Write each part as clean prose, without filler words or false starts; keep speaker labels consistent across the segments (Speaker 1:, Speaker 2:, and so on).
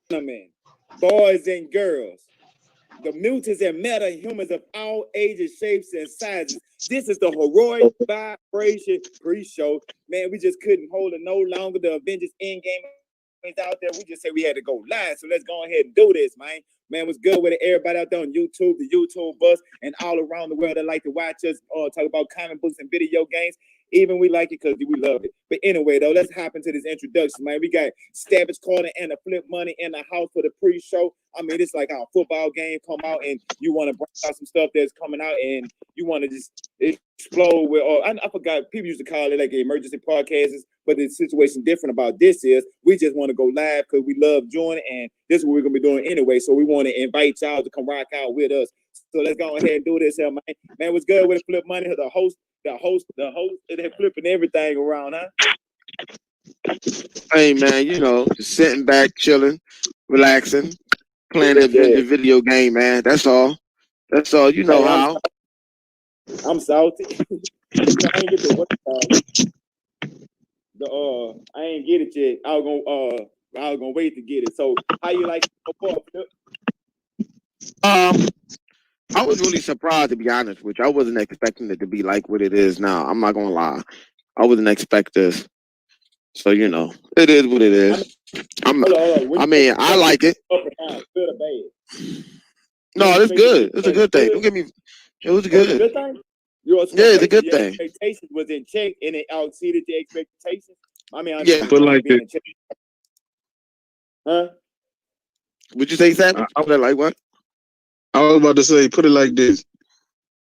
Speaker 1: Gentlemen, boys and girls, the mutants and meta humans of all ages, shapes, and sizes. This is the Heroic Vibration pre-show. Man, we just couldn't hold it no longer. The Avengers Endgame is out there. We just said we had to go live. So let's go ahead and do this, man. Man, what's good with it? Everybody out there on YouTube, the YouTube bus, and all around the world that like to watch us talk about comic books and video games. Even we like it because we love it. But anyway, though, let's hop into this introduction, man. We got Stabbage Corner and the Flip Money in the house for the pre-show. I mean, it's like our football game come out and you want to bring out some stuff that's coming out and you want to just explode with, or I forgot, people used to call it like emergency podcasts, but the situation different about this is we just want to go live because we love joining and this is what we're going to be doing anyway. So we want to invite y'all to come rock out with us. So let's go ahead and do this here, man. Man, what's good with the Flip Money? The host, they're flipping everything around, huh?
Speaker 2: Hey, man, you know, just sitting back, chilling, relaxing, playing a video game, man. That's all. That's all. You know how.
Speaker 1: I'm salty. I ain't get I ain't get it yet. I was gonna wait to get it. So how you like it so
Speaker 2: far? I was really surprised, to be honest with you. I wasn't expecting it to be like what it is now. I'm not gonna lie. I wasn't expect this. So you know, it is what it is. I mean, I like it.
Speaker 1: Up and down, good or bad?
Speaker 2: No, it's good. It's a good thing. Don't get me. It was good.
Speaker 1: Good thing?
Speaker 2: Yeah, it's a good thing.
Speaker 1: Expectations was in check and it exceeded the expectations. I mean,
Speaker 2: yeah,
Speaker 3: but like it.
Speaker 1: Huh?
Speaker 2: Would you say that? Like what?
Speaker 3: I was about to say, put it like this.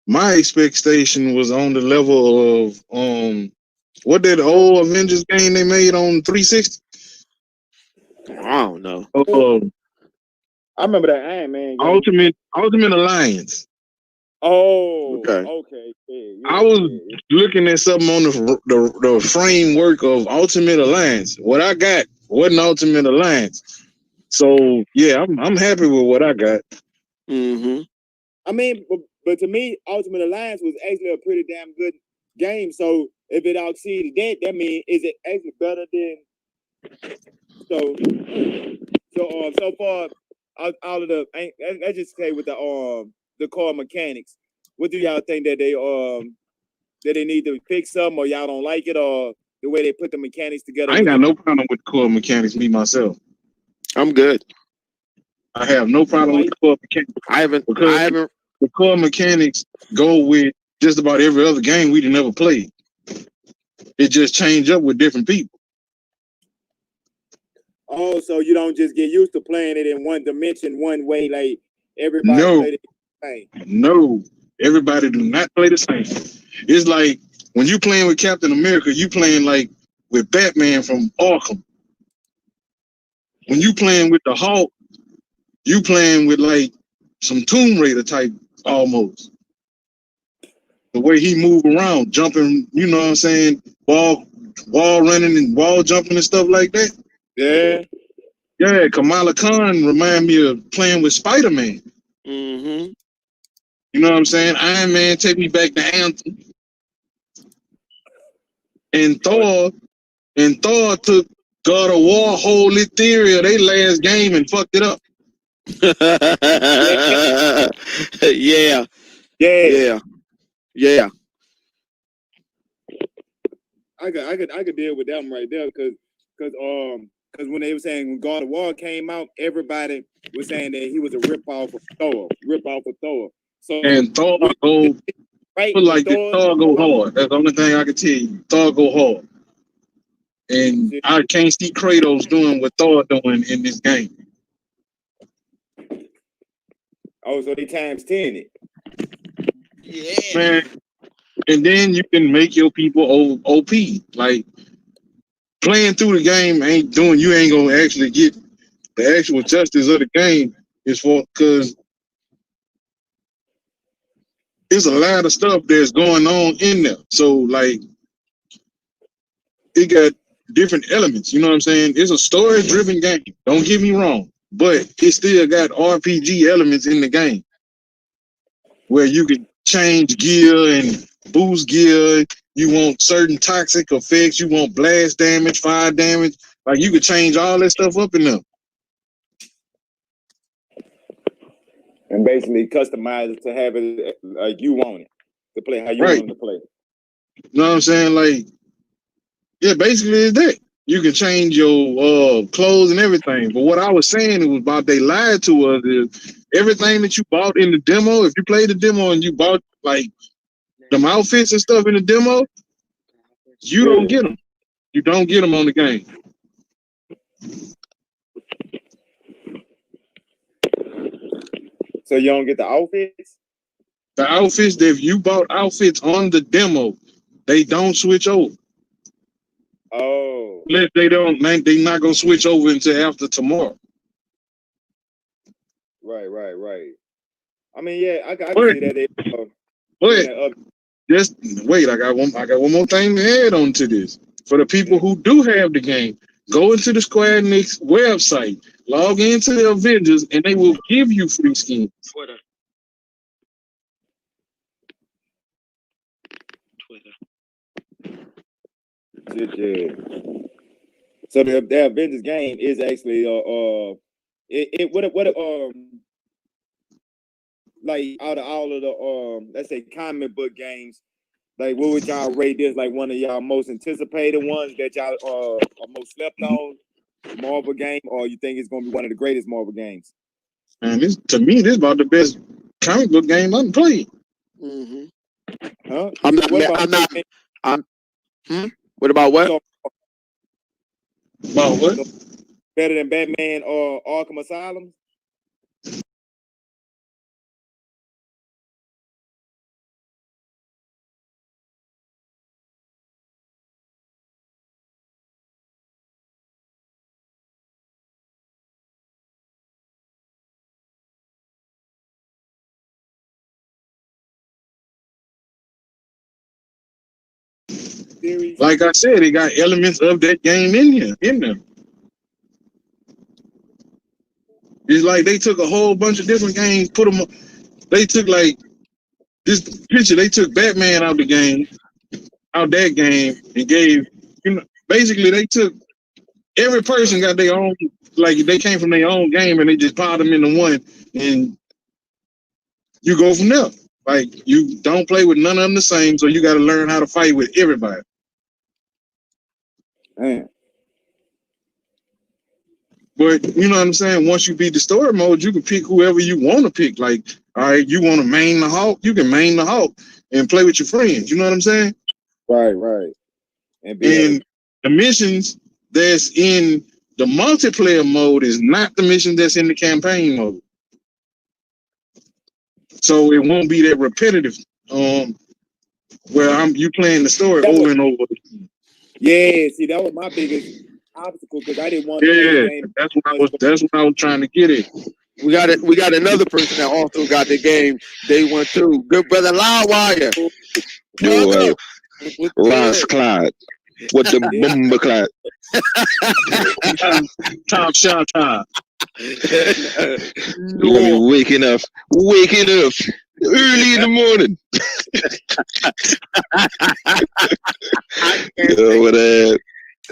Speaker 3: My expectation was on the level of what did the old Avengers game they made on 360?
Speaker 2: I don't know.
Speaker 1: I remember that Iron Man
Speaker 3: game. Ultimate Alliance.
Speaker 1: Oh, okay.
Speaker 3: Yeah, I was looking at something on the framework of Ultimate Alliance. What I got wasn't Ultimate Alliance. So yeah, I'm happy with what I got.
Speaker 2: Mm-hmm.
Speaker 1: I mean, but to me, Ultimate Alliance was actually a pretty damn good game. So if it exceeded that means is it actually better than so far all of the I just say with the core mechanics. What do y'all think that they need to fix some, or y'all don't like it, or the way they put the mechanics together?
Speaker 3: I ain't got no problem with the core mechanics, me myself.
Speaker 2: I'm good.
Speaker 3: I have no problem with the core mechanics. I haven't. The core mechanics go with just about every other game we'd never played. It just changed up with different people.
Speaker 1: Oh, so you don't just get used to playing it in one dimension, one way, like everybody play the same.
Speaker 3: No, everybody do not play the same. It's like when you playing with Captain America, you playing like with Batman from Arkham. When you playing with the Hulk, you playing with like some Tomb Raider type almost. The way he move around, jumping, you know what I'm saying, wall running and wall jumping and stuff like that.
Speaker 1: Yeah.
Speaker 3: Yeah, Kamala Khan remind me of playing with Spider-Man.
Speaker 2: Mm-hmm.
Speaker 3: You know what I'm saying? Iron Man take me back to Anthem. And Thor took God of War whole theory of their last game and fucked it up.
Speaker 2: Yeah.
Speaker 1: I could deal with them right there because when they were saying when God of War came out, everybody was saying that he was a rip-off of Thor. So
Speaker 3: and Thor go right, like Thor go hard. That's the only thing I can tell you. Thor go hard. And I can't see Kratos doing what Thor doing in this game.
Speaker 1: Oh, so they times 10 it.
Speaker 2: Yeah.
Speaker 3: Man. And then you can make your people OP. Like playing through the game you ain't gonna actually get the actual justice of the game is for because there's a lot of stuff that's going on in there. So like it got different elements, you know what I'm saying? It's a story driven game. Don't get me wrong, but it still got RPG elements in the game where you can change gear and boost gear, you want certain toxic effects, you want blast damage, fire damage. Like you could change all that stuff up in them.
Speaker 1: And basically customize it to have it like you want it to play how you
Speaker 3: Right.
Speaker 1: want it to play.
Speaker 3: You know what I'm saying? Like, yeah, basically it's that. You can change your clothes and everything. But what I was saying it was about they lied to us is everything that you bought in the demo, if you played the demo and you bought like them outfits and stuff in the demo, you don't get them. You don't get them on the game.
Speaker 1: So you don't get the outfits?
Speaker 3: The outfits, that if you bought outfits on the demo, they don't switch over.
Speaker 1: Oh.
Speaker 3: Unless they're not gonna switch over until after tomorrow.
Speaker 1: Right. I mean, yeah, I can
Speaker 3: But-
Speaker 1: see that.
Speaker 3: But just wait, I got one more thing to add on to this. For the people who do have the game, go into the Square Enix website, log into the Avengers, and they will give you free skins.
Speaker 2: Twitter.
Speaker 1: Yeah. So the Avengers game is actually like out of all of the let's say comic book games, like what would y'all rate this like one of y'all most anticipated ones that y'all are most slept on Marvel game, or you think it's gonna be one of the greatest Marvel games?
Speaker 3: And this is about the best comic book game I've played.
Speaker 2: Mm-hmm.
Speaker 1: Huh?
Speaker 2: I'm not. What about what?
Speaker 1: So,
Speaker 3: About what?
Speaker 1: better than Batman or Arkham Asylum? Series?
Speaker 3: Like I said, it got elements of that game in there. It's like they took a whole bunch of different games, put them. They took like this picture. They took Batman out that game, and gave basically they took every person got their own. Like they came from their own game, and they just piled them into one, and you go from there. Like you don't play with none of them the same, so you got to learn how to fight with everybody.
Speaker 1: Man.
Speaker 3: But you know what I'm saying? Once you beat the story mode, you can pick whoever you want to pick. Like, all right, you want to main the Hulk, you can main the Hulk and play with your friends. You know what I'm saying?
Speaker 1: Right. And
Speaker 3: the missions that's in the multiplayer mode is not the mission that's in the campaign mode. So it won't be that repetitive. Where you playing the story over and over.
Speaker 1: Yeah, see, that was my biggest obstacle because I didn't want to play the game.
Speaker 3: That's what I was trying to get at.
Speaker 2: We got another person that also got the game day one too. Good brother Loudwire.
Speaker 4: Yo, Ross Clyde. What the Bumba Clyde?
Speaker 3: Top shot time.
Speaker 4: You gonna be waking up early in the morning. Yo, what up?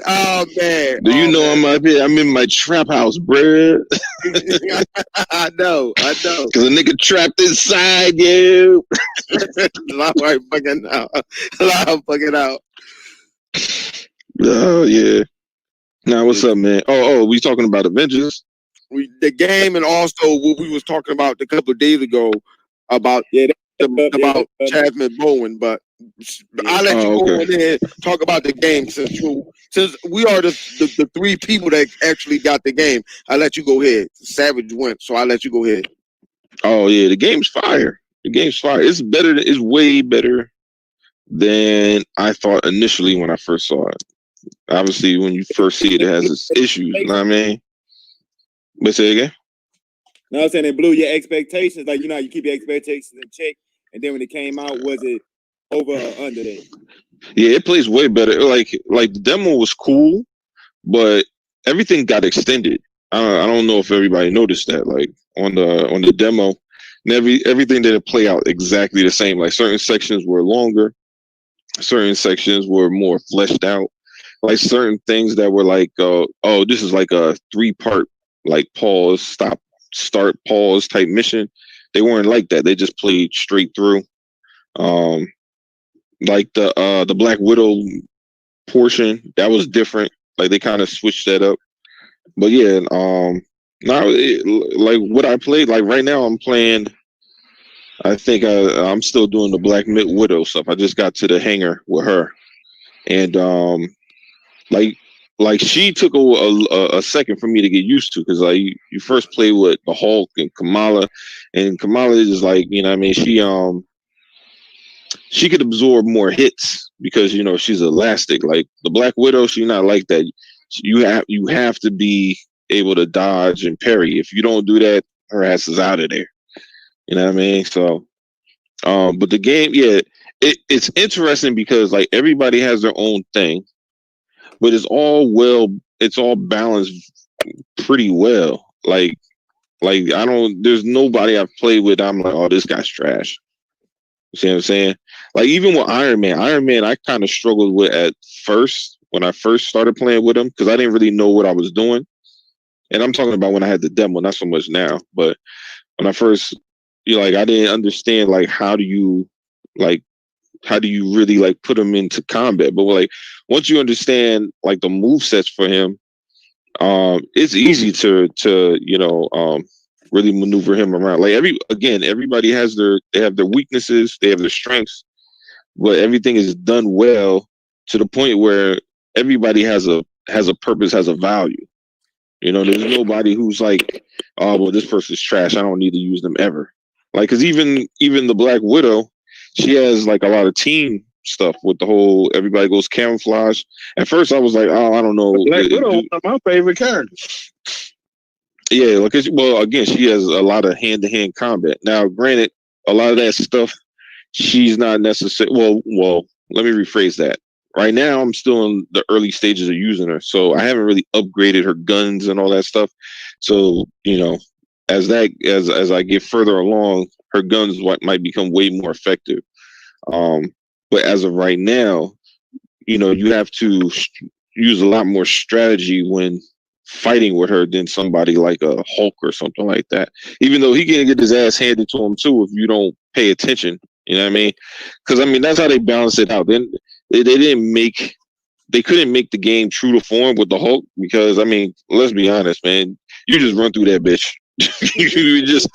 Speaker 2: Oh man.
Speaker 4: Do you know I'm up here? I'm in my trap house, bruh.
Speaker 2: I know.
Speaker 4: Cause a nigga trapped inside you.
Speaker 2: Loud fucking out.
Speaker 4: Oh yeah. Now what's up, man? Oh, we talking about Avengers?
Speaker 2: The game, and also what we was talking about a couple of days ago about Chadwick Boseman, but I'll let you go in there and talk about the game since we are the three people that actually got the game. I'll let you go ahead. Savage went, so I'll let you go ahead.
Speaker 4: Oh yeah, the game's fire. It's way better than I thought initially when I first saw it. Obviously, when you first see it, it has its issues. You know what I mean? But say again.
Speaker 1: No, I'm saying it blew your expectations. Like, you know, you keep your expectations in check, and then when it came out, was it over or under that?
Speaker 4: Yeah, it plays way better. Like the demo was cool, but everything got extended. I don't know if everybody noticed that. Like on the demo, and everything didn't play out exactly the same. Like certain sections were longer, certain sections were more fleshed out. Like certain things that were like, oh, this is like a 3-part, like pause, stop, start, pause type mission. They weren't like that. They just played straight through. Um, like the Black Widow portion, that was different. Like they kind of switched that up. But yeah, now like what I played, like right now I'm playing. I think I'm still doing the Black Widow stuff. I just got to the hangar with her, and like like she took a second for me to get used to, because like you first play with the Hulk and Kamala is like, you know what I mean, she could absorb more hits because you know she's elastic. Like the Black Widow, she's not like that. You have to be able to dodge and parry. If you don't do that, her ass is out of there. You know what I mean? So, but the game, yeah, it's interesting because like everybody has their own thing, but it's all balanced pretty well. Like I don't, there's nobody I've played with. I'm like, oh, this guy's trash. You see what I'm saying? Like even with Iron Man, I kind of struggled with at first when I first started playing with him because I didn't really know what I was doing. And I'm talking about when I had the demo, not so much now. But when I first, like, I didn't understand like how do you really like put him into combat. But like once you understand like the move sets for him, it's easy to really maneuver him around. Like everybody they have their weaknesses, they have their strengths, but everything is done well to the point where everybody has a purpose, has a value. You know, there's nobody who's like, oh well, this person's trash, I don't need to use them ever. Like, because even the Black Widow, she has like a lot of team stuff with the whole everybody goes camouflage. At first, I was like, oh, I don't know.
Speaker 3: Black Widow, one of my favorite characters.
Speaker 4: Yeah, like well, again, she has a lot of hand-to-hand combat. Now, granted, a lot of that stuff, she's not necessarily. Well, let me rephrase that. Right now, I'm still in the early stages of using her, so I haven't really upgraded her guns and all that stuff. So, you know, as I get further along, her guns might become way more effective. But as of right now, you know, you have to use a lot more strategy when fighting with her than somebody like a Hulk or something like that. Even though he can get his ass handed to him too if you don't pay attention. You know what I mean? Because I mean that's how they balance it out. Then they couldn't make the game true to form with the Hulk because I mean, let's be honest, man. You just run through that bitch. you would just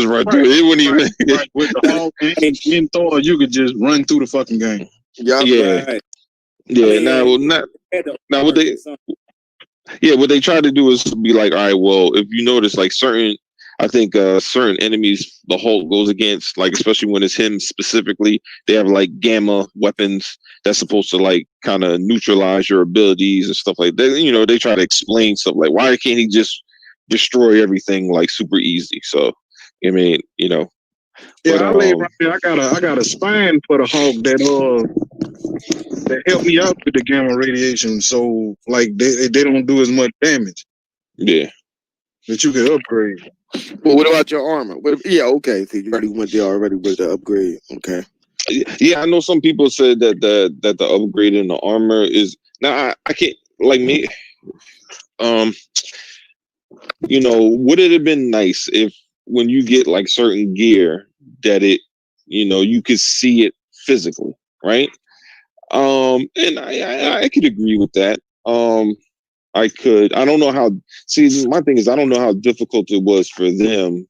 Speaker 4: run through it. It wouldn't even
Speaker 3: right. With the Hulk and Thor, you could just run through the fucking game.
Speaker 4: Yeah.
Speaker 1: Right.
Speaker 4: Yeah. Now what they try to do is be like, all right, well, if you notice like certain enemies the Hulk goes against, like especially when it's him specifically, they have like gamma weapons that's supposed to like kind of neutralize your abilities and stuff like that. You know, they try to explain stuff like why can't he just destroy everything like super easy? So I mean, you know.
Speaker 3: Yeah, I lay right there. I got a spine for the Hulk that helped me out with the gamma radiation. So like they don't do as much damage.
Speaker 4: Yeah.
Speaker 3: That you can upgrade.
Speaker 2: Well, what about your armor? Yeah, okay. So you already went there already with the upgrade. Okay.
Speaker 4: Yeah, I know some people said that the upgrade in the armor is now I can't like me. You know, would it have been nice if when you get like certain gear that it, you know, you could see it physically, right? And I could agree with that. I don't know how. See, my thing is, I don't know how difficult it was for them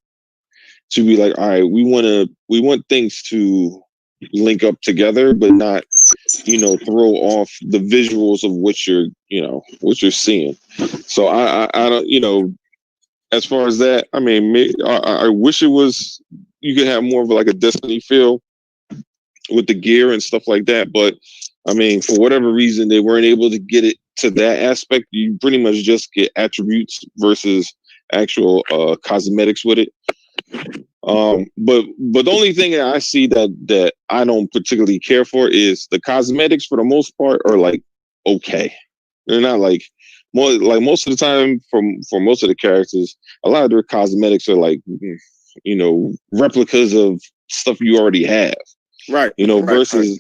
Speaker 4: to be like, all right, we want things to link up together, but not, you know, throw off the visuals of what you're seeing. So I don't, you know, as far as that, I mean, I wish it was you could have more of like a Destiny feel with the gear and stuff like that, but I mean, for whatever reason, they weren't able to get it to that aspect. You pretty much just get attributes versus actual cosmetics with it. But the only thing that I see that I don't particularly care for is the cosmetics. For the most part, are like okay. They're not like most of the time for most of the characters, a lot of their cosmetics are like, you know, replicas of stuff you already have.
Speaker 1: Right.
Speaker 4: You know,
Speaker 1: Right.
Speaker 4: versus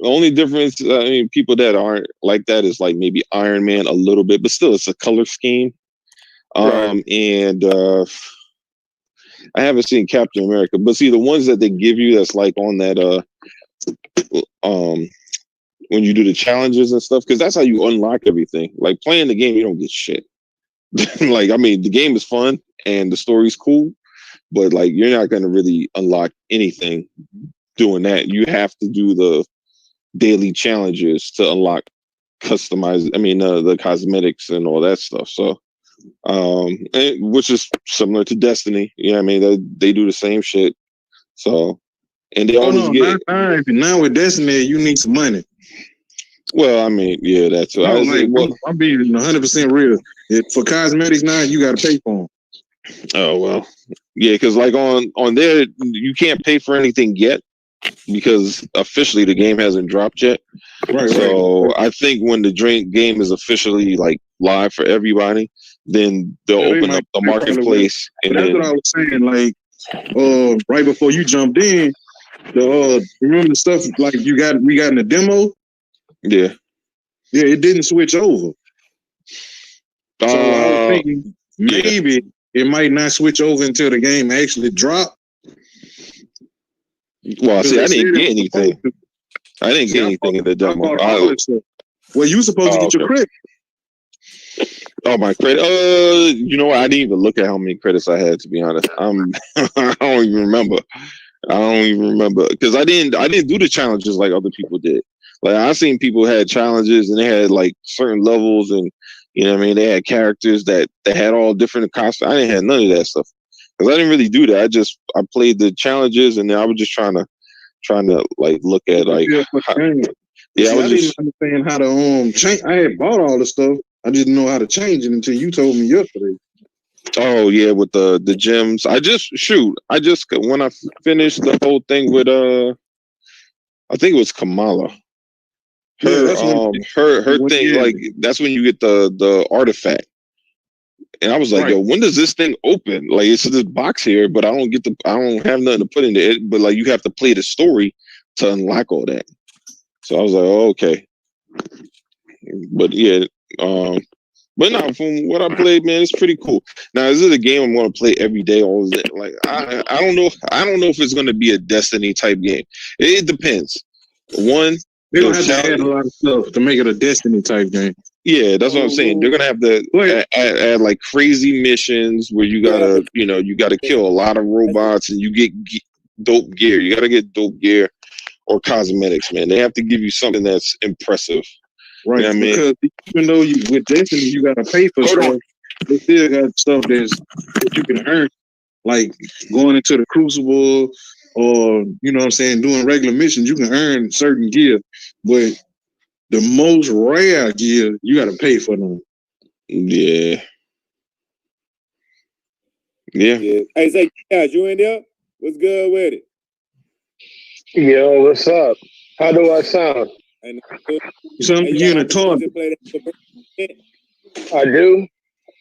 Speaker 4: the only difference. I mean, people that aren't like that is like maybe Iron Man a little bit, but still, it's a color scheme.
Speaker 1: Right.
Speaker 4: And I haven't seen Captain America, but see the ones that they give you that's like on that when you do the challenges and stuff, because that's how you unlock everything. Like playing the game, you don't get shit. Like, I mean, the game is fun and the story's cool, but like you're not gonna really unlock anything doing that. You have to do the daily challenges to unlock the cosmetics and all that stuff. So which is similar to Destiny. You know what I mean? They do the same shit. So and they always get
Speaker 3: now with Destiny, you need some money.
Speaker 4: well, I mean, yeah, that's what
Speaker 3: I'm being 100% real. For cosmetics now, you got to pay for them.
Speaker 4: Oh well, yeah, because like on there, you can't pay for anything yet because officially the game hasn't dropped yet.
Speaker 3: Right.
Speaker 4: So
Speaker 3: right.
Speaker 4: I think when the game is officially like live for everybody, then they'll open up the marketplace. And
Speaker 3: that's what I was saying. Like, right before you jumped in, remember the stuff like we got in the demo.
Speaker 4: Yeah,
Speaker 3: it didn't switch over. So I was thinking maybe it might not switch over until the game actually dropped.
Speaker 4: Well, see, I didn't get anything. I didn't get anything in the demo.
Speaker 3: Well, you were supposed to get your credit.
Speaker 4: Oh, my credit. You know what? I didn't even look at how many credits I had, to be honest. I don't even remember. Because I didn't do the challenges like other people did. Like I seen people had challenges and they had like certain levels and you know what I mean, they had characters that had all different costumes. I didn't have none of that stuff because I didn't really do that. I played the challenges and then I was just trying to like look at like
Speaker 3: I didn't understand how to change. I had bought all the stuff. I didn't know how to change it until you told me yesterday.
Speaker 4: Oh yeah, with the gems. I just when I finished the whole thing with I think it was Kamala. Her thing, like that's when you get the artifact. And I was like, yo, when does this thing open? Like it's this box here, but I don't have nothing to put in it. But like you have to play the story to unlock all that. So I was like, oh, okay. But yeah, but no, from what I played, man, it's pretty cool. Now, is it a game I'm going to play every day? All day? Like, I don't know. I don't know if it's going to be a Destiny type game. It depends. One,
Speaker 3: they're going to have to add a lot of stuff to make it a Destiny type game.
Speaker 4: Yeah, that's what I'm saying. They're going to have to add like crazy missions where you gotta, you gotta kill a lot of robots and you get dope gear. You gotta get dope gear or cosmetics, man. They have to give you something that's impressive.
Speaker 3: Right,
Speaker 4: you know what I mean?
Speaker 3: Because even though with Destiny you gotta pay for stuff, they still got stuff that you can earn, like going into the Crucible or you know what I'm saying, doing regular missions. You can earn certain gear, but the most rare gear you gotta pay for them.
Speaker 4: Yeah.
Speaker 1: Hey, say, you in there? What's good with it?
Speaker 5: Yo, what's up? How do I sound?
Speaker 3: You in a toilet.
Speaker 5: I do?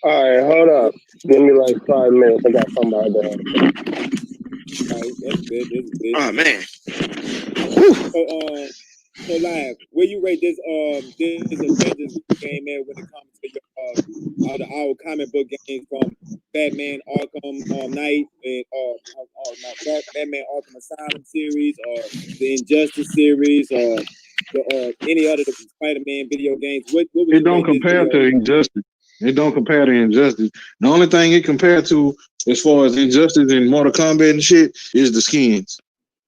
Speaker 5: Alright, hold up. Give me like 5 minutes. I got somebody there.
Speaker 2: Oh man.
Speaker 1: So live, where you rate this Avengers game at when it comes to our comic book games from Batman Arkham Knight and Batman Arkham Asylum series or the Injustice series or any other Spider-Man video games? What
Speaker 3: it don't compare to Injustice. It don't compare to Injustice. The only thing it compared to as far as Injustice and Mortal Kombat and shit is the skins.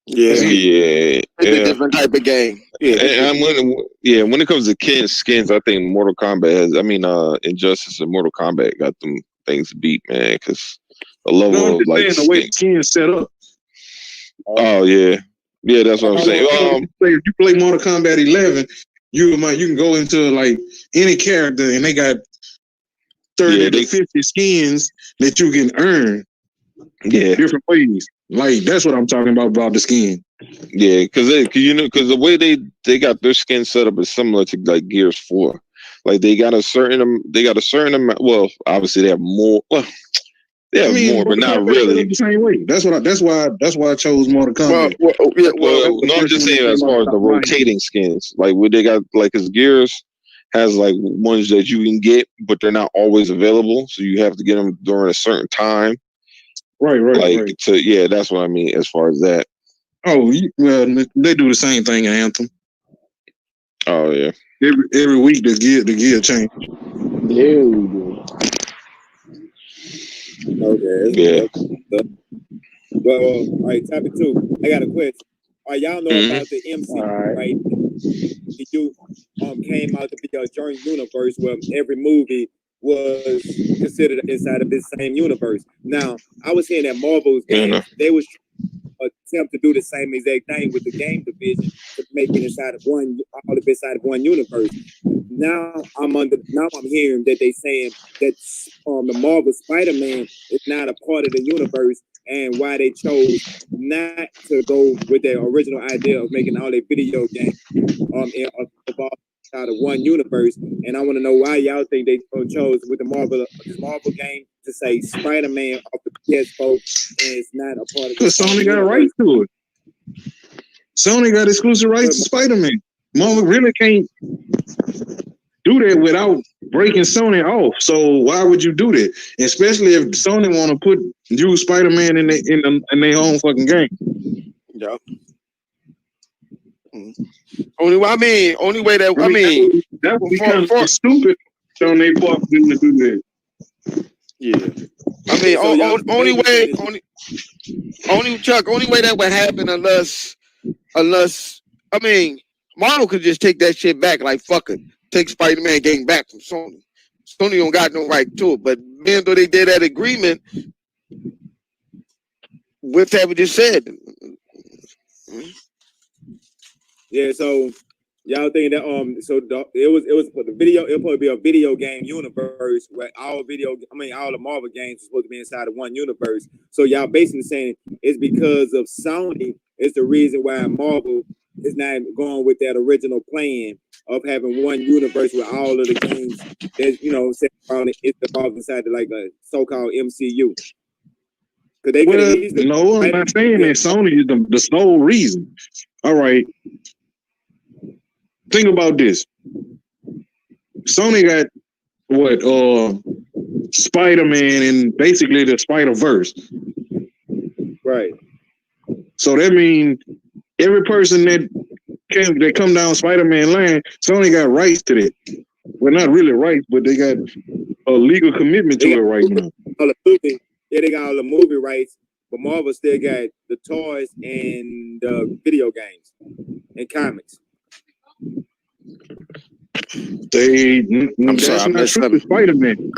Speaker 2: Yeah. It's a different type of game.
Speaker 4: When it comes to skins, I think Mortal Kombat Injustice and Mortal Kombat got them things beat, man, because the level of like
Speaker 3: the way skins set up.
Speaker 4: Oh yeah. Yeah, that's what I'm saying.
Speaker 3: If you play Mortal Kombat 11, you can go into like any character and they got 30 to 50 skins that you can earn.
Speaker 4: Yeah,
Speaker 3: different ways. Like that's what I'm talking about the skin.
Speaker 4: Yeah, because the way they got their skin set up is similar to like Gears 4. Like they got a certain amount. Well, obviously they have more. Well, Yeah, more, but not really.
Speaker 3: The same way. That's why I chose Mortal Kombat.
Speaker 4: No, I'm just saying as far as the rotating skins, like what they got, like his Gears has like ones that you can get, but they're not always available, so you have to get them during a certain time.
Speaker 3: Right.
Speaker 4: Yeah, that's what I mean as far as that.
Speaker 3: Oh, well, they do the same thing in Anthem.
Speaker 4: Oh yeah.
Speaker 3: Every week the gear change.
Speaker 1: Okay.
Speaker 4: Yeah.
Speaker 1: Well, all right, topic 2. I got a question. All right, y'all know about the MC, right? You came out to be a joint universe where every movie was considered inside of this same universe. Now, I was hearing that Marvel's games, they was attempt to do the same exact thing with the game division to make it inside of one, all of it inside of one universe. Now I'm hearing that they saying that the Marvel Spider-Man is not a part of the universe, and why they chose not to go with their original idea of making all their video games out of one universe. And I want to know why y'all think they chose with the Marvel game to say Spider-Man off the PS4 and it's not a part of.
Speaker 3: Because Sony got rights to it. Sony got exclusive rights to Spider-Man. Marvel really can't do that without breaking Sony off. So why would you do that? Especially if Sony want to use Spider-Man in their own fucking game.
Speaker 2: Yeah. Only way that
Speaker 3: that would become stupid on their part for them to do that.
Speaker 2: Yeah. I mean, only way that would happen unless I mean, Marvel could just take that shit back, like fuck it, take Spider-Man game back from Sony. Sony don't got no right to it, but even though they did that agreement with that we just said.
Speaker 1: Yeah, so y'all think that it was for the video, it supposed to be a video game universe where all the Marvel games are supposed to be inside of one universe. So y'all basically saying it's because of Sony is the reason why Marvel is not going with that original plan of having one universe with all of the games that set around it's involved inside of like a so-called MCU.
Speaker 3: No, I'm not saying that Sony is the sole reason. All right. Think about this. Sony got Spider-Man and basically the Spider-Verse.
Speaker 1: Right. So
Speaker 3: that means every person that come down Spider-Man line, Sony got rights to that. Well, not really rights, but they got a legal commitment to it right now.
Speaker 1: They got all the movie rights, but Marvel still got the toys and the video games and comics.
Speaker 3: That's not true with Spider-Man.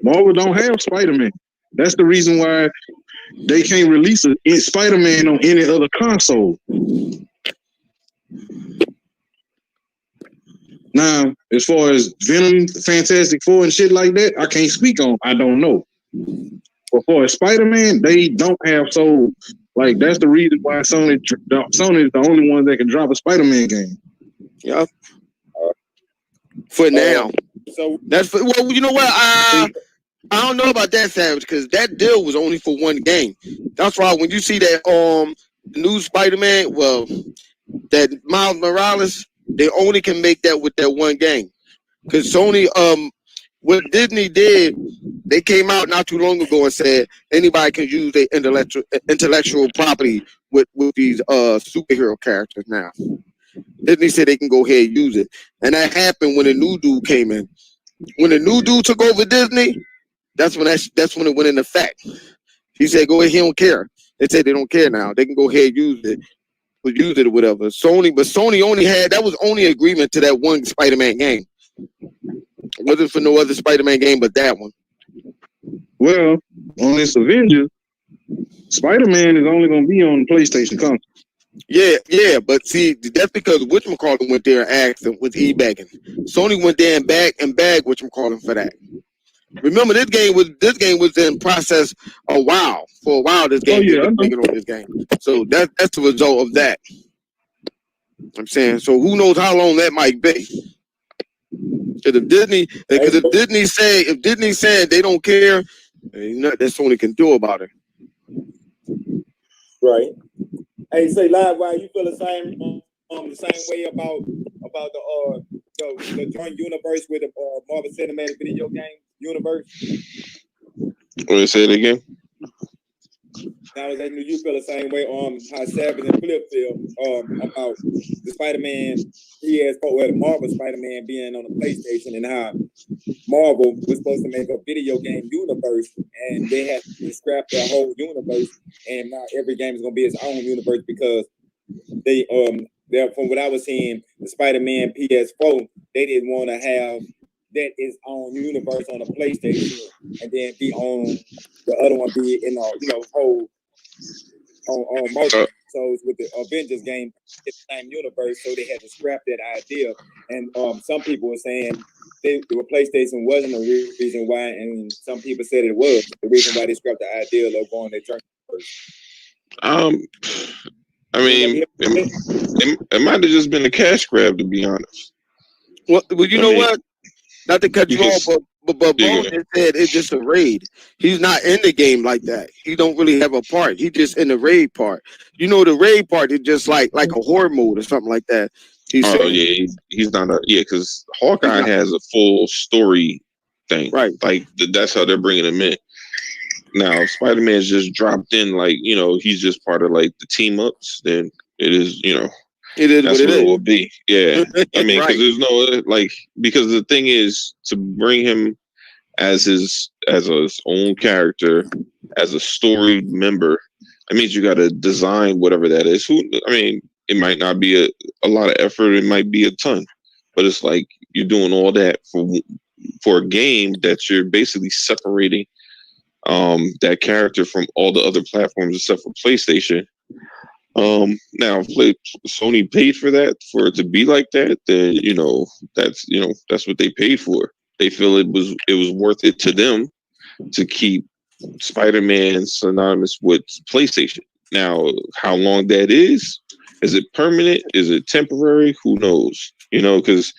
Speaker 3: Marvel don't have Spider-Man. That's the reason why they can't release a Spider-Man on any other console. Now, as far as Venom, Fantastic Four, and shit like that, I can't speak on. I don't know. But for Spider-Man, they don't have that's the reason why Sony is the only one that can drop a Spider-Man game.
Speaker 2: Yeah. For now.
Speaker 1: So
Speaker 2: that's you know what? I don't know about that, Savage, because that deal was only for one game. That's why when you see that new Spider-Man, that Miles Morales, they only can make that with that one game. Because Sony, what Disney did, they came out not too long ago and said anybody can use their intellectual property with these superhero characters now. Disney said they can go ahead and use it. And that happened when the new dude came in. When the new dude took over Disney, that's when it went into effect. He said, go ahead, he don't care. They said they don't care now. They can go ahead and use it or whatever. Sony only had, that was only agreement to that one Spider-Man game. It wasn't for no other Spider-Man game but that one.
Speaker 3: Well, on this Avengers, Spider-Man is only going to be on the PlayStation console.
Speaker 2: Yeah, but see, that's because whatchamacallit went there and asked him, was he begging? Sony went there and bagged whatchamacallit for that. Remember, this game was in process a while. For a while, this game on this game. So that's the result of that. I'm saying, so who knows how long that might be. if Disney said they don't care, ain't nothing that Sony can do about it.
Speaker 1: Right. Hey, say live. Why you feel the same way about the joint universe with the Marvel Cinematic Video Game universe?
Speaker 4: Want to say it again?
Speaker 1: Now, you feel the same way how Savage and Flip feel about the Spider-Man PS4, the Marvel Spider-Man being on the PlayStation, and how Marvel was supposed to make a video game universe, and they had to scrap their whole universe, and now every game is going to be its own universe because they from what I was seeing, the Spider-Man PS4, they didn't want to have that its own universe on the PlayStation, and then be on the other one be in whole on multiple episodes with the Avengers game in the same universe, so they had to scrap that idea. And some people were saying the PlayStation wasn't the reason why, and some people said it was the reason why they scrapped the idea of going their journey first.
Speaker 4: I mean, it might have just been a cash grab, to be honest.
Speaker 2: Well, you know what? Not to cut you off, but Bone just said it's just a raid. He's not in the game like that. He don't really have a part. He just in the raid part. You know, the raid part is just like a horror mode or something like that.
Speaker 4: He's not because Hawkeye has a full story thing, right? Like that's how they're bringing him in. Now, Spider-Man's just dropped in, like, he's just part of like the team ups. Then it is,
Speaker 2: it is
Speaker 4: that's
Speaker 2: what
Speaker 4: it will be. Yeah, I mean, because
Speaker 2: right.
Speaker 4: there's no because the thing is to bring him as his own character, as a story member. That means you got to design whatever that is. It might not be a lot of effort. It might be a ton, but it's like you're doing all that for a game that you're basically separating that character from all the other platforms except for PlayStation. Now if Sony paid for it to be like that, then that's what they paid for. They feel it was worth it to them to keep Spider-Man synonymous with PlayStation. Now, how long that is it permanent? Is it temporary? Who knows? Because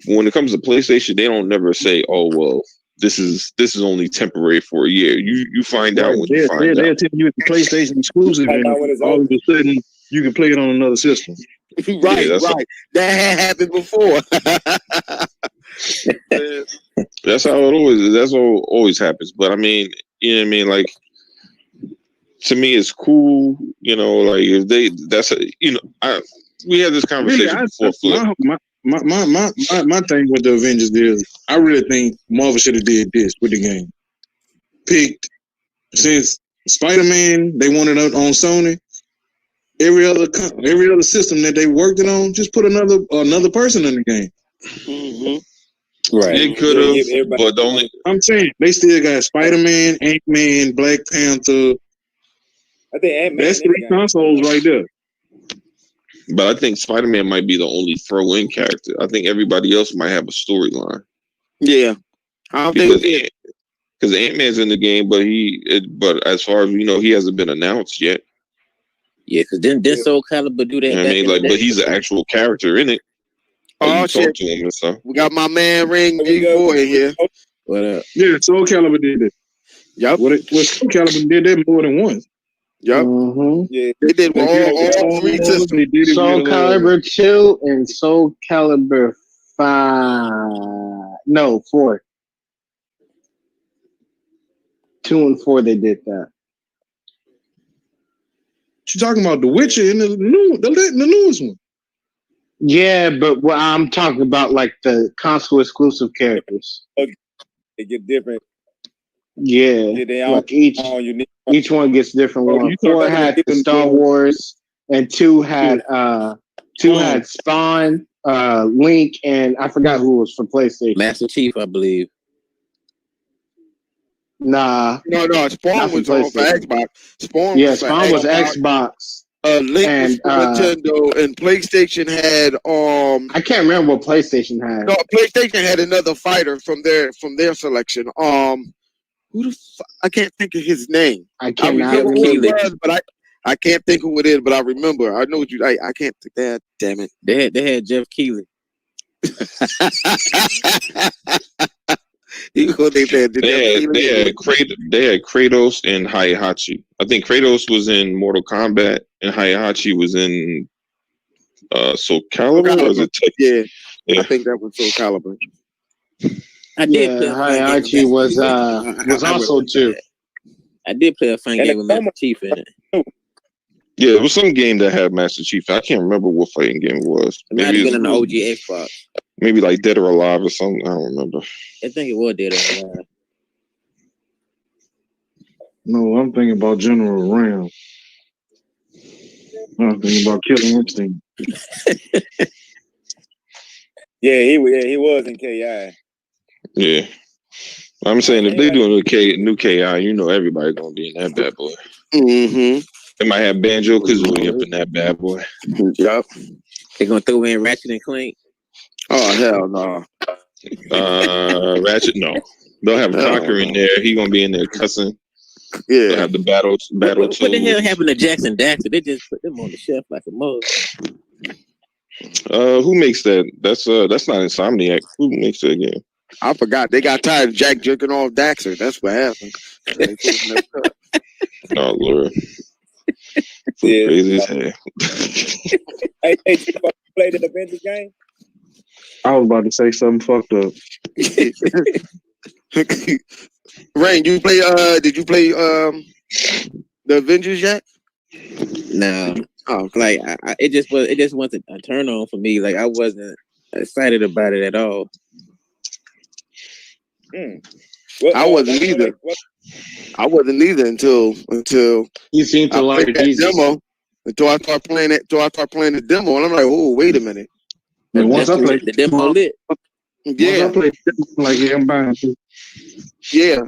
Speaker 4: when it comes to PlayStation, they don't never say, "Oh well, this is only temporary for a year." You find out when you find out.
Speaker 3: They'll tell you it's a PlayStation exclusive, and all of a sudden you can play it on another system.
Speaker 2: Right. That had happened before.
Speaker 4: That's how it always is. That's what always happens. But I mean, like, to me, it's cool. Like if we had this conversation before.
Speaker 3: My thing with the Avengers is, I really think Marvel should have did this with the game. Picked, since Spider-Man, they wanted it on Sony. Every other system that they worked it on, just put another person in the game.
Speaker 2: Mm-hmm.
Speaker 4: Right. It could have, but
Speaker 3: I'm saying they still got Spider-Man, Ant-Man, Black Panther.
Speaker 1: I think Ant-Man.
Speaker 3: That's 3 consoles right there.
Speaker 4: But I think Spider-Man might be the only throw-in character. I think everybody else might have a storyline.
Speaker 2: Yeah, I don't think
Speaker 4: because Ant-Man's in the game, but as far as we know, he hasn't been announced yet.
Speaker 6: Yeah, because didn't Soul Calibur do that?
Speaker 4: But he's an actual character in it.
Speaker 2: Oh shit!
Speaker 4: Talk to him and stuff.
Speaker 2: We got my man Ring G4 in here.
Speaker 6: What up?
Speaker 3: Yeah, Soul Calibur did it.
Speaker 2: Yep.
Speaker 3: What Soul Calibur did that more than once.
Speaker 2: Yep.
Speaker 5: Mm-hmm.
Speaker 2: Yeah, they did all 3 systems.
Speaker 5: Soul Calibur 2 and Soul Calibur 5. No, 4. 2 and 4 they did that.
Speaker 3: You talking about The Witcher in the newest one?
Speaker 5: Yeah, but what I'm talking about, like the console exclusive characters.
Speaker 1: They get different.
Speaker 5: Yeah,
Speaker 1: they
Speaker 5: like each one gets different one. 4 had the Star Wars, and 2 had had Spawn, Link, and I forgot who was for PlayStation.
Speaker 6: Master Chief, I believe.
Speaker 5: Nah.
Speaker 2: No. Spawn was on for Xbox. Spawn
Speaker 5: was Xbox.
Speaker 2: Link was for Nintendo, and PlayStation had
Speaker 5: I can't remember what PlayStation had.
Speaker 2: No, PlayStation had another fighter from their selection. Who the I can't think of his name.
Speaker 5: I can't
Speaker 2: remember who it was, but I can't think who it is, but I remember. I know what you. I can't think that. Damn it.
Speaker 6: They had Jeff Keighley.
Speaker 2: You go they said
Speaker 4: They had Kratos and Heihachi. I think Kratos was in Mortal Kombat and Heihachi was in Soul Calibur. Or was it
Speaker 2: Yeah,
Speaker 4: yeah.
Speaker 2: I think that was Soul Calibur.
Speaker 6: I did play a fun game.
Speaker 5: Heihachi was also too.
Speaker 6: I did play a fun game with Master Chief in it.
Speaker 4: Yeah, it was some game that had Master Chief. I can't remember what fighting game it was.
Speaker 6: It might have been on the OG Xbox.
Speaker 4: Maybe like Dead or Alive or something. I don't remember.
Speaker 6: I think it was Dead or Alive.
Speaker 3: No, I'm thinking about General Ram. I'm thinking about Killer Instinct.
Speaker 1: Yeah, he was in KI.
Speaker 4: Yeah. I'm saying if they do a new KI, you know everybody's gonna be in that bad boy.
Speaker 2: Mm-hmm.
Speaker 4: They might have Banjo Kazooie up in that bad boy.
Speaker 2: Yep.
Speaker 6: They're gonna throw in Ratchet and Clank.
Speaker 2: Oh hell no.
Speaker 4: Ratchet, no. They'll have Conker in there. He gonna be in there cussing.
Speaker 2: Yeah.
Speaker 4: They'll have the battle.
Speaker 6: What the hell happened to Jackson Daxter? They just put them on the shelf like a mug.
Speaker 4: Who makes that? That's not Insomniac. Who makes that game?
Speaker 2: I forgot. They got tired of Jack jerking off Daxter. That's what happened.
Speaker 4: Oh Lord.
Speaker 1: Yeah.
Speaker 4: Crazy as hell.
Speaker 1: Hey, you played the Avengers game?
Speaker 3: I was about to say something fucked up.
Speaker 2: Rain, did you play the Avengers yet?
Speaker 6: No.
Speaker 2: Oh,
Speaker 6: Like it just wasn't a turn on for me. Like I wasn't excited about it at all.
Speaker 2: I wasn't either. I wasn't either until
Speaker 5: You seem to like
Speaker 2: that demo. Until I start playing it. Until I start playing the demo, and I'm like, oh, wait a minute.
Speaker 3: And once I played
Speaker 6: the demo lit.
Speaker 2: Yeah,
Speaker 3: like I'm buying too.
Speaker 2: yeah.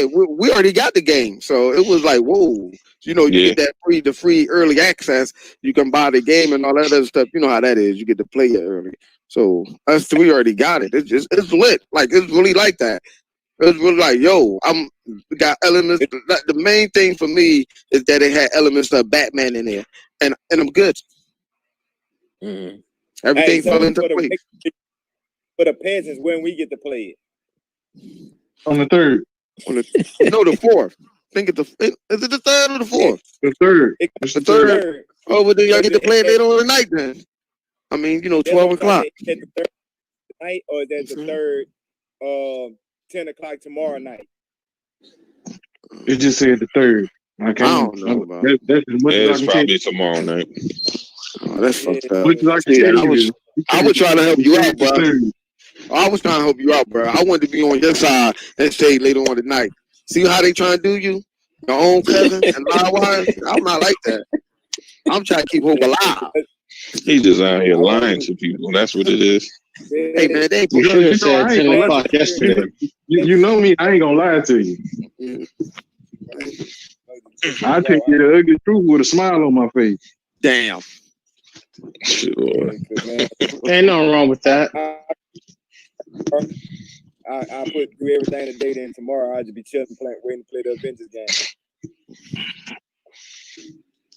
Speaker 2: We already got the game, so it was like, whoa. You know, you get that free early access. You can buy the game and all that other stuff. You know how that is. You get to play it early. So we already got it. It's lit. Like it's really like that. It's really like, yo, got elements. The main thing for me is that it had elements of Batman in there, and I'm good.
Speaker 6: Mm.
Speaker 2: Everything fell into place.
Speaker 1: For the peasants, when we get to play it
Speaker 3: On the third.
Speaker 2: The fourth. I think is it the third or the fourth?
Speaker 3: The third.
Speaker 2: It's the third. Oh, but then y'all get to play it later on the night then. I mean, 12 o'clock.
Speaker 1: Is that the third night or is that the third 10 o'clock tomorrow night?
Speaker 3: It just said the third. I
Speaker 2: don't know about
Speaker 3: that's as much as I
Speaker 4: It's
Speaker 3: can
Speaker 4: probably tomorrow night.
Speaker 2: Oh, that's fucked up.
Speaker 3: Much as I can tell you.
Speaker 2: I was trying to help you out, bro. I was trying to help you out, bro. I wanted to be on your side and stay later on tonight. See how they trying to do you? Your own cousin and likewise? I'm not like that. I'm trying to keep hope alive.
Speaker 4: He's just out here lying to people. That's what it is.
Speaker 2: Hey, man, they
Speaker 5: You should have said 10 o'clock yesterday.
Speaker 3: You know me, I ain't gonna lie to you. I take you the ugly truth with a smile on my face.
Speaker 2: Damn.
Speaker 4: Sure.
Speaker 5: Ain't nothing wrong with that.
Speaker 1: I put through everything today, then tomorrow I'll just be chilling, waiting to play the Avengers game.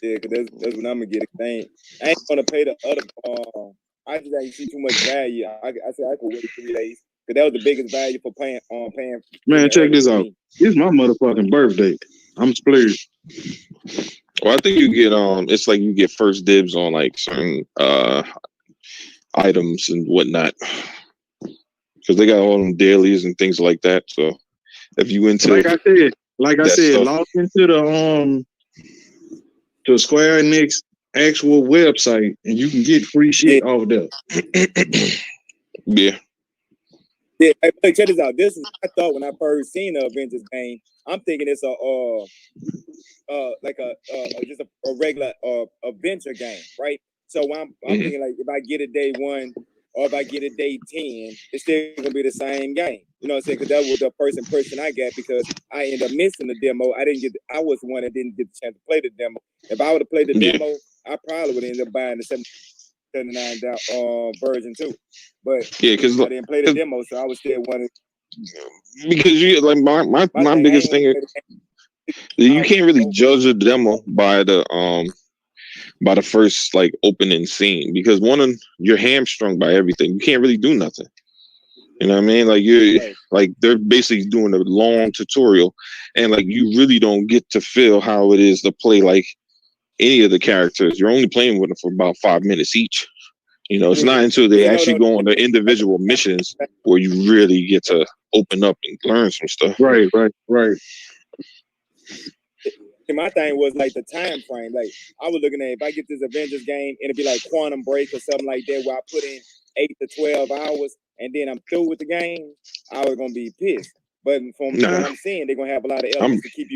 Speaker 1: Yeah, because that's when I'm going to get it. I ain't going to pay the other. I just ain't see too much value. I said I could wait 3 days. Because that was the biggest value for paying.
Speaker 3: Man, check this out. It's my motherfucking birthday. I'm splurged.
Speaker 4: Well, I think you get it's like you get first dibs on like certain items and whatnot. Because they got all them dailies and things like that. So if you into
Speaker 3: like I said, log into the to Square Enix actual website and you can get free shit off there.
Speaker 4: Yeah.
Speaker 1: Yeah, hey, check this out. This is I thought when I first seen the Avengers game. I'm thinking it's just a regular adventure game, right? So I'm thinking like if I get it day 1 or if I get it day 10, it's still gonna be the same game. You know what I'm saying? Because that was the first impression I got because I ended up missing the demo. I was the one that didn't get the chance to play the demo. If I would have played the demo, I probably would end up buying the $79 version too. But yeah, because I didn't play the demo, so I was still wanting.
Speaker 4: Because you like my biggest thing is you can't really judge a demo by the by the first like opening scene because you're hamstrung by everything. You can't really do nothing. You know what I mean? Like
Speaker 1: Right.
Speaker 4: like they're basically doing a long tutorial, and like you really don't get to feel how it is to play like any of the characters. You're only playing with them for about 5 minutes each. You know, it's not until they actually go on the individual missions where you really get to open up and learn some stuff.
Speaker 3: Right.
Speaker 1: And my thing was like the time frame. Like I was looking at if I get this Avengers game and it'd be like Quantum Break or something like that where I put in 8 to 12 hours and then I'm through with the game, I was gonna be pissed. But from what I'm seeing, they're gonna have a lot of elements to keep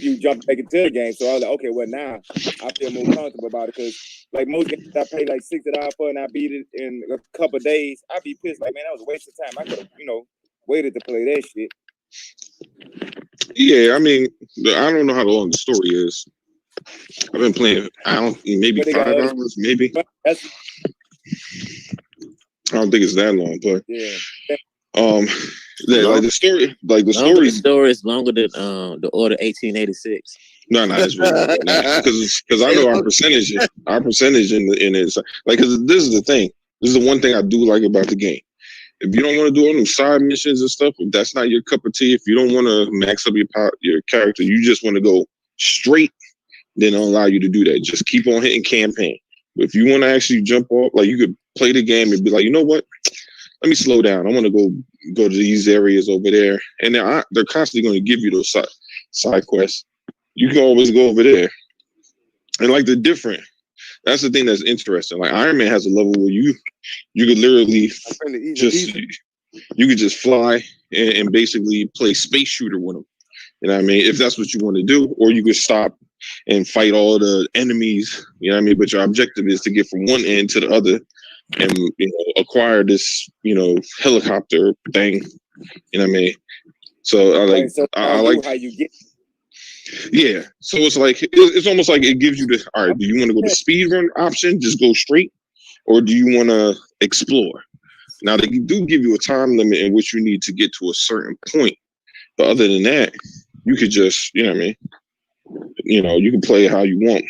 Speaker 1: you jumping back into the game. So I was like, okay, well now I feel more comfortable about it because like most games I pay like $60 for and I beat it in a couple of days, I'd be pissed like, man, that was a waste of time. I could have, waited to play that shit.
Speaker 4: Yeah, I mean, I don't know how long the story is. I've been playing, maybe 5 hours, maybe. I don't think it's that long, but
Speaker 1: yeah.
Speaker 4: Like the story,
Speaker 6: The story is longer than the Order 1886.
Speaker 4: No, it's really because I know our percentage in it. Like, because this is the thing. This is the one thing I do like about the game. If you don't want to do all them side missions and stuff, if that's not your cup of tea, if you don't want to max up your character, you just want to go straight, then it'll allow you to do that. Just keep on hitting campaign. But if you want to actually jump off, like you could play the game and be like, you know what? Let me slow down. I want to go to these areas over there, and they're constantly going to give you those side quests. You can always go over there, and like that's the thing that's interesting. Like Iron Man has a level where you could literally you could just fly and basically play space shooter with them. You know what I mean? If that's what you want to do, or you could stop and fight all the enemies. You know what I mean? But your objective is to get from one end to the other and acquire this helicopter thing. You know what I mean? So I like
Speaker 1: how you get.
Speaker 4: Yeah, so it's almost like it gives you the all right. Do you want to go the speed run option, just go straight, or do you want to explore? Now they do give you a time limit in which you need to get to a certain point, but other than that, you could just you can play it how you want.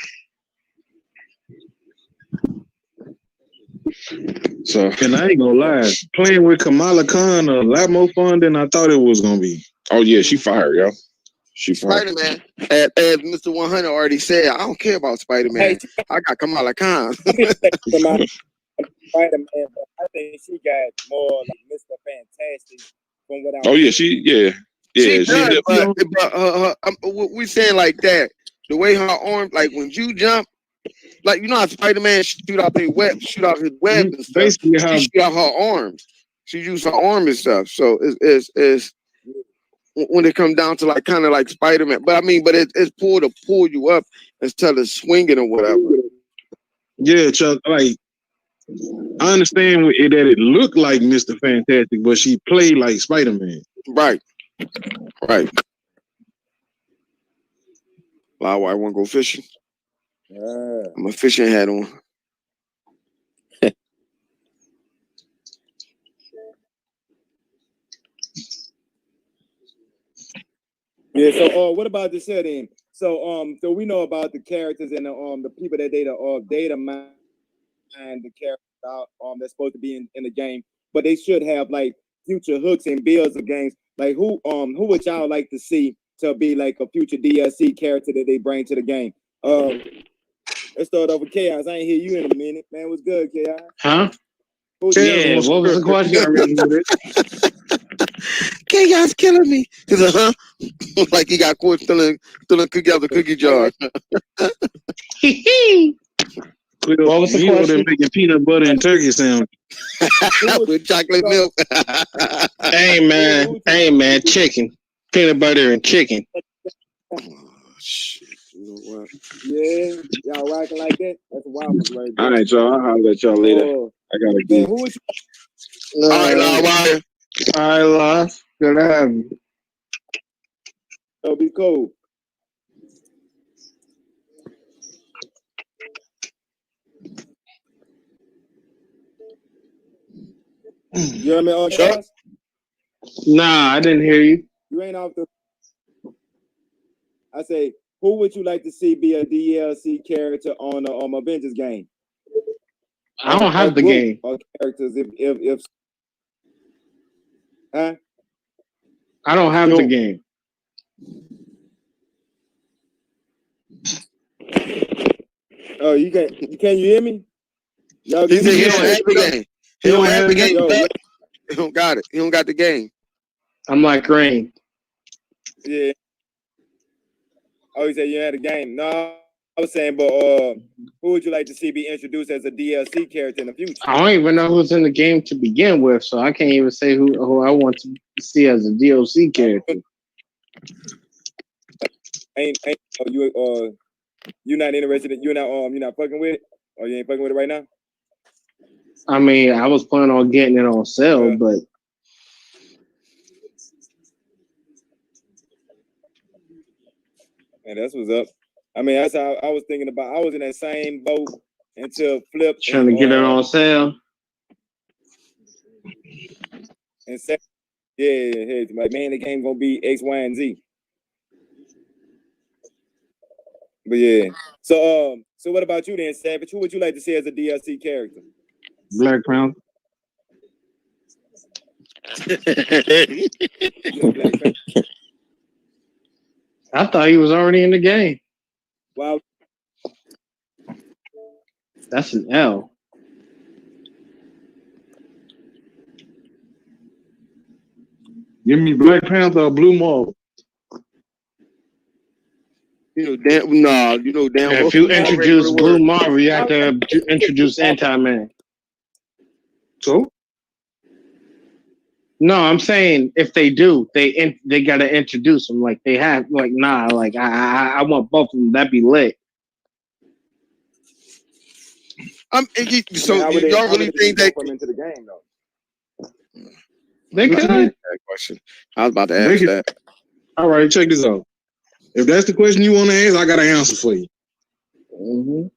Speaker 4: So,
Speaker 3: and I ain't gonna lie, playing with Kamala Khan a lot more fun than I thought it was gonna be.
Speaker 4: Oh yeah, she fired, yo. She fired.
Speaker 2: Spider-Man, as Mr. 100 already said, I don't care about Spider-Man. I got Kamala Khan.
Speaker 1: Spider-Man, but I think she got more like Mr. Fantastic from what I.
Speaker 4: Oh yeah, she
Speaker 2: does, but we saying like that. The way her arm, like when you jump, like how Spider-Man shoot out his web and stuff. Basically, she shoot out her arms. She used her arm and stuff. So it's when it comes down to like kind of like Spider-Man, but it's pull you up instead of swinging or whatever.
Speaker 3: Yeah, Chuck. Like I understand that it looked like Mr. Fantastic, but she played like Spider-Man.
Speaker 2: Right. I want to go fishing. I'm a fishing hat on.
Speaker 1: Yeah. So, what about the setting? So, so we know about the characters and the people that data mine the characters out that's supposed to be in the game, but they should have like future hooks and builds of games. Like who would y'all like to see to be like a future DLC character that they bring to the game? Let's start off with Chaos. I ain't hear you in a minute, man. What's good, Chaos?
Speaker 5: Huh? Yeah, what was the question?
Speaker 2: Chaos killing me. He's like, like he got caught stealing cookie out the cookie jar.
Speaker 5: What was the question?
Speaker 3: Making peanut butter and turkey sandwich
Speaker 2: with chocolate milk.
Speaker 5: Hey man, chicken, peanut butter and chicken.
Speaker 2: Oh, shit. You know what?
Speaker 1: Yeah, y'all rocking like that? That's a wild one right there.
Speaker 4: All right, y'all. I'll holler at y'all later. I gotta go.
Speaker 1: Who is
Speaker 2: all right,
Speaker 5: Lars. Good to have you.
Speaker 1: That'll be cool. You hear me, Chuck?
Speaker 5: Nah, I didn't hear you.
Speaker 1: You ain't off the. I say who would you like to see be a DLC character on Avengers game?
Speaker 5: I don't have the game.
Speaker 1: Or characters if huh?
Speaker 5: I don't have the game.
Speaker 1: Oh, can you hear me? Y'all
Speaker 2: He said he don't have the
Speaker 1: game.
Speaker 2: game. He don't have the game.
Speaker 1: Yo,
Speaker 2: He don't got it. He don't got the game.
Speaker 5: I'm like Rain.
Speaker 1: yeah. Oh, you said you had a game. No, I was saying, but who would you like to see be introduced as a DLC character in the future?
Speaker 5: I don't even know who's in the game to begin with, so I can't even say who I want to see as a DLC character.
Speaker 1: You not interested in, you're not fucking with it? Or you ain't fucking with it right now?
Speaker 5: I mean, I was planning on getting it on sale, but
Speaker 1: and that's what's up. I mean, that's how I was thinking about. I was in that same boat until Flip
Speaker 5: trying to get it on sale.
Speaker 1: And said, yeah, like, man, the game gonna be X, Y, and Z. But yeah. So what about you then, Savage? Who would you like to see as a DLC character?
Speaker 3: Black Panther.
Speaker 5: I thought he was already in the game.
Speaker 1: Wow.
Speaker 5: That's an L.
Speaker 3: Give me Black Panther or Blue Marvel.
Speaker 2: You know damn.
Speaker 5: If you introduce Blue Marvel, you have to introduce Anti-Man.
Speaker 3: So?
Speaker 5: No, I'm saying if they do, they gotta introduce them. Like they have, like I want both of them. That'd be lit.
Speaker 2: So y'all really think that
Speaker 1: come into the game though?
Speaker 5: They could.
Speaker 2: that question? I was about to ask that.
Speaker 3: All right, check this out. If that's the question you want to ask, I got an answer for you.
Speaker 5: Mm-hmm.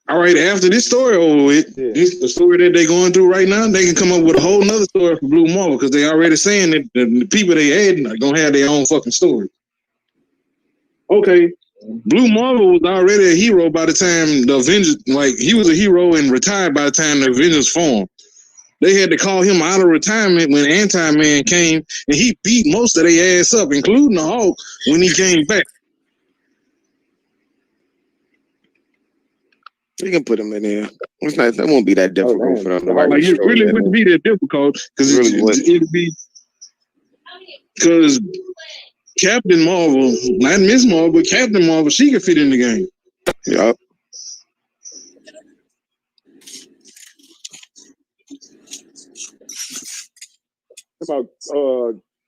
Speaker 3: All right, after this story over with, the story that they're going through right now, they can come up with a whole nother story for Blue Marvel because they already saying that the people they adding are gonna have their own fucking story. Okay, Blue Marvel was already a hero by the time the Avengers, like he was a hero and retired by the time the Avengers formed. They had to call him out of retirement when Anti-Man came, and he beat most of their ass up, including the Hulk, when he came back.
Speaker 2: You can put him in there. It's not. That won't be that difficult for them to write.
Speaker 3: Like, it really wouldn't be that difficult because it'd be because Captain Marvel, not Miss Marvel, but Captain Marvel, she could fit in the game.
Speaker 2: Yup.
Speaker 1: About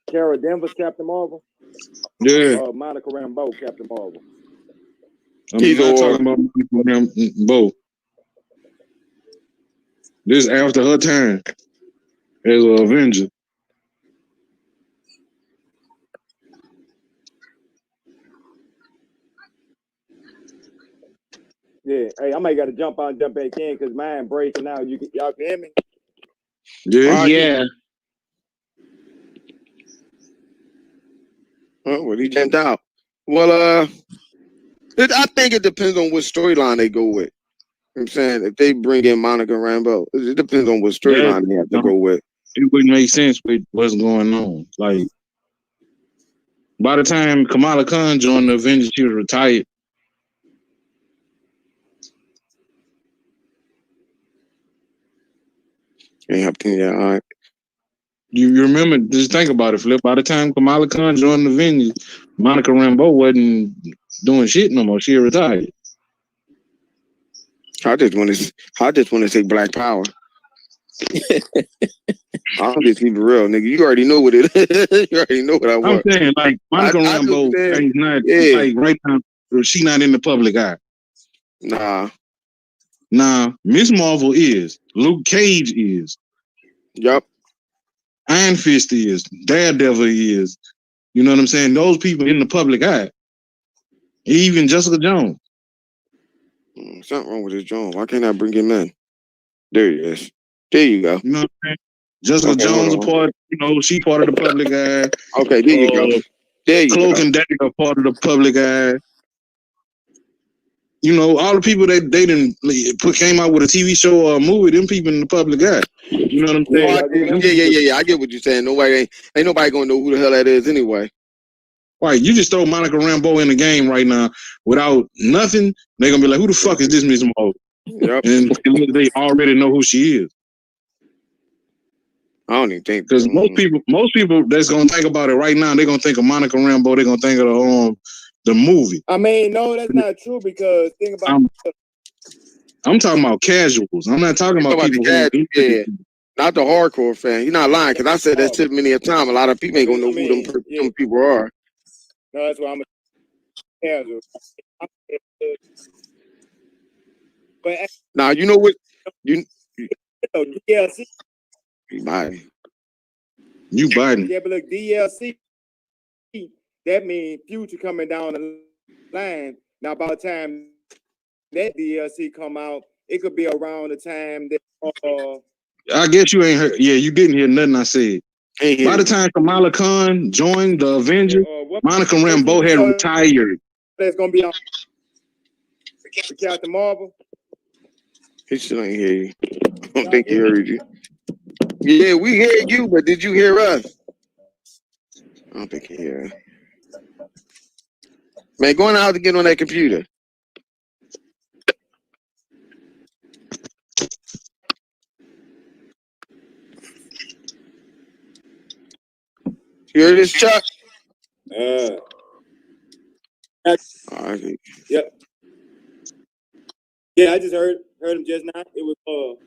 Speaker 1: Cara Danvers, Captain Marvel.
Speaker 3: Yeah.
Speaker 1: Monica Rambeau, Captain Marvel.
Speaker 3: I'm not talking about Monica Rambeau. This after her time as an Avenger.
Speaker 1: Yeah, hey, I might got to jump back in because mine breaking out. Y'all can hear me?
Speaker 3: Yeah.
Speaker 5: Yeah.
Speaker 2: Oh, well, he jumped out. Well, I think it depends on what storyline they go with. You know what I'm saying, if they bring in Monica Rambeau, it depends on what storyline they have to go with.
Speaker 3: It wouldn't make sense with what's going on. Like, by the time Kamala Khan joined the Avengers, she was retired.
Speaker 2: Yeah, all right.
Speaker 3: You remember, just think about it, Flip. By the time Kamala Khan joined the Avengers, Monica Rambeau wasn't doing shit no more. She retired.
Speaker 2: I just want to say Black Power. I'm just keep it real, nigga. You already know what it is. You already know what I want.
Speaker 3: I'm saying, like, Monica Rambeau is not, like, right now, she not in the public eye. Nah, Miss Marvel is. Luke Cage is.
Speaker 2: Yup.
Speaker 3: Iron Fist is. Daredevil is. You know what I'm saying? Those people in the public eye. Even Jessica Jones.
Speaker 2: Something wrong with this Jones. Why can't I bring him in? There he is. There you go.
Speaker 3: You know what I'm saying? Jessica Jones, she part of the public eye.
Speaker 2: Okay, there you go. There you
Speaker 3: Cloak
Speaker 2: go.
Speaker 3: and Dagger are part of the public eye. You know, all the people that they didn't came out with a TV show or a movie, them people in the public eye. You know what I'm saying?
Speaker 2: Yeah. I get what you're saying. Ain't nobody gonna know who the hell that is anyway.
Speaker 3: Right, you just throw Monica Rambeau in the game right now without nothing, they're gonna be like, who the fuck is this Miss Mo?
Speaker 2: Yep.
Speaker 3: And they already know who she is.
Speaker 2: I don't even think
Speaker 3: Because most people that's gonna think about it right now, they're gonna think of Monica Rambeau, they're gonna think of the movie.
Speaker 1: I mean, no, that's not true because think about
Speaker 3: I'm talking about casuals. I'm not talking about people who
Speaker 2: not the hardcore fan. You're not lying, because I said that shit many a time. A lot of people ain't gonna know who them people are.
Speaker 1: No, that's why I'm a casual. But
Speaker 2: now you know what
Speaker 1: DLC.
Speaker 2: Biden.
Speaker 3: You Biden.
Speaker 1: Yeah, but look, DLC. That means Future coming down the line. Now, by the time that DLC come out, it could be around the time that.
Speaker 3: I guess you ain't heard. Yeah, you didn't hear nothing I said. By the time Kamala Khan joined the Avengers, Monica Rambeau had retired.
Speaker 1: That's gonna be on Captain Marvel.
Speaker 2: He still ain't hear you. I don't think he heard you. Yeah, we heard you, but did you hear us? I don't think he heard. Man, going out to get on that computer. You heard this, Chuck?
Speaker 1: Yep. Yeah, I just heard him just now. It was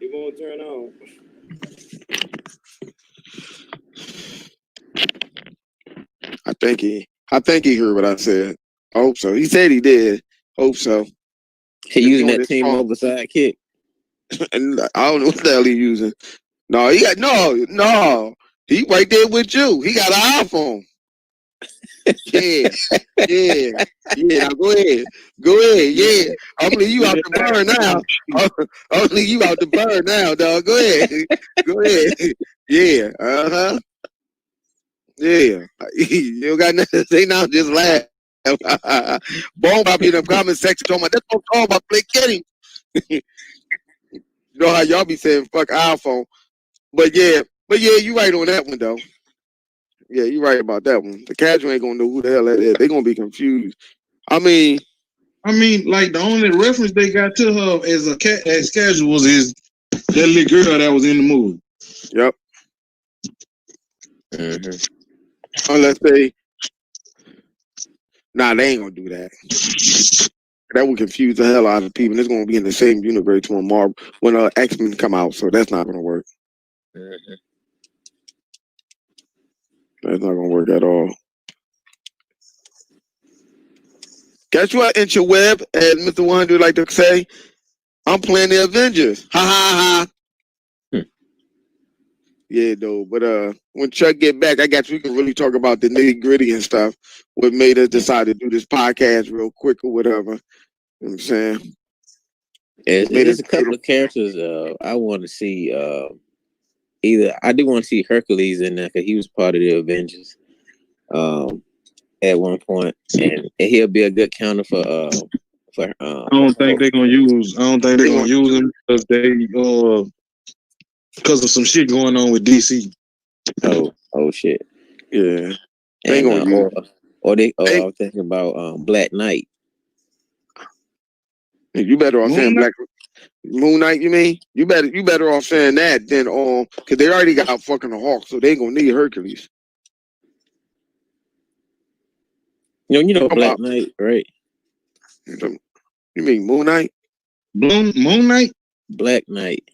Speaker 1: it won't turn on.
Speaker 2: I think he heard what I said. I hope so. He said he did. Hope so.
Speaker 6: He using that T-Mobile sidekick.
Speaker 2: And I don't know what the hell he using. No, he got no. He right there with you. He got an iPhone. Yeah. Now go ahead. Yeah, I'm leaving you out the burn now. I'm leaving you out the burn now, dog. Go ahead. Yeah. Yeah. You don't got nothing to say now. Just laugh. Bone Bobby in the comment section talking about that's what I'm talking about. Play Kenny. You know how y'all be saying fuck iPhone. But yeah, you right on that one though. Yeah, you right about that one. The casual ain't gonna know who the hell that is. They gonna be confused. I mean,
Speaker 3: like the only reference they got to her as casuals is that little girl that was in the movie.
Speaker 2: Yep.
Speaker 6: Mm-hmm.
Speaker 2: Unless they ain't gonna do that. That would confuse the hell out of people. It's gonna be in the same universe when X-Men come out, so that's not gonna work.
Speaker 6: Mm-hmm.
Speaker 2: That's not gonna work at all. Guess what, interweb, as Mr. 100 like to say, I'm playing the Avengers. Ha ha ha. Yeah, though. But when Chuck get back, I guess we can really talk about the nitty gritty and stuff. What made us decide to do this podcast real quick or whatever. You know what I'm saying?
Speaker 6: There's a couple of characters I want to see. Either I do want to see Hercules in there because he was part of the Avengers at one point, and he'll be a good counter for. I
Speaker 3: don't think they're gonna use him because because of some shit going on with DC.
Speaker 6: Oh shit.
Speaker 2: Yeah.
Speaker 6: And, I was thinking about Black Knight.
Speaker 2: You better off saying Moon Knight, you mean? You better off saying that than because they already got fucking the Hawk, so they gonna need Hercules.
Speaker 6: You know Black Knight, right?
Speaker 2: You mean Moon Knight?
Speaker 3: Moon Knight?
Speaker 6: Black Knight.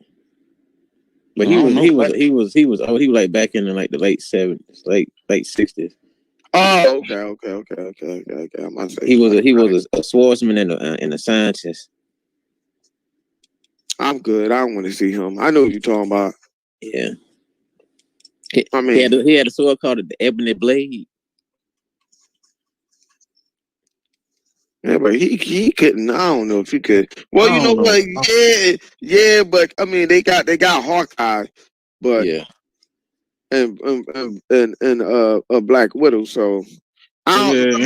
Speaker 6: But he was like back in the late 70s, late 60s.
Speaker 2: Oh, okay. I might say
Speaker 6: he was a swordsman and a scientist.
Speaker 2: I'm good. I don't want to see him. I know what you're talking about.
Speaker 6: Yeah. He had a sword called the Ebony Blade.
Speaker 2: Yeah, but he couldn't. I don't know if he could. Well, you know what? Yeah. But I mean, they got Hawkeye, but
Speaker 6: yeah.
Speaker 2: and Black Widow. So I will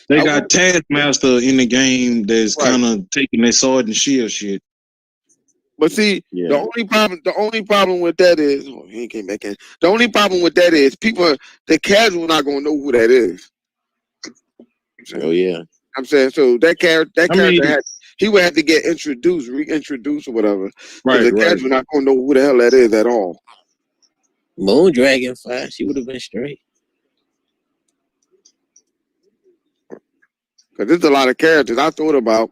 Speaker 3: they got Taskmaster in the game that's kind of taking that sword and shield shit.
Speaker 2: But see, the only problem with that is he came back in. The only problem with that is people, the casual, not gonna know who that is.
Speaker 6: Oh yeah,
Speaker 2: I'm saying so that character he would have to get reintroduced or whatever.
Speaker 3: Right,
Speaker 2: the casual not gonna know who the hell that is at all.
Speaker 6: Moon Dragonfly, she would have been straight.
Speaker 2: Cause there's a lot of characters I thought about.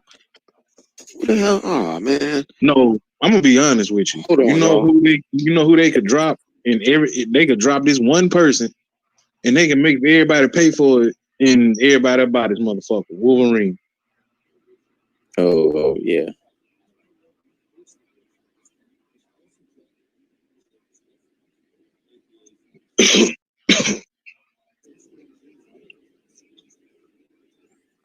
Speaker 2: What the hell? Oh man.
Speaker 3: No, I'm gonna be honest with you.
Speaker 2: Hold on,
Speaker 3: you know who they could drop, and they could drop this one person, and they can make everybody pay for it, and everybody about this motherfucker, Wolverine.
Speaker 6: Oh yeah.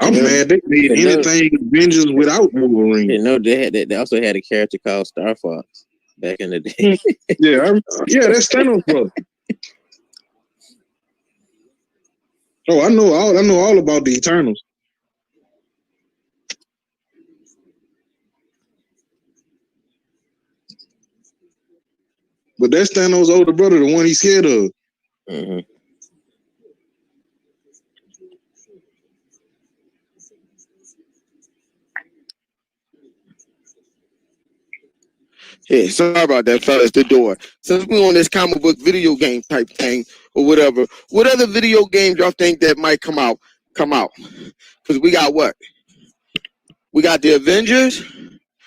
Speaker 3: I'm mad they made anything Avengers without Wolverine.
Speaker 6: You know, they also had a character called Star Fox back in the day.
Speaker 3: That's Thanos' brother. Oh, I know all about the Eternals. But that's Thanos' older brother, the one he's scared of.
Speaker 6: Mm-hmm.
Speaker 2: Yeah, sorry about that, fellas. The door. Since we're on this comic book video game type thing or whatever, what other video games y'all think that might come out? Because we got what? We got the Avengers,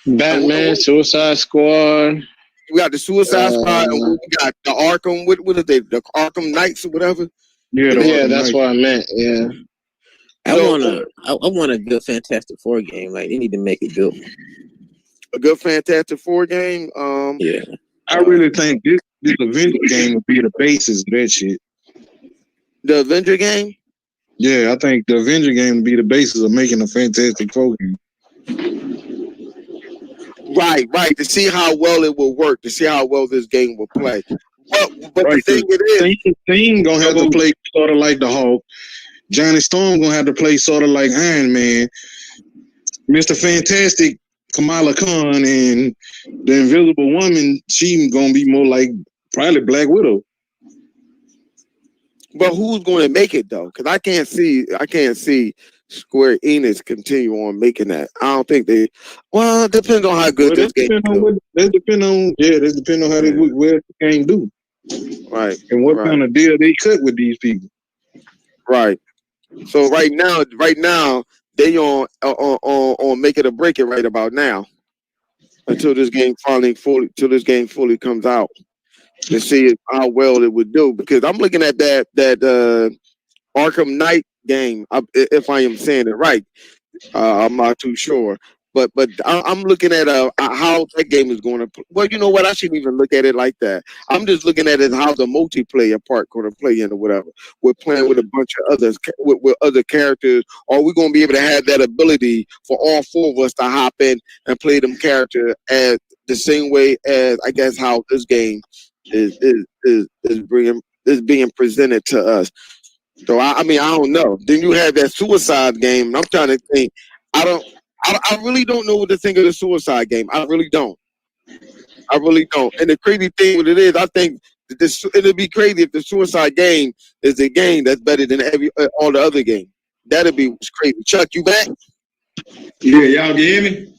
Speaker 5: Batman, Suicide Squad.
Speaker 2: We got the Suicide Squad, and we got the Arkham. What are they? The Arkham Knights or whatever.
Speaker 5: Yeah, that's what I meant. Yeah.
Speaker 6: I want a good Fantastic Four game. Like they need to make a good one.
Speaker 2: A good Fantastic Four game.
Speaker 6: Yeah.
Speaker 3: I really think this Avenger game would be the basis of that shit.
Speaker 2: The Avenger game?
Speaker 3: Yeah, I think the Avenger game would be the basis of making a Fantastic Four game.
Speaker 2: Right. To see how well it will work, to see how well this game will play. But
Speaker 3: the
Speaker 2: thing it is,
Speaker 3: Thing gonna have to play sort of like the Hulk. Johnny Storm gonna have to play sort of like Iron Man. Mr. Fantastic, Kamala Khan, and the Invisible Woman, she gonna be more like probably Black Widow.
Speaker 2: But who's going to make it though? Because I can't see Square Enix continue on making that. I don't think they. Well, it depends on how good this game.
Speaker 3: That depends on how they the game do.
Speaker 2: Right.
Speaker 3: And what kind of deal they cut with these people.
Speaker 2: Right. So right now they on make it or break it right about now. Until this game fully comes out. To see how well it would do, because I'm looking at that Arkham Knight game. If I am saying it right, I'm not too sure, but I'm looking at how that game is going to. Well, you know what? I shouldn't even look at it like that. I'm just looking at it how the multiplayer part going to play in or whatever. We're playing with a bunch of others with other characters. Are we going to be able to have that ability for all four of us to hop in and play them characters as the same way as I guess how this game is being presented to us. So I don't know. Then you have that Suicide game, and I'm trying to think. I really don't know what to think of the Suicide game. I really don't. And the crazy thing with it is, I think it'd be crazy if the Suicide game is a game that's better than all the other games. That'd be crazy. Chuck, you back?
Speaker 7: Yeah, y'all can hear me?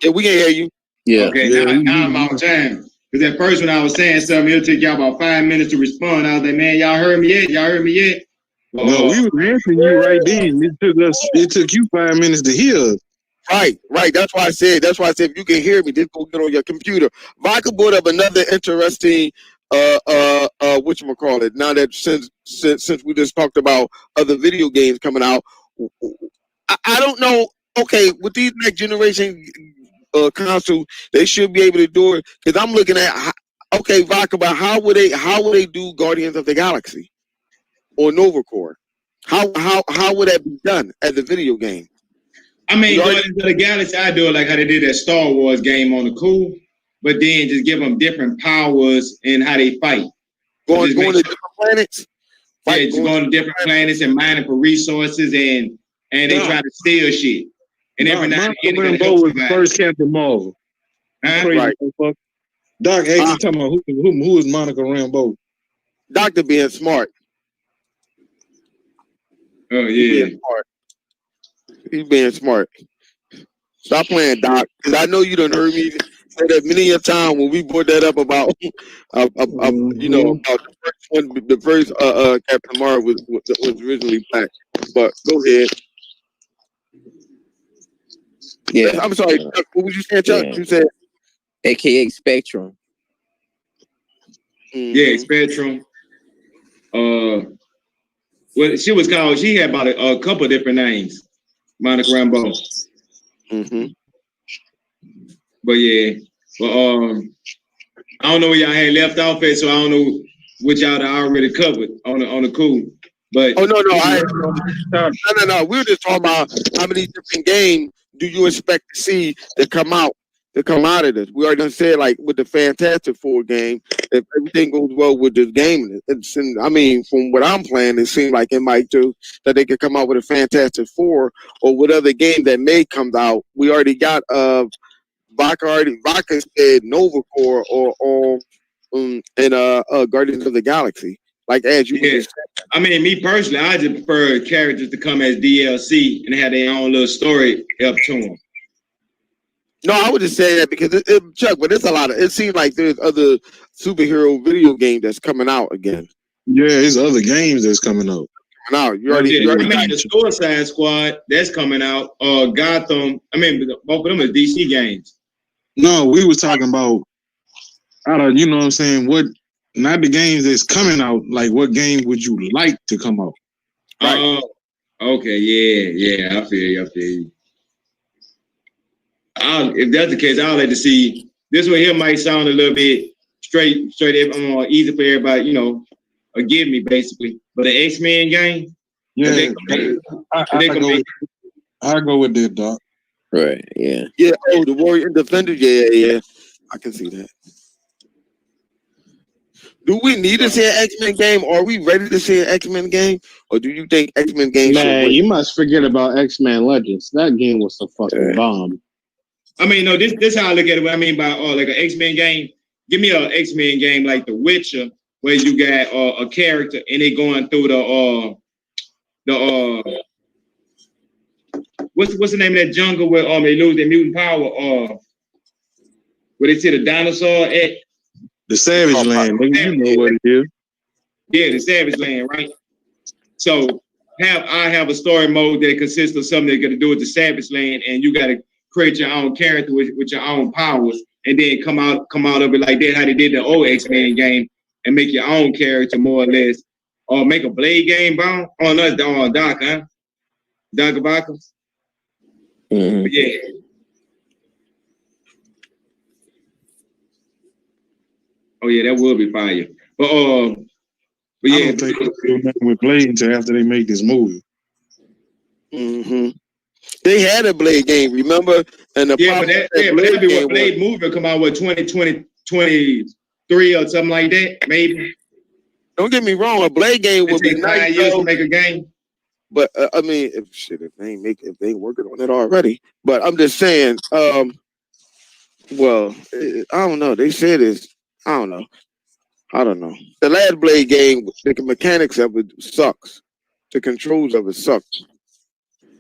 Speaker 2: Yeah, we can hear you.
Speaker 6: Yeah.
Speaker 7: Okay, now I'm on time. Because at first when I was saying something, it'll take y'all about 5 minutes to respond. I was like, man, y'all heard me yet?
Speaker 3: No, we were answering you right then. It took you 5 minutes to hear.
Speaker 2: Right. That's why I said if you can hear me, just go get on your computer. Vodka brought up another interesting whatchamacallit. Now that since we just talked about other video games coming out, I don't know. Okay, with these next generation console, they should be able to do it, because I'm looking at Vodka, about how would they do Guardians of the Galaxy or Nova Corps? How would that be done as a video game?
Speaker 7: I mean, Guardians of the Galaxy, I do it like how they did that Star Wars game on the cool. but then just give them different powers in how they fight.
Speaker 2: Going to different planets.
Speaker 7: Yeah, just going to different planets and mining for resources, and they try to steal shit. And every now and then,
Speaker 3: Rambeau was the first Captain Marvel. Crazy
Speaker 2: Right.
Speaker 3: motherfucker. Doc ain't talking about who is Monica Rambeau.
Speaker 2: Doctor being smart.
Speaker 7: Oh yeah.
Speaker 2: He's being smart. Stop playing, Doc. Because I know you done heard me say that many a time when we brought that up about, you know, about the first one, the first Captain Marvel was originally black. But go ahead.
Speaker 6: Yeah.
Speaker 2: I'm sorry. Chuck, what was you saying, Chuck?
Speaker 6: Yeah.
Speaker 2: You said,
Speaker 6: AKA Spectrum.
Speaker 7: Yeah, Spectrum. Well, she was called. She had about a couple of different names. Monica Rambeau. But yeah, I don't know where y'all had left off at, so I don't know what y'all already covered on the cool. But
Speaker 2: no. We were just talking about how many different games do you expect to see that come out of this. We already done said, like with the Fantastic Four game, if everything goes well with this game, I mean, from what I'm playing, it seems like it might do that they could come out with a Fantastic Four or what other game that may come out. We already got Vaca said Nova Corps or Guardians of the Galaxy. Like as you
Speaker 7: yeah. I mean, me personally, I just prefer characters to come as DLC and have their own little story up to them.
Speaker 2: No, I would just say that because Chuck, but it's a lot of. It seems like there's other superhero video game that's coming out again.
Speaker 3: Yeah, there's other games that's coming out.
Speaker 2: You already
Speaker 7: I mean, the Suicide Squad that's coming out. Gotham. I mean, both of them are DC games.
Speaker 3: No, we was talking about you know what I'm saying? What? Not the games that's coming out. Like, what game would you like to come out?
Speaker 7: Right. Okay. Yeah. I feel you. If that's the case, I'd like to see this one here. Might sound a little bit straight, easy for everybody, you know, give me basically. But the X-Men game,
Speaker 3: yeah, I go with that, Doc.
Speaker 6: Right. Yeah.
Speaker 2: Yeah. Oh, the Warrior and Defender. Yeah. I can see that. Do we need to see an X-Men game? Are we ready to see an X-Men game? Or do you think X-Men game
Speaker 5: Man, you must forget about X-Men Legends. That game was a fucking bomb.
Speaker 7: I mean, no, this how I look at it. What I mean by like an X-Men game. Give me an X-Men game like The Witcher, where you got a character and they going through the what's the name of that jungle where they lose their mutant power? Where they see the dinosaur at
Speaker 3: the Savage Land. You know what it is.
Speaker 7: Yeah, the Savage Land, right? So I have a story mode that consists of something that's gonna do with the Savage Land, and you gotta create your own character with your own powers, and then come out of it like that, how they did the old X-Men game, and make your own character more or less, or make a Blade game, bro. On us, on Doc, huh? Doc Vaca.
Speaker 6: Mm-hmm.
Speaker 7: Yeah. Oh yeah, that would be fire. But yeah,
Speaker 3: I don't think they'll do nothing with Blade until after they make this movie.
Speaker 2: They had a Blade game, remember? And
Speaker 7: but that'd be what Blade movie will come out with 2023 or something like that, maybe.
Speaker 2: Don't get me wrong, a Blade game would be nice.
Speaker 7: 5 years to make a game.
Speaker 2: But I mean, if they ain't working on it already. But I'm just saying, well, I don't know. They said it's, I don't know. The last Blade game, the mechanics of it sucks. The controls of it suck.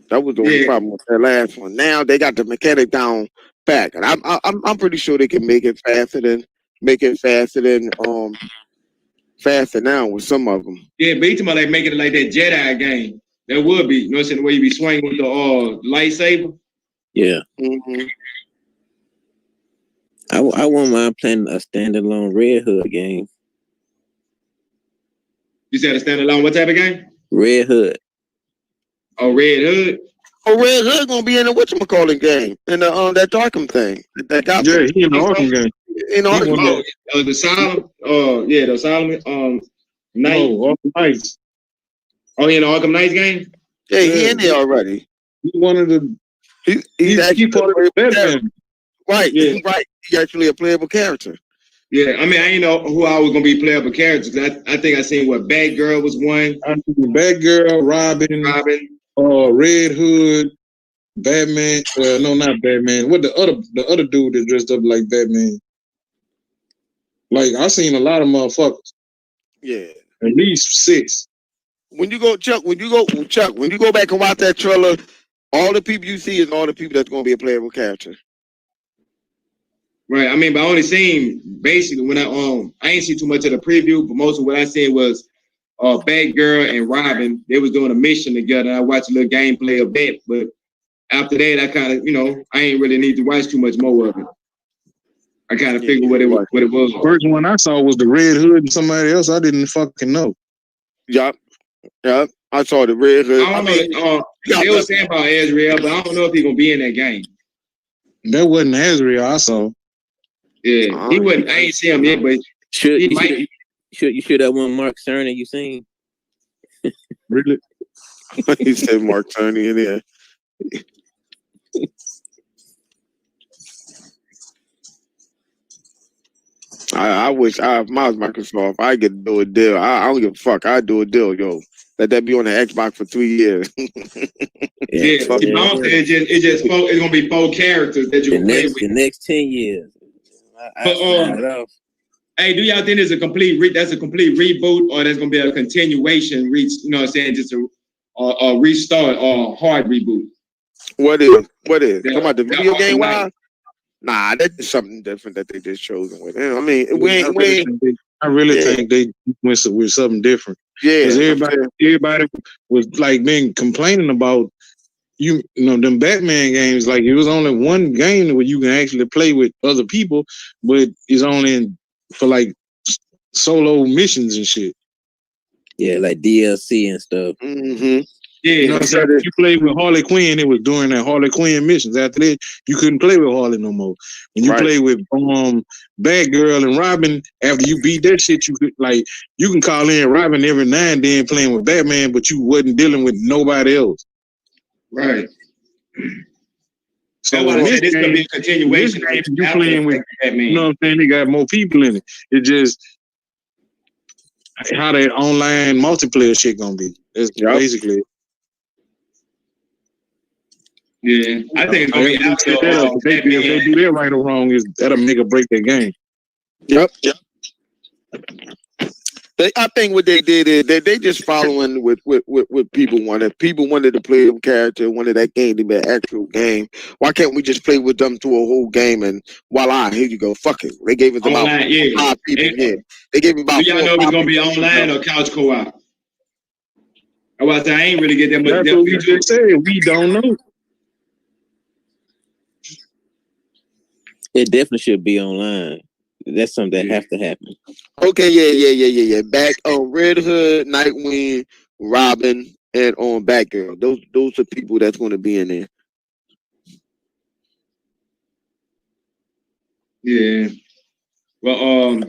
Speaker 2: That was the only problem with that last one. Now they got the mechanic down back, and I'm pretty sure they can make it faster now with some of them.
Speaker 7: Yeah, but you talking about like making it like that Jedi game. That would be, you know what I'm saying, the way you be swinging with the lightsaber.
Speaker 6: Yeah.
Speaker 2: Mm-hmm.
Speaker 6: I wouldn't mind playing a standalone Red Hood game.
Speaker 7: You said a standalone what type of game?
Speaker 6: Red Hood.
Speaker 7: Oh, Red Hood.
Speaker 2: Oh, Red Hood gonna be in the whatchamacallit game, in the that Arkham thing.
Speaker 3: He in the Arkham game.
Speaker 2: In the Arkham game.
Speaker 7: The Asylum. The Asylum. Night.
Speaker 3: No, Arkham Knights.
Speaker 7: Oh, in the Arkham Knights game.
Speaker 2: Yeah, he in there already.
Speaker 3: He's one of the.
Speaker 2: He's actually
Speaker 3: part of the game.
Speaker 2: Right, right. he actually a playable character.
Speaker 7: Yeah, I mean, I didn't know who I was gonna be playable characters. I think I seen what Batgirl was one.
Speaker 3: I think Batgirl, Robin, Red Hood, Batman. No, not Batman. What the other dude that dressed up like Batman? Like I seen a lot of motherfuckers.
Speaker 2: Yeah,
Speaker 3: at least 6.
Speaker 2: When you go back and watch that trailer, all the people you see is all the people that's going to be a playable character.
Speaker 7: Right. I mean, but I only seen basically when I ain't see too much of the preview, but most of what I seen was Batgirl and Robin. They was doing a mission together. I watched a little gameplay of that, but after that, I kind of, I ain't really need to watch too much more of it. I kind of figured what it was.
Speaker 3: The first one I saw was the Red Hood and somebody else I didn't fucking know.
Speaker 2: Yup. I saw the Red Hood.
Speaker 7: I don't know. They were saying about Azrael, but I don't know if he's gonna be in that game.
Speaker 3: That wasn't Azrael I saw.
Speaker 7: Yeah, he wasn't. I ain't see him yet, but
Speaker 6: you should have one Mark Cerny you seen.
Speaker 3: Really?
Speaker 2: He said Mark Cerny in there. I wish if I was Microsoft, I could do a deal. I don't give a fuck. I'd do a deal, yo. Let that be on the Xbox for 3 years.
Speaker 7: It's gonna be 4 characters that you can play with.
Speaker 6: The next 10 years.
Speaker 7: Hey, do y'all think that's a complete reboot, or that's gonna be a continuation? You know what I'm saying? Just a restart or a hard reboot.
Speaker 2: What is? Come on, the video game wise? Nah, that's something different that they just chosen with. I mean,
Speaker 3: I really think they went with something different.
Speaker 2: Yeah,
Speaker 3: because everybody was like been complaining about them Batman games. Like it was only one game where you can actually play with other people, but it's only for like solo missions and shit.
Speaker 6: Yeah, like DLC and stuff.
Speaker 2: Mm-hmm.
Speaker 3: Yeah, if you played with Harley Quinn, it was during that Harley Quinn missions. After that, you couldn't play with Harley no more. When you play with Batgirl and Robin, after you beat that shit, you can call in Robin every now and then playing with Batman, but you wasn't dealing with nobody else.
Speaker 7: Right.
Speaker 3: So
Speaker 7: this could be a continuation.
Speaker 3: You playing with Batman. You know what I'm saying? They got more people in it. It just how that online multiplayer shit gonna be. That's basically.
Speaker 7: Yeah, I think it's gonna be out there.
Speaker 3: If they do that right or wrong, that'll make or break their game.
Speaker 2: Yep. I think what they did is they just following with people wanted. People wanted to play them character, wanted that game to be an actual game. Why can't we just play with them through a whole game and voila, here you go. Fuck it. They gave it about 5 people. They gave it about.
Speaker 7: Do y'all know if it's gonna be online or couch co-op? I ain't really get that much.
Speaker 3: That's what we just said. We don't know.
Speaker 6: It definitely should be online. That's something that have to happen.
Speaker 2: Okay, yeah. Back on Red Hood, Nightwing, Robin, and on Batgirl. Those are people that's going to be in there.
Speaker 7: Yeah. Well,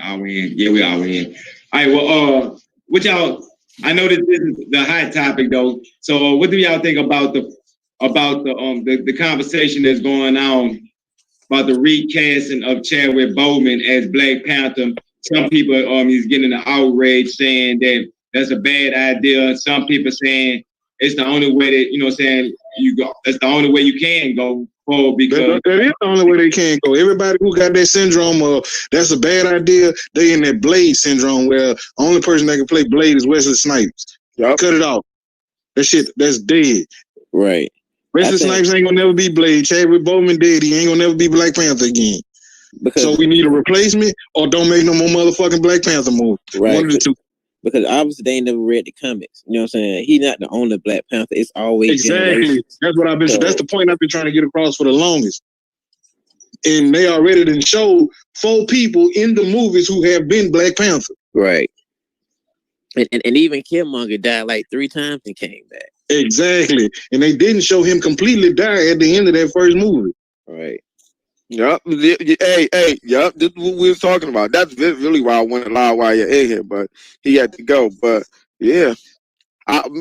Speaker 7: I win. Yeah, we all win. All right. Well, what y'all? I know that this is the hot topic though. So, what do y'all think about the conversation that's going on about the recasting of Chadwick Boseman as Black Panther? Some people is getting an outrage saying that that's a bad idea. Some people saying it's the only way that you go. That's the only way you can go forward because
Speaker 3: that is the only way they can go. Everybody who got that syndrome of that's a bad idea, they in that Blade syndrome where the only person that can play Blade is Wesley Snipes. Y'all cut it off. That shit, that's dead.
Speaker 6: Right.
Speaker 3: Wesley Snipes ain't gonna never be Blade. Chadwick Boseman dead. He ain't gonna never be Black Panther again. So we need a replacement, or don't make no more motherfucking Black Panther movie.
Speaker 6: Right.
Speaker 3: One of the two.
Speaker 6: Because obviously they ain't never read the comics. You know what I'm saying? He's not the only Black Panther. It's always
Speaker 3: exactly. That's what I've been. That's the point I've been trying to get across for the longest. And they already done showed 4 people in the movies who have been Black Panther.
Speaker 6: Right. And even Killmonger died like 3 times and came back.
Speaker 3: Exactly. And they didn't show him completely die at the end of that first movie.
Speaker 6: Right.
Speaker 2: Yep. Hey. Yep. This is what we was talking about. That's really why I wanted to lie while you're in here, but he had to go. But yeah.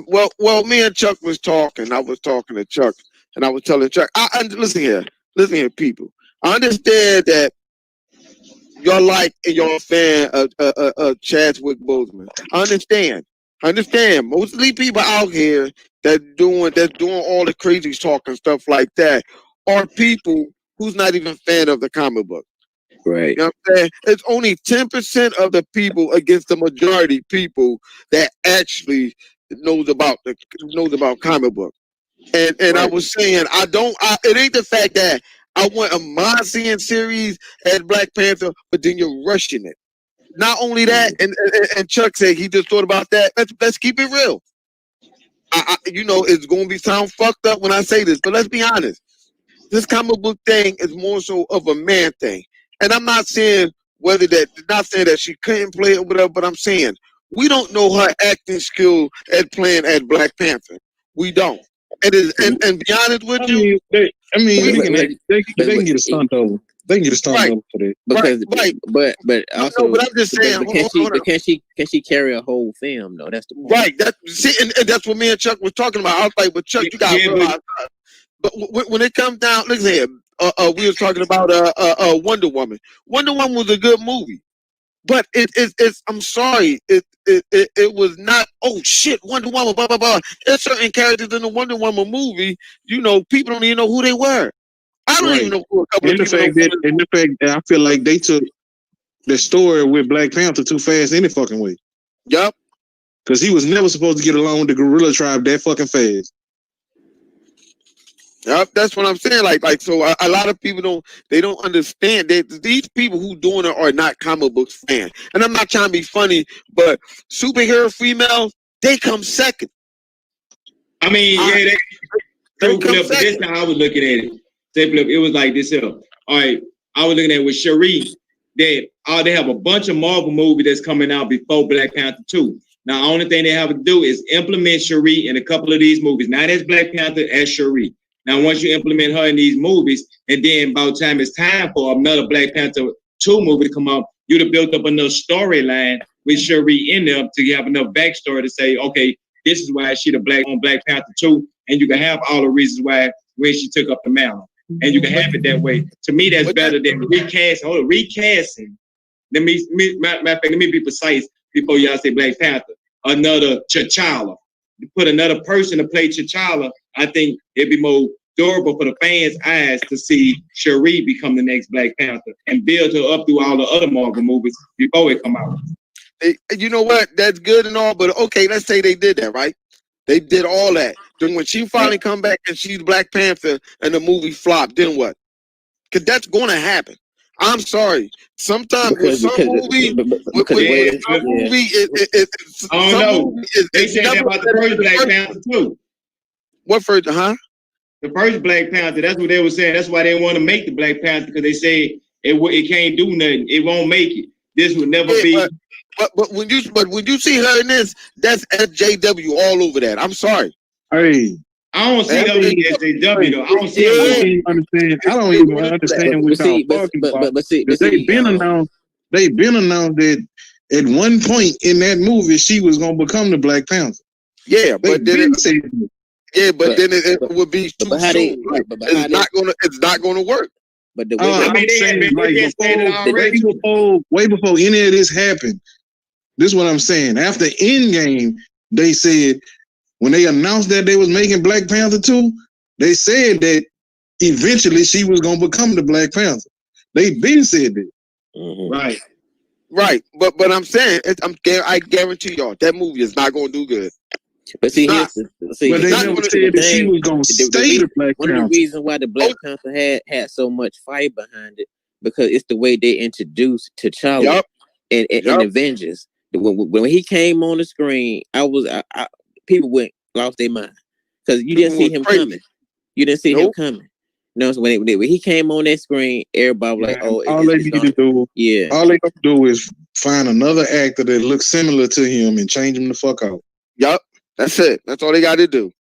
Speaker 2: Well, me and Chuck was talking. I was talking to Chuck, and I was telling Chuck, listen here. listen here, people. I understand that y'all like and y'all a fan of Chadwick Boseman. I understand. Most of these people out here that's doing all the crazy talk and stuff like that are people who's not even a fan of the comic book.
Speaker 6: Right.
Speaker 2: You know what I'm saying? It's only 10% of the people against the majority people that actually knows about comic book. And
Speaker 7: Right.
Speaker 2: I was saying it ain't the fact that I want a Mossian series as Black Panther, but then you're rushing it. Not only that, and Chuck said he just thought about that. Let's keep it real. It's going to sound fucked up when I say this, but let's be honest. This comic book thing is more so of a man thing, and I'm not saying that she couldn't play it or whatever, but I'm saying we don't know her acting skill at playing as Black Panther. We don't. And be honest with you,
Speaker 3: they can get a stunt double. They can get a stunt double for that.
Speaker 6: Because, but also,
Speaker 2: but I'm just saying,
Speaker 6: can she carry a whole film? No, that's the point.
Speaker 2: Right. And that's what me and Chuck was talking about. I was like, but Chuck, you got to realize. But when it comes down, listen here. We were talking about Wonder Woman. Wonder Woman was a good movie, but it's. I'm sorry, it was not. Oh shit, Wonder Woman, blah blah blah. There's certain characters in the Wonder Woman movie. People don't even know who they were. I don't even know who a couple of people.
Speaker 3: And the fact that I feel like they took the story with Black Panther too fast any fucking way.
Speaker 2: Yup.
Speaker 3: Because he was never supposed to get along with the gorilla tribe that fucking fast.
Speaker 2: Yep, that's what I'm saying. So a lot of people don't understand that these people who doing it are not comic books fans. And I'm not trying to be funny, but superhero females, they come second.
Speaker 7: I mean, they come second. But this time I was looking at it. It was like this here. All right, I was looking at it with Cherie that they have a bunch of Marvel movies that's coming out before Black Panther 2. Now, the only thing they have to do is implement Cherie in a couple of these movies, not as Black Panther, as Cherie. Now, once you implement her in these movies, and then by the time it's time for another Black Panther 2 movie to come out, you'd have built up enough storyline with Cherie in there to have enough backstory to say, okay, this is why she the Black Panther 2, and you can have all the reasons why when she took up the mantle. And you can have it that way. To me, that's better than recasting. Recasting. Let me be precise before y'all say Black Panther. Another T'Challa. You put another person to play T'Challa, I think it'd be more durable for the fans' eyes to see Cherie become the next Black Panther and build her up through all the other Marvel movies before it come out.
Speaker 2: You know what? That's good and all, but okay, let's say they did that, right? They did all that. Then when she finally come back and she's Black Panther and the movie flopped, then what? Because that's going to happen. I'm sorry. Sometimes with some movie,
Speaker 7: I don't know. They said that about the first Black Panther too.
Speaker 2: What first? Huh?
Speaker 7: The first Black Panther. That's what they were saying. That's why they want to make the Black Panther, because they say it can't do nothing. It won't make it. This would never be.
Speaker 2: But when you see her in this, that's SJW all over that. I'm sorry.
Speaker 3: Hey,
Speaker 7: I don't see them as SJW though. I don't see.
Speaker 3: I don't even understand what y'all talking about. But they've been announced that at one point in that movie she was gonna become the Black Panther.
Speaker 2: Yeah, but then it would be too soon. It's not gonna work.
Speaker 3: But the way before any of this happened. This is what I'm saying. After Endgame, they said, when they announced that they was making Black Panther 2, they said that eventually she was going to become the Black Panther. They been said that.
Speaker 7: Mm-hmm.
Speaker 2: Right. But I'm saying, I guarantee y'all, that movie is not going to do good.
Speaker 6: But see,
Speaker 3: but they never said that she was going to stay the Black Panther.
Speaker 6: One of the reasons why the Black Panther had so much fight behind it, because it's the way they introduced T'Challa and Avengers. When he came on the screen, people lost their mind because you didn't see him coming. You didn't see him coming. No, so when he came on that screen, everybody was like, "Oh,
Speaker 3: all they need to do is find another actor that looks similar to him and change him the fuck out."
Speaker 2: Yup, that's it. That's all they got to do.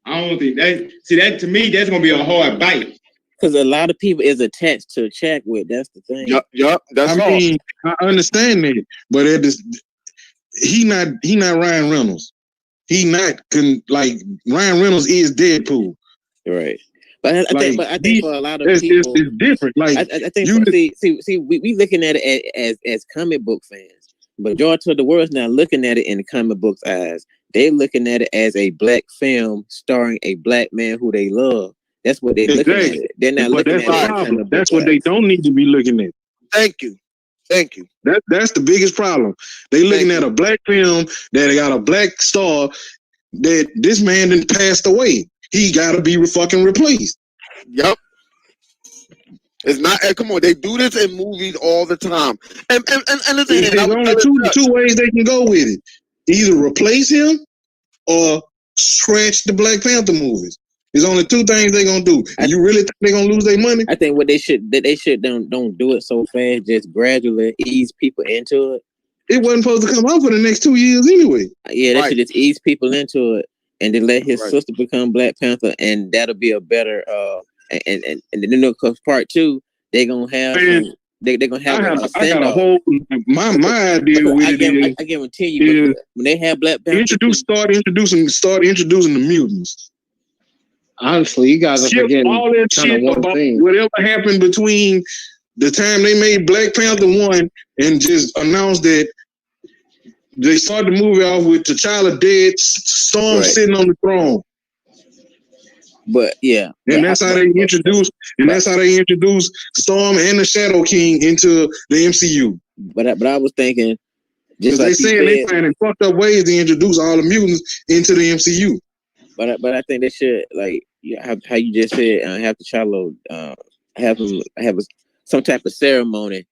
Speaker 7: I don't think that. See, that to me, that's gonna be a hard bite.
Speaker 6: Because a lot of people is attached to Chadwick. That's the thing.
Speaker 2: Yup. That's all.
Speaker 3: Mean, I understand that, but he not Ryan Reynolds. He not Ryan Reynolds is Deadpool.
Speaker 6: Right. But I
Speaker 3: Like,
Speaker 6: think for a lot of
Speaker 3: it's
Speaker 6: people,
Speaker 3: different. Like,
Speaker 6: I think we looking at it as comic book fans. Majority of the world's not looking at it in the comic books eyes. They're looking at it as a black film starring a black man who they love. That's what they're looking at it. They're not looking at it as comic book
Speaker 3: That's what they don't need to be looking at.
Speaker 2: Thank you.
Speaker 3: That's the biggest problem. They looking at a black film that got a black star that this man done passed away. He gotta be fucking replaced.
Speaker 2: Yep. It's not. Come on, they do this in movies all the time. And the thing is,
Speaker 3: There's only two ways they can go with it: either replace him or scratch the Black Panther movies. There's only two things they're gonna do. And you really think they're gonna lose their money?
Speaker 6: I think what they should don't do it so fast. Just gradually ease people into it.
Speaker 3: It wasn't supposed to come out for the next 2 years anyway.
Speaker 6: Yeah, they should just ease people into it, and then let his sister become Black Panther, and that'll be a better. And then of part 2, they're gonna have they're gonna have a
Speaker 3: I got a whole my idea with it is.
Speaker 6: I guarantee you, when they have Black Panther,
Speaker 3: start introducing the mutants.
Speaker 5: Honestly, you guys are forgetting
Speaker 3: all that shit about whatever happened between the time they made Black Panther 1 and just announced that they started the movie off with T'Challa dead, Storm sitting on the throne.
Speaker 6: But yeah,
Speaker 3: and that's how they introduced Storm and the Shadow King into the MCU.
Speaker 6: But I was thinking, just
Speaker 3: like they saying they finding fucked up ways to introduce all the mutants into the MCU.
Speaker 6: But I think they should, like, how you just said, have T'Challa have some type of ceremony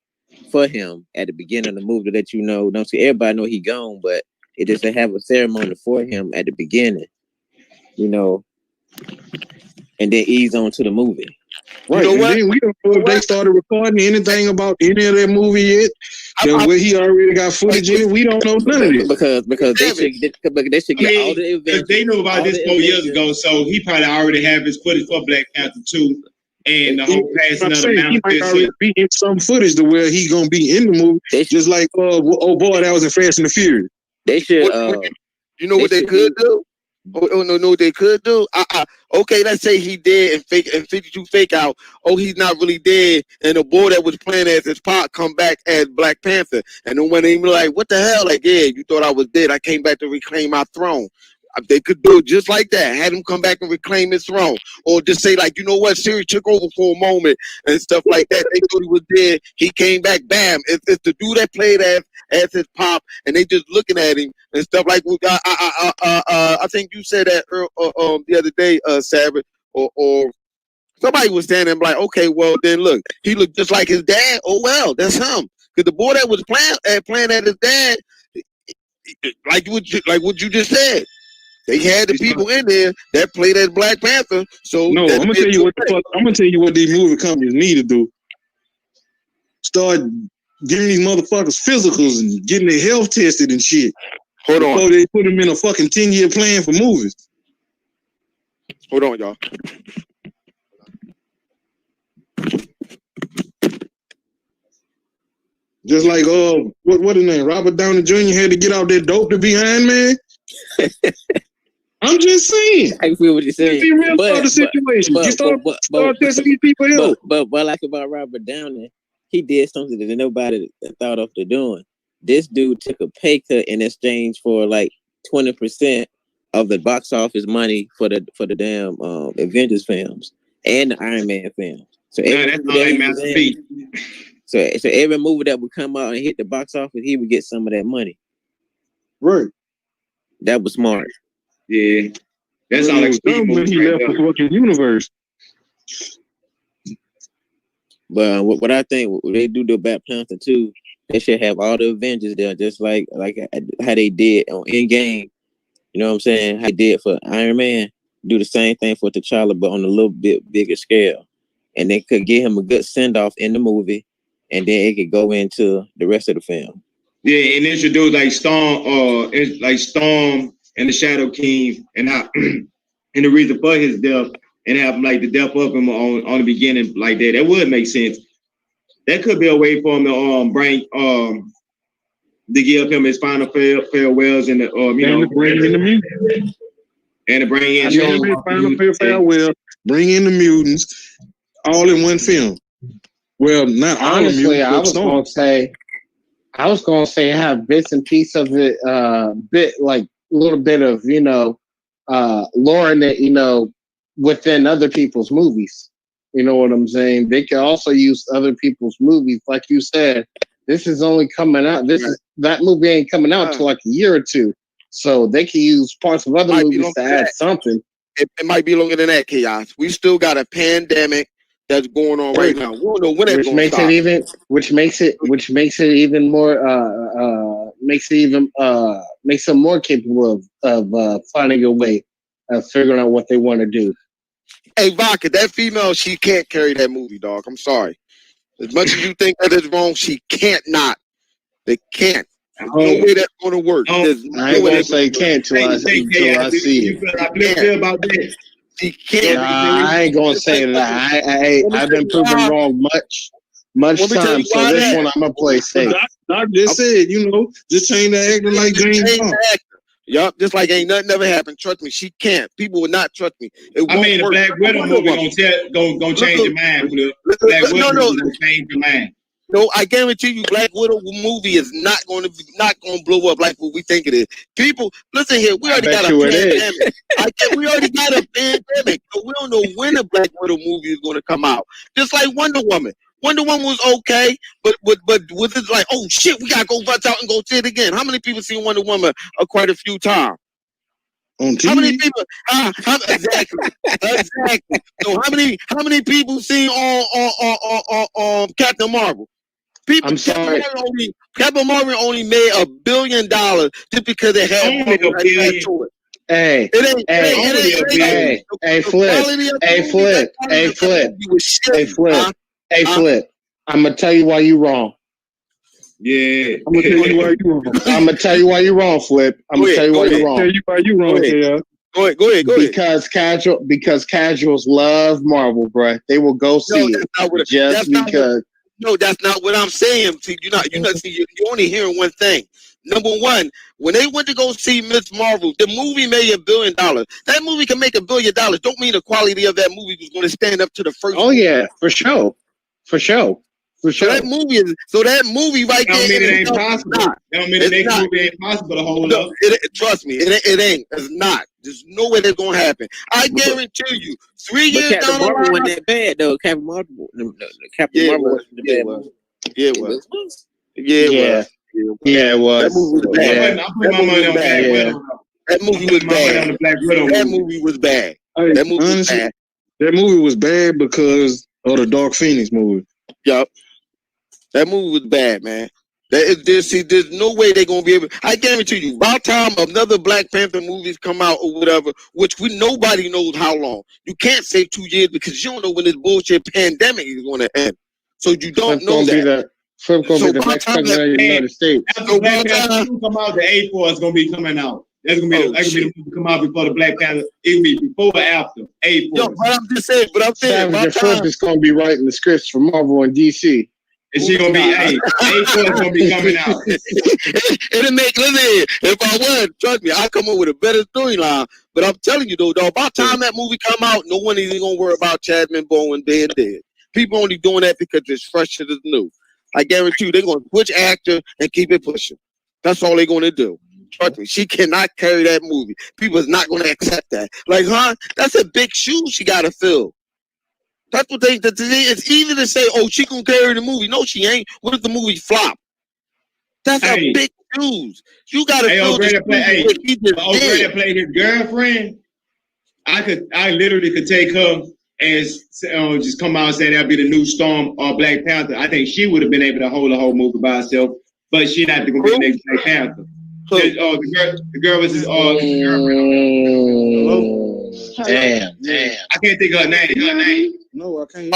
Speaker 6: for him at the beginning of the movie that don't see everybody know he gone, but it just to have a ceremony for him at the beginning, and then ease on to the movie.
Speaker 3: Right. And then we don't know if they started recording anything about any of that movie yet. Where he already got footage in it, we don't know none of it.
Speaker 6: Because they should get all the events.
Speaker 7: They knew about this 4 years ago, so he probably already have his footage for Black Panther 2 and the whole passing of the
Speaker 3: he might already be in some footage to where he gonna be in the movie. Just like oh boy, that was in Fast and the Furious.
Speaker 6: They should
Speaker 2: you know what they could do? Oh no, what they could do? Okay, let's say he dead and 52 fake out. Oh, he's not really dead, and the boy that was playing as his pop come back as Black Panther, and then when they be like, "What the hell?" Like, yeah, you thought I was dead. I came back to reclaim my throne. They could do it just like that. Had him come back and reclaim his throne, or just say like, you know what, Siri took over for a moment and stuff like that. They thought he was dead. He came back. Bam! It's the dude that played as his pop, and they just looking at him and stuff like. I think you said that the other day, Savage, or somebody was standing like, okay, well then look, he looked just like his dad. Oh well, that's him. Because the boy that was playing at his dad, like what you just said. They had the people in there that played as Black Panther. So
Speaker 3: no, I'm gonna tell you what these movie companies need to do. Start giving these motherfuckers physicals and getting their health tested and shit.
Speaker 2: Hold on.
Speaker 3: Before they put them in a fucking 10-year plan for movies.
Speaker 2: Hold on, y'all.
Speaker 3: Just like what his name? Robert Downey Jr. had to get out that dope to be Iron Man. I'm just saying.
Speaker 6: I feel what you're saying.
Speaker 3: Be real about the situation. You start testing these people out.
Speaker 6: But what I like about Robert Downey, he did something that nobody thought of doing. This dude took a pay cut in exchange for like 20% of the box office money for the damn Avengers films and the Iron Man films. So so every movie that would come out and hit the box office, he would get some of that money.
Speaker 3: Right.
Speaker 6: That was smart.
Speaker 7: Yeah, that's all like
Speaker 3: when he left the fucking universe.
Speaker 6: But what I think what they do to Black Panther 2, they should have all the Avengers there, just like how they did on Endgame. You know what I'm saying? How they did for Iron Man. Do the same thing for T'Challa, but on a little bit bigger scale. And they could give him a good send off in the movie, and then it could go into the rest of the film.
Speaker 7: Yeah, and introduce like Storm and the Shadow King, and how and the reason for his death, and have like the death of him on the beginning like that. That would make sense. That could be a way for him to bring to give him his final farewells and
Speaker 3: to bring in the music.
Speaker 7: And to bring in
Speaker 3: final farewell. bring in the mutants, all in one film. Well, not all of
Speaker 5: Honestly,
Speaker 3: mutants,
Speaker 5: I
Speaker 3: but
Speaker 5: was
Speaker 3: some.
Speaker 5: gonna say have bits and pieces of it, bit like a little bit of lore in it, within other people's movies. You know what I'm saying? They can also use other people's movies, like you said. This is only coming out. That movie ain't coming out till like a year or two, so they can use parts of other movies to add something.
Speaker 2: It might be longer than that, Chaos. We still got a pandemic that's going on right now. We don't know when it's going to stop.
Speaker 5: Which makes it even more makes them more capable of finding a way of figuring out what they want to do.
Speaker 2: Hey, Vodka, that female, she can't carry that movie, dog. I'm sorry. As much as you think that is wrong, she can't not. They can't. There's no way that's going to work.
Speaker 5: I ain't gonna say can't till I see it.
Speaker 7: I feel about that.
Speaker 2: She can't.
Speaker 5: I ain't gonna say that. I've been proven wrong much time. So this one I'm gonna play safe.
Speaker 3: Doc just said, just change the actor like James Bond.
Speaker 2: Yup, just like ain't nothing ever happened. Trust me, she can't. People would not trust me.
Speaker 7: The Black Widow movie gonna change your mind, Flip. Black Widow gonna change your mind.
Speaker 2: No, I guarantee you, Black Widow movie is not going to blow up like what we think it is. People, listen here, we already got a pandemic. We already got a pandemic, so we don't know when the Black Widow movie is going to come out. Just like Wonder Woman. Wonder Woman was okay, but was it like, oh shit, we gotta go rush out and go see it again? How many people seen Wonder Woman quite a few times?
Speaker 3: On TV?
Speaker 2: How many people? Exactly. So how many people seen on Captain Marvel? People,
Speaker 5: I'm sorry.
Speaker 2: Captain Marvel only made $1 billion just because it had
Speaker 7: only $1 billion.
Speaker 5: Hey, Flip. I'm gonna tell you why you wrong.
Speaker 7: Yeah.
Speaker 3: I'm gonna tell you why you wrong.
Speaker 5: I'm gonna tell you why you wrong, Flip. I'm gonna tell you why you wrong.
Speaker 3: Tell you why you wrong, yeah.
Speaker 2: Go ahead.
Speaker 5: Because casuals love Marvel, bro. They will go see it just because.
Speaker 2: No, that's not what I'm saying. See, you're only hearing one thing. Number one, when they went to go see Miss Marvel, the movie made $1 billion. That movie can make $1 billion. Don't mean the quality of that movie was going to stand up to the first.
Speaker 5: Oh yeah, for sure. So
Speaker 2: that movie right there.
Speaker 7: Don't mean it ain't possible. Don't mean the next movie ain't possible to hold up.
Speaker 2: Trust me, it ain't. It's not. There's no way that's gonna happen. I guarantee you. 3 years
Speaker 6: Captain
Speaker 2: down the
Speaker 6: Marvel
Speaker 2: line,
Speaker 6: wasn't that bad though. Captain Marvel wasn't that bad.
Speaker 2: Yeah, it was.
Speaker 5: Yeah, it was.
Speaker 2: That movie was bad.
Speaker 7: I'm putting my money on Black Widow.
Speaker 2: That movie was bad. That movie was bad. That movie was bad.
Speaker 3: That movie was bad because of the Dark Phoenix movie.
Speaker 2: Yup. That movie was bad, man. There's no way they're gonna be able. I guarantee you, by the time another Black Panther movies come out or whatever, which nobody knows how long. You can't say 2 years because you don't know when this bullshit pandemic is going to end. So you don't know that.
Speaker 5: Flip's gonna be the next president of the United States.
Speaker 7: After Black Panther come out, the A4 is gonna be coming out. That's gonna be the movie come out before the Black Panther. It will be before or after A4.
Speaker 2: Yo, but I'm just saying.
Speaker 5: Savage Flip is gonna be writing the scripts for Marvel and DC.
Speaker 7: And she gonna be A4 is gonna be coming out.
Speaker 2: It'll make listen. If I would, trust me, I'll come up with a better storyline. But I'm telling you though, by the time that movie come out, no one is even gonna worry about Chadman Boseman being dead. People only doing that because it's fresh and it's new. I guarantee you, they're gonna switch actor and keep it pushing. That's all they're gonna do. Trust me, she cannot carry that movie. People is not gonna accept that. Like, that's a big shoe she gotta fill. That's what it's easy to say, oh, she can carry the movie. No, she ain't. What if the movie flop? That's a big shoes. You gotta fill the shoes.
Speaker 7: Play his girlfriend. I literally could take her and just come out and say that'll be the new Storm or Black Panther. I think she would have been able to hold the whole movie by herself, but she not gonna be the next Black Panther. The girl was his girlfriend.
Speaker 5: Damn.
Speaker 7: I can't think of her name.
Speaker 3: No, I can't.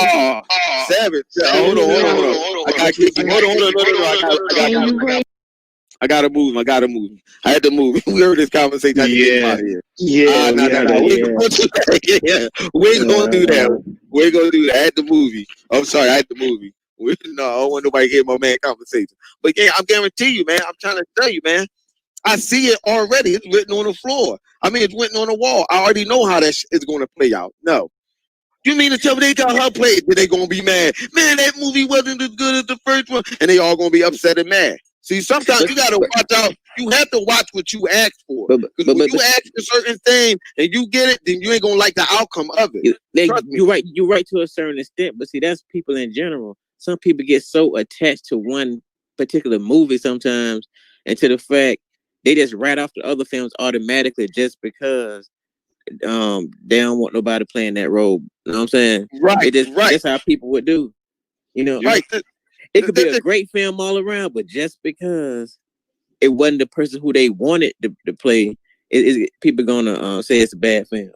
Speaker 2: Savage. Hold on. I gotta move. I had to move. We heard this conversation.
Speaker 5: Yeah.
Speaker 2: We ain't gonna do that. We're gonna do that. I had the movie. I'm sorry, I had the movie. No, I don't want nobody to hear my man conversation. But yeah, I guarantee you, man. I'm trying to tell you, man. I see it already. It's written on the floor. I mean, it's written on the wall. I already know how that is going to play out. No. You mean to tell me they got her played? Then they gonna be mad? Man, that movie wasn't as good as the first one, and they all gonna be upset and mad. See, sometimes you gotta watch out. You have to watch what you ask for. Because when you ask for certain thing and you get it, then you ain't gonna like the outcome of it.
Speaker 6: You're right to a certain extent, but see, that's people in general. Some people get so attached to one particular movie sometimes, and to the fact they just write off the other films automatically just because they don't want nobody playing that role. You know what I'm saying?
Speaker 2: Right.
Speaker 6: That's how people would do. You know,
Speaker 2: right.
Speaker 6: It could be a great film all around, but just because it wasn't the person who they wanted to play, people gonna say it's a bad film.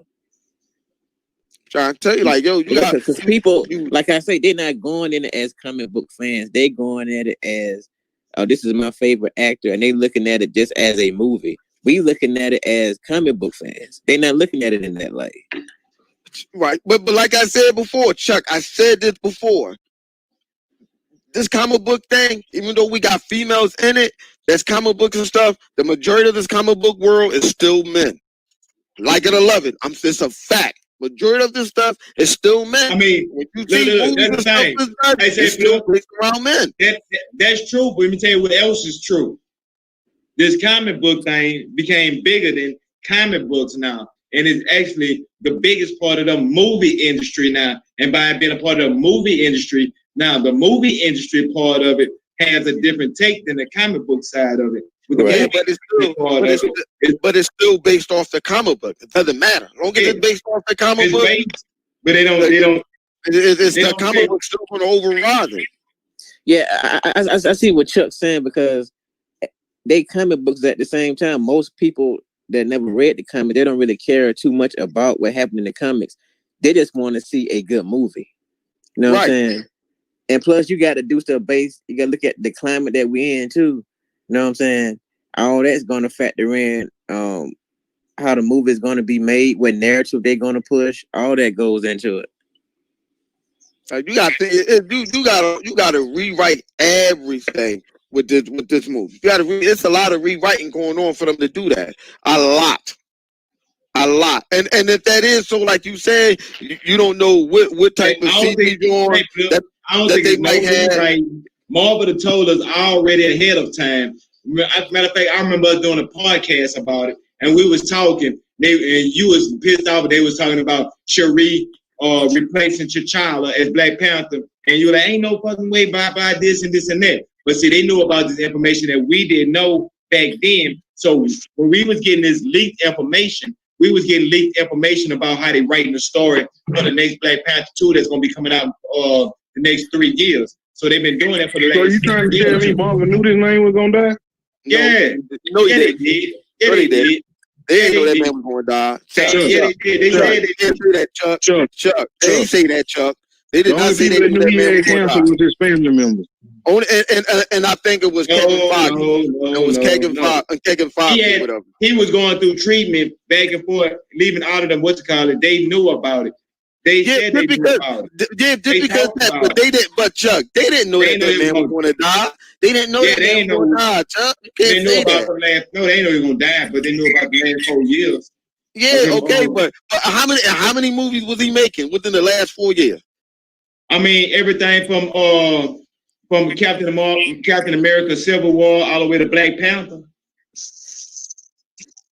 Speaker 2: Trying to tell you, like, yo, you got
Speaker 6: because people, like I say, they're not going in it as comic book fans. They going at it as, oh, this is my favorite actor, and they looking at it just as a movie. We looking at it as comic book fans. They're not looking at it in that light.
Speaker 2: Right, but like I said before, Chuck, I said this before. This comic book thing, even though we got females in it, that's comic books and stuff, the majority of this comic book world is still men. Like it or love it, it's a fact. Majority of this stuff is still men.
Speaker 7: I mean,
Speaker 2: when you see movies and stuff, it's still based around men.
Speaker 7: That's true, but let me tell you what else is true. This comic book thing became bigger than comic books now. And it's actually the biggest part of the movie industry now. And by being a part of the movie industry, now the movie industry part of it has a different take than the comic book side of it.
Speaker 2: Yeah, but it's still based off the comic book. It doesn't matter. Don't get it based off the comic book.
Speaker 7: But they don't.
Speaker 2: It's the comic book still going to override it.
Speaker 6: Yeah, I see what Chuck's saying, because they comic books at the same time. Most people that never read the comic, they don't really care too much about what happened in the comics. They just want to see a good movie. You know what I'm saying? And plus, you got to do stuff based. You got to look at the climate that we're in too. You know what I'm saying? All that's going to factor in how the movie is going to be made, what narrative they're going to push. All that goes into it.
Speaker 2: You got to rewrite everything with this movie. You got to. It's a lot of rewriting going on for them to do that. A lot. And if that is so, like you said, you don't know what type of CD on that they might have.
Speaker 7: Right. Marvel have told us already ahead of time. Matter of fact, I remember us doing a podcast about it, and we was talking. And you was pissed off. They was talking about Shuri replacing T'Challa as Black Panther, and you were like, "Ain't no fucking way by this and this and that." But see, they knew about this information that we didn't know back then. So when we was getting this leaked information, we was getting leaked information about how they writing the story for the next Black Panther 2 that's going to be coming out the next 3 years. So they've been doing that for the last 6 years.
Speaker 3: So you trying to tell me Marvel knew this man was going to die?
Speaker 7: Yeah.
Speaker 2: No, they did. They didn't know that man was going to die.
Speaker 7: They did.
Speaker 2: They didn't say that, Chuck. They didn't say that, Chuck. They did not say they knew that man was going to die.
Speaker 3: With his family members.
Speaker 2: And I think it was Kevin Feige. It was Kevin Feige or whatever. He
Speaker 7: was going through treatment back and forth, leaving all of them, they knew about it. They said they knew about it.
Speaker 2: Yeah, just because that, but they didn't. But Chuck, they didn't know that man was going to die. They didn't know that man was going to die, Chuck. You can't say that.
Speaker 7: No, they know he was going to die, but they knew about the last 4 years.
Speaker 2: Yeah, okay, but how many movies was he making within the last 4 years?
Speaker 7: I mean, everything from Captain America, Civil War, all the way to Black Panther.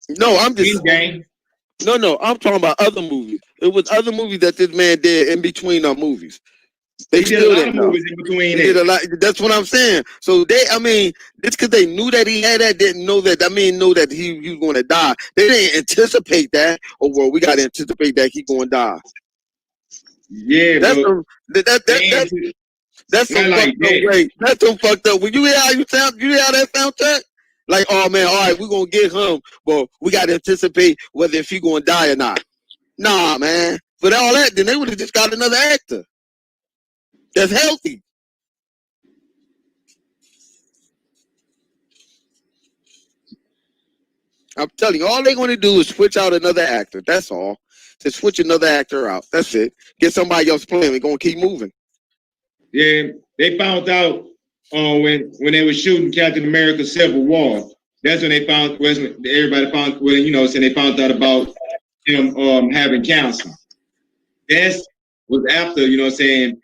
Speaker 2: No, I'm just No, I'm talking about other movies. It was other movies that this man did in between our movies. They
Speaker 7: did a lot of movies in between.
Speaker 2: They did a lot. That's what I'm saying. So it's because they knew that he had that, didn't know that. Know that he was going to die. They didn't anticipate that. Oh well, we got to anticipate that he's going to die.
Speaker 7: Yeah,
Speaker 2: that's some fucked up way. That's some fucked up. When you hear how that sound, Chuck? Like, oh man, all right, we're gonna get him, but we gotta anticipate whether if he gonna die or not. Nah, man. For all that, then they would have just got another actor that's healthy. I'm telling you, all they're gonna do is switch out another actor. That's all. Just switch another actor out. That's it. Get somebody else playing. We're gonna keep moving.
Speaker 7: Yeah, they found out when they were shooting Captain America: Civil War. That's when they found everybody found they found out about him having cancer. That's was after, you know what I'm saying?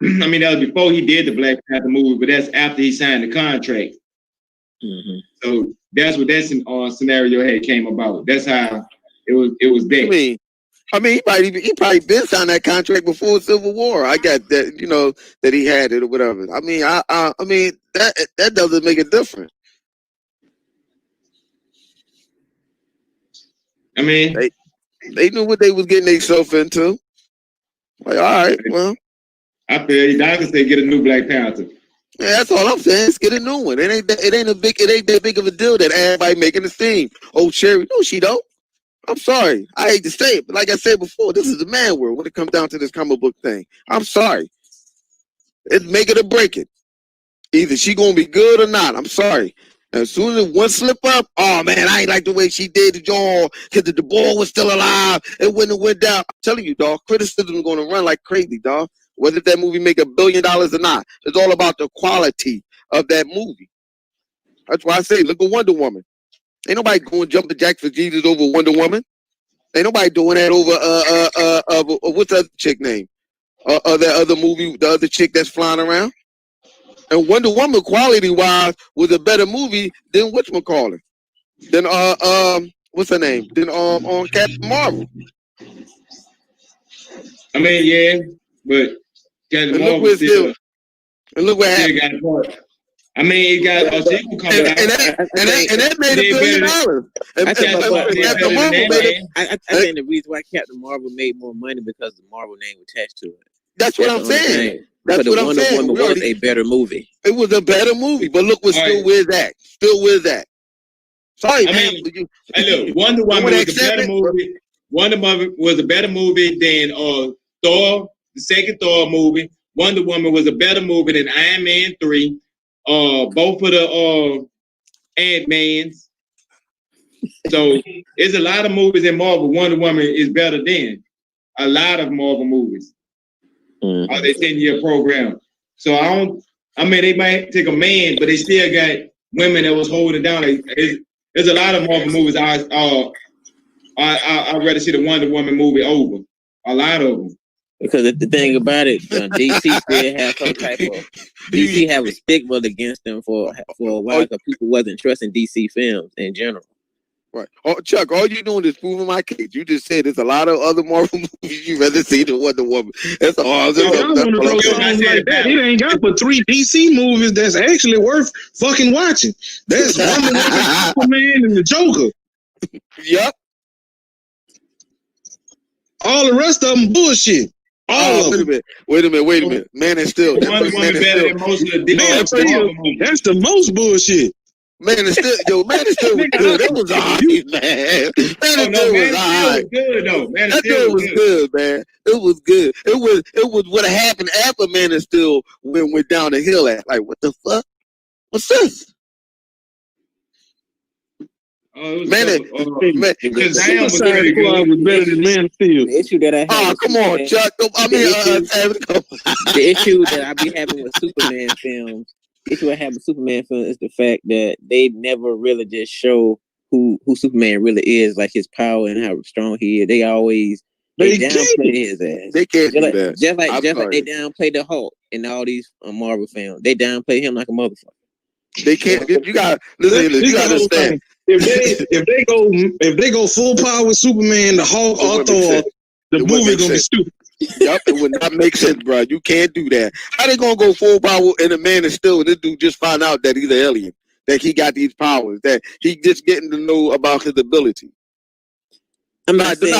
Speaker 7: I mean, that was before he did the Black Panther movie, but that's after he signed the contract.
Speaker 6: Mm-hmm.
Speaker 7: So that's what that scenario had came about. That's how it was there.
Speaker 2: I mean, he probably been signed that contract before Civil War. I got that, you know, that he had it or whatever. I mean, I mean that doesn't make a difference.
Speaker 7: I mean,
Speaker 2: they knew what they was getting themselves into. Like, all right, well,
Speaker 7: I feel you. I can say get a new Black Panther.
Speaker 2: Yeah, that's all I'm saying. Let's get a new one. It ain't that big of a deal that everybody making a scene. Oh, Sherry, no, she don't. I'm sorry. I hate to say it, but like I said before, this is the man world when it comes down to this comic book thing. I'm sorry. It's make it or break it. Either she gonna be good or not. I'm sorry. As soon as one slip up, oh man, I ain't like the way she did the jaw because the ball was still alive. It wouldn't have went down. I'm telling you, dog, criticism is gonna run like crazy, dog. Whether that movie make $1 billion or not, it's all about the quality of that movie. That's why I say, look at Wonder Woman. Ain't nobody going jumping jack for Jesus over Wonder Woman. Ain't nobody doing that over what's the other chick name? That other movie, the other chick that's flying around. And Wonder Woman, quality wise, was a better movie than whatchamacallit. Than what's her name? Than on Captain Marvel.
Speaker 7: I mean, yeah, but Captain Marvel
Speaker 2: and look what happened.
Speaker 7: I mean, it got a sequel coming out.
Speaker 2: And that made $1 billion.
Speaker 6: I think the reason why Captain Marvel made more money because the Marvel name attached to it.
Speaker 2: That's what I'm saying. That's what I'm saying.
Speaker 6: Wonder Woman was a better movie.
Speaker 2: It was a better movie, but look what's still with that. Still with that. Sorry,
Speaker 7: I
Speaker 2: man.
Speaker 7: mean, hey, look, Wonder Woman was a better movie. Wonder Woman was a better movie than Thor, the second Thor movie. Wonder Woman was a better movie than Iron Man 3. Both of the Ant-Mans. So there's a lot of movies in Marvel. Wonder Woman is better than a lot of Marvel movies.
Speaker 6: Mm-hmm.
Speaker 7: They 10-year program. So I mean, they might take a man, but they still got women that was holding down. There's a lot of Marvel movies. I'd rather see the Wonder Woman movie over. A lot of them.
Speaker 6: Because the thing about it, DC still have some type of DC have a stigma against them for a while because people wasn't trusting DC films in general.
Speaker 2: Right. Oh, Chuck, all you doing is proving my case. You just said there's a lot of other Marvel movies you'd rather see than Wonder Woman. That's all.
Speaker 3: It ain't got but 3 DC movies that's actually worth fucking watching. That's Wonder Woman, Superman, and the Joker.
Speaker 2: Yep.
Speaker 3: All the rest of them bullshit.
Speaker 2: Wait a minute. Man of Steel.
Speaker 7: Wonder Woman better than most of the
Speaker 3: That's the most bullshit.
Speaker 2: Man of Steel was good. It was alright, man. Man of Steel was alright. That dude was good, man. It was good. It was what happened after Man of Steel went down the hill at. Like, what the fuck? What's this?
Speaker 3: Suicide Squad was better than Man of Steel.
Speaker 6: The issue that I have
Speaker 2: come on, Chuck.
Speaker 6: The issue that I be having with Superman films, is the fact that they never really just show who Superman really is, like his power and how strong he is. They always downplay his ass.
Speaker 2: They can't do that.
Speaker 6: Just like they downplay the Hulk in all these Marvel films. They downplay him like a motherfucker.
Speaker 2: They can't. You got to understand.
Speaker 3: If they go full power with Superman, the Hulk, or Thor, the movie gonna be stupid.
Speaker 2: Yep, it would not make sense, bro. You can't do that. How they gonna go full power in a Man of Steel and this dude just find out that he's an alien, that he got these powers, that he just getting to know about his ability?
Speaker 6: I'm not saying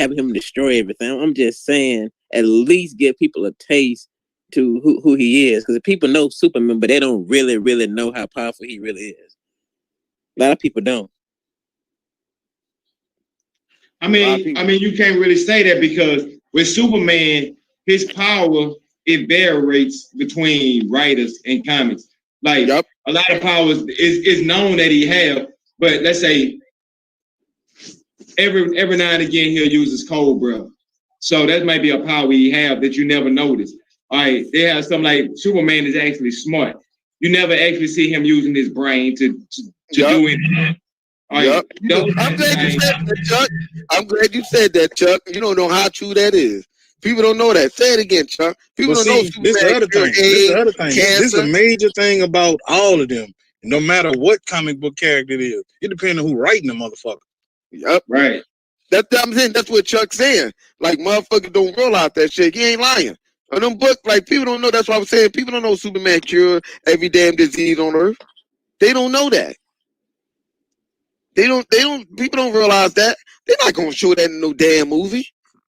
Speaker 6: having him destroy everything. I'm just saying at least give people a taste to who he is, because people know Superman, but they don't really know how powerful he really is. A lot of people don't.
Speaker 7: I mean, you can't really say that because with Superman, his power it varies between writers and comics. Like a lot of powers is known that he have, but let's say every now and again he'll use his cold breath. So that might be a power he have that you never notice. All right, they have something like Superman is actually smart. You never actually see him using his brain to do anything. Right.
Speaker 2: I'm glad you said that, Chuck. I'm glad you said that, Chuck. You don't know how true that is. People don't know that. Say it again, Chuck. People
Speaker 3: But
Speaker 2: don't know
Speaker 3: see,
Speaker 2: Superman
Speaker 3: this is the other
Speaker 2: cured
Speaker 3: thing. This is the
Speaker 2: AIDS,
Speaker 3: other thing. This is
Speaker 2: cancer.
Speaker 3: a major thing about all of them. No matter what comic book character it is, it depends on who writing the motherfucker.
Speaker 2: Yep.
Speaker 7: Right.
Speaker 2: That's I'm saying. That's what Chuck's saying. Like motherfuckers don't realize that shit. He ain't lying. On them books, like people don't know. That's why I'm saying people don't know Superman cured every damn disease on Earth. They don't know that. They don't. People don't realize that. They're not gonna show that in no damn movie.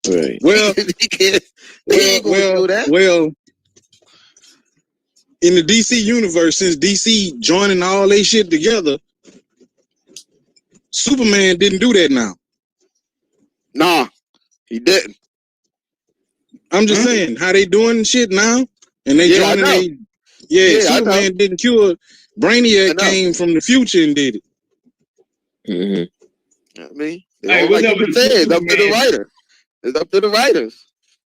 Speaker 6: Right.
Speaker 2: Well, they ain't gonna show that.
Speaker 3: Well, in the DC universe, since DC joining all they shit together, Superman didn't do that now.
Speaker 2: Nah, he didn't.
Speaker 3: I'm just saying how they doing shit now, and they joining. Superman didn't cure. Brainiac came from the future and did it.
Speaker 2: I mean,
Speaker 7: Hey,
Speaker 2: like you said, it's up to the writer. It's up to the writers.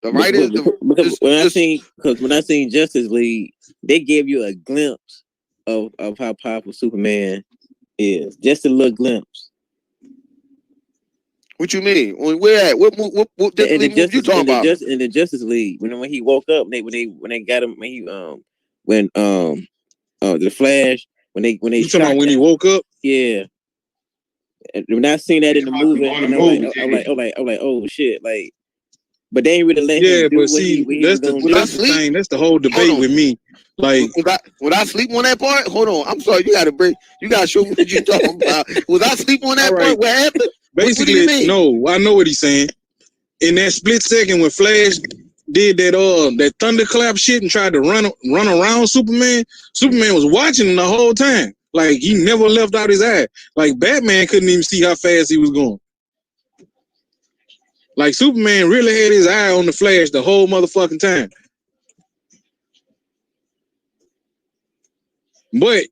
Speaker 2: The writers.
Speaker 6: Because when I seen Justice League, they gave you a glimpse of how powerful Superman is. Just a little glimpse.
Speaker 2: What you mean? Where at? What
Speaker 6: in the Justice,
Speaker 2: you talking about?
Speaker 6: In the Justice League, when he woke up, when they got him, when the Flash, when they
Speaker 3: you talking about when he woke up?
Speaker 6: Yeah. And when I seen that in the movie, I'm like, oh shit, like, but they ain't really let him do
Speaker 3: but see, that's the thing. That's the whole debate with me. Like,
Speaker 2: would I sleep on that part? Hold on, I'm sorry. You gotta show me what you talking about. Was I sleep on that part? What happened?
Speaker 3: Basically, no. I know what he's saying. In that split second when Flash did that thunderclap shit and tried to run around Superman, Superman was watching him the whole time. Like, he never left out his eye. Like, Batman couldn't even see how fast he was going. Like, Superman really had his eye on the Flash the whole motherfucking time. But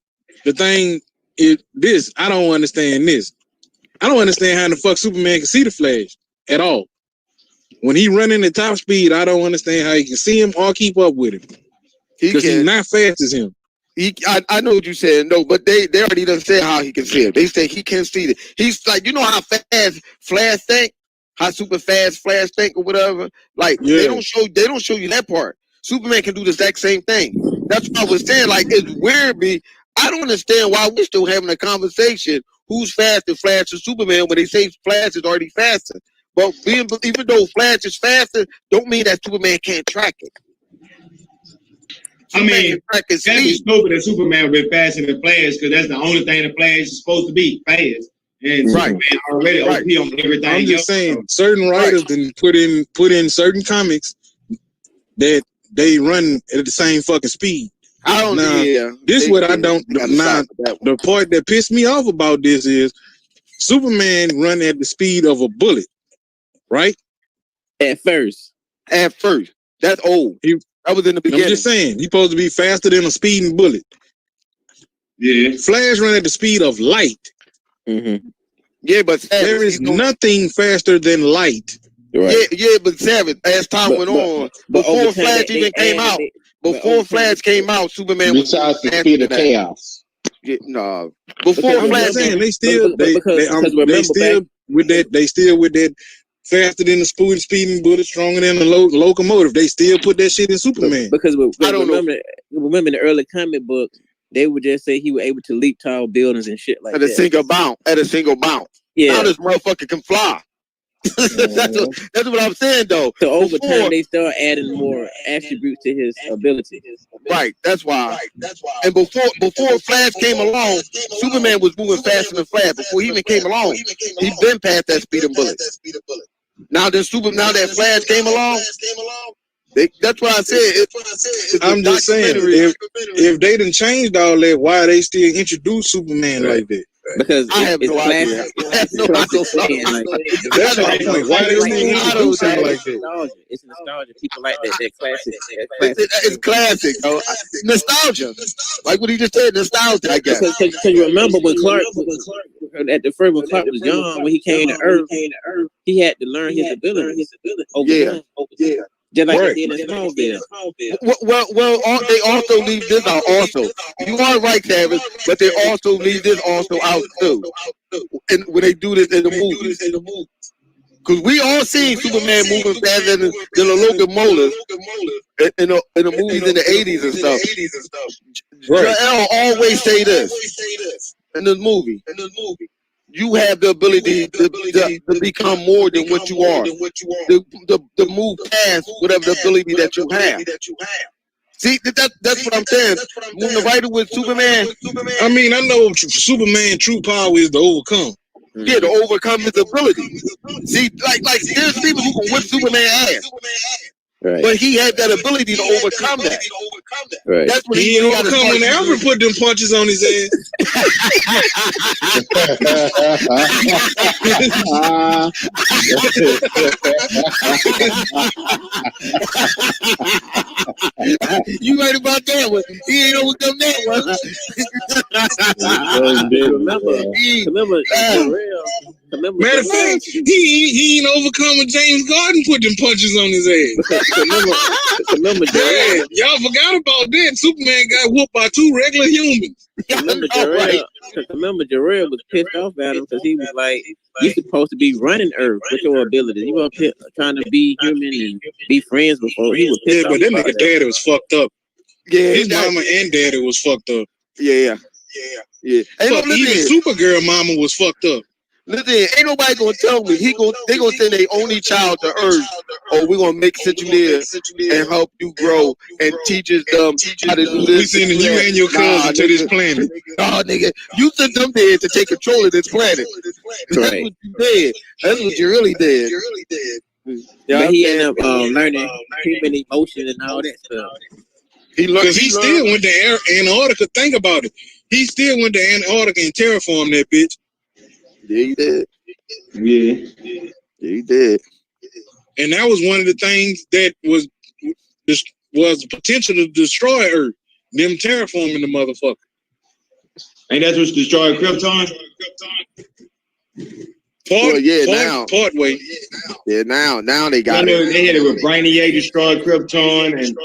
Speaker 3: the thing is this. I don't understand this. I don't understand how the fuck Superman can see the Flash at all. When he running at top speed, I don't understand how he can see him or keep up with him. Because he's not fast as him.
Speaker 2: I know what you said. No, but they already done said how he can see it. They say he can see it. He's like, you know how fast Flash think, how super fast Flash think or whatever. Like they don't show you that part. Superman can do the exact same thing. That's what I was saying. Like it's weird. I don't understand why we're still having a conversation. Who's faster, Flash or Superman? When they say Flash is already faster, but even though Flash is faster, don't mean that Superman can't track it.
Speaker 7: I mean, that'd be stupid that Superman would be faster than Flash because that's the only thing the Flash is supposed to be, fast. And Superman already OP on everything.
Speaker 3: I'm just saying, certain writers then put in certain comics that they run at the same fucking speed.
Speaker 2: I don't know.
Speaker 3: This is what I don't. Now, the part that pissed me off about this is Superman run at the speed of a bullet, right?
Speaker 6: At first.
Speaker 2: That's old. That was in the beginning.
Speaker 3: I'm just saying, he's supposed to be faster than a speeding bullet.
Speaker 7: Yeah.
Speaker 3: Flash run at the speed of light.
Speaker 6: Mm-hmm.
Speaker 2: Yeah, but
Speaker 3: there is nothing faster than light.
Speaker 2: Right. Yeah, but Savage, as time went on, before Flash even came out, Flash came out, Superman was
Speaker 5: besides the speed of chaos.
Speaker 2: Yeah, no, before Flash,
Speaker 3: they still with that faster than the speeding bullet, stronger than the locomotive. They still put that shit in Superman.
Speaker 6: Because remember in the early comic books, they would just say he was able to leap tall buildings and shit like that.
Speaker 2: At a single bounce.
Speaker 6: Yeah.
Speaker 2: Now this motherfucker can fly. That's what I'm saying, though.
Speaker 6: So over time, they start adding more attributes to his ability.
Speaker 2: Right. That's why. And before Flash came along, Superman was moving faster than Flash. Before he even came along, he'd been past that speeding bullet. Now that Flash came along, that's what I said.
Speaker 3: I'm just saying, if they done changed all that, why are they still introduce Superman like that?
Speaker 6: Because
Speaker 2: I have no idea.
Speaker 3: That's my point. Why they still introduce him like that?
Speaker 6: It's nostalgia. People like that classic.
Speaker 2: It's classic. Nostalgia. Like what he just said, nostalgia, I guess.
Speaker 6: Because you remember when Clark was young, when he came to Earth, he had to learn his abilities.
Speaker 2: Yeah.
Speaker 6: Just like they did in Smallville.
Speaker 2: Well, they also leave this out also. You are right, Travis, but they also leave this also out too. And when they do this in the movies. Because we all seen Superman moving faster than a locomotive in the movies in the 80s and stuff. Jor-El always say this in this movie. You have the ability to become more than what you are. To move past whatever the ability that you have. See, that's what I'm saying. When the writer with Superman,
Speaker 3: I mean, I know Superman true power is to overcome.
Speaker 2: Yeah, to overcome his ability. See, like there's people who can whip Superman ass.
Speaker 6: Right.
Speaker 2: But he had that ability to overcome that.
Speaker 6: Right.
Speaker 2: That's what
Speaker 3: He ain't overcome when Alfred put them punches on his ass.
Speaker 2: You right about that one. He ain't overcome that one.
Speaker 6: Remember,
Speaker 3: matter of fact, he ain't overcome when James Garden put them punches on his ass.
Speaker 6: remember,
Speaker 3: yeah, y'all forgot about that. Superman got whooped by 2 regular humans.
Speaker 6: Remember, Jor-El was pissed off at him because he was like, "You supposed to be running Earth with your abilities. You up here trying to be human and be friends before." He was pissed off.
Speaker 3: But that nigga daddy was fucked up.
Speaker 2: Yeah,
Speaker 3: his mama and daddy was fucked up.
Speaker 2: Yeah.
Speaker 3: Fuck, even Supergirl mama was fucked up.
Speaker 2: Listen, ain't nobody gonna tell me they gonna send their only child to Earth, or we're gonna make sent you there and help you grow and teaches them how to do this.
Speaker 3: We sending you and your cousin to this planet.
Speaker 2: Oh, nigga, you sent them there to take control of this planet. That's what you did. That's what you really did.
Speaker 6: Yeah, but he ended up learning human emotion and all that stuff.
Speaker 3: Because he still went to Antarctica. Think about it. He still went to Antarctica and terraformed that bitch.
Speaker 2: Yeah, he did.
Speaker 7: Yeah,
Speaker 2: he did.
Speaker 3: And that was one of the things that was the potential to destroy Earth. Them terraforming the motherfucker.
Speaker 7: Ain't that what's destroyed Krypton?
Speaker 3: Part way.
Speaker 2: Yeah, now they got
Speaker 7: it. They had it with Brainiac destroyed Krypton, and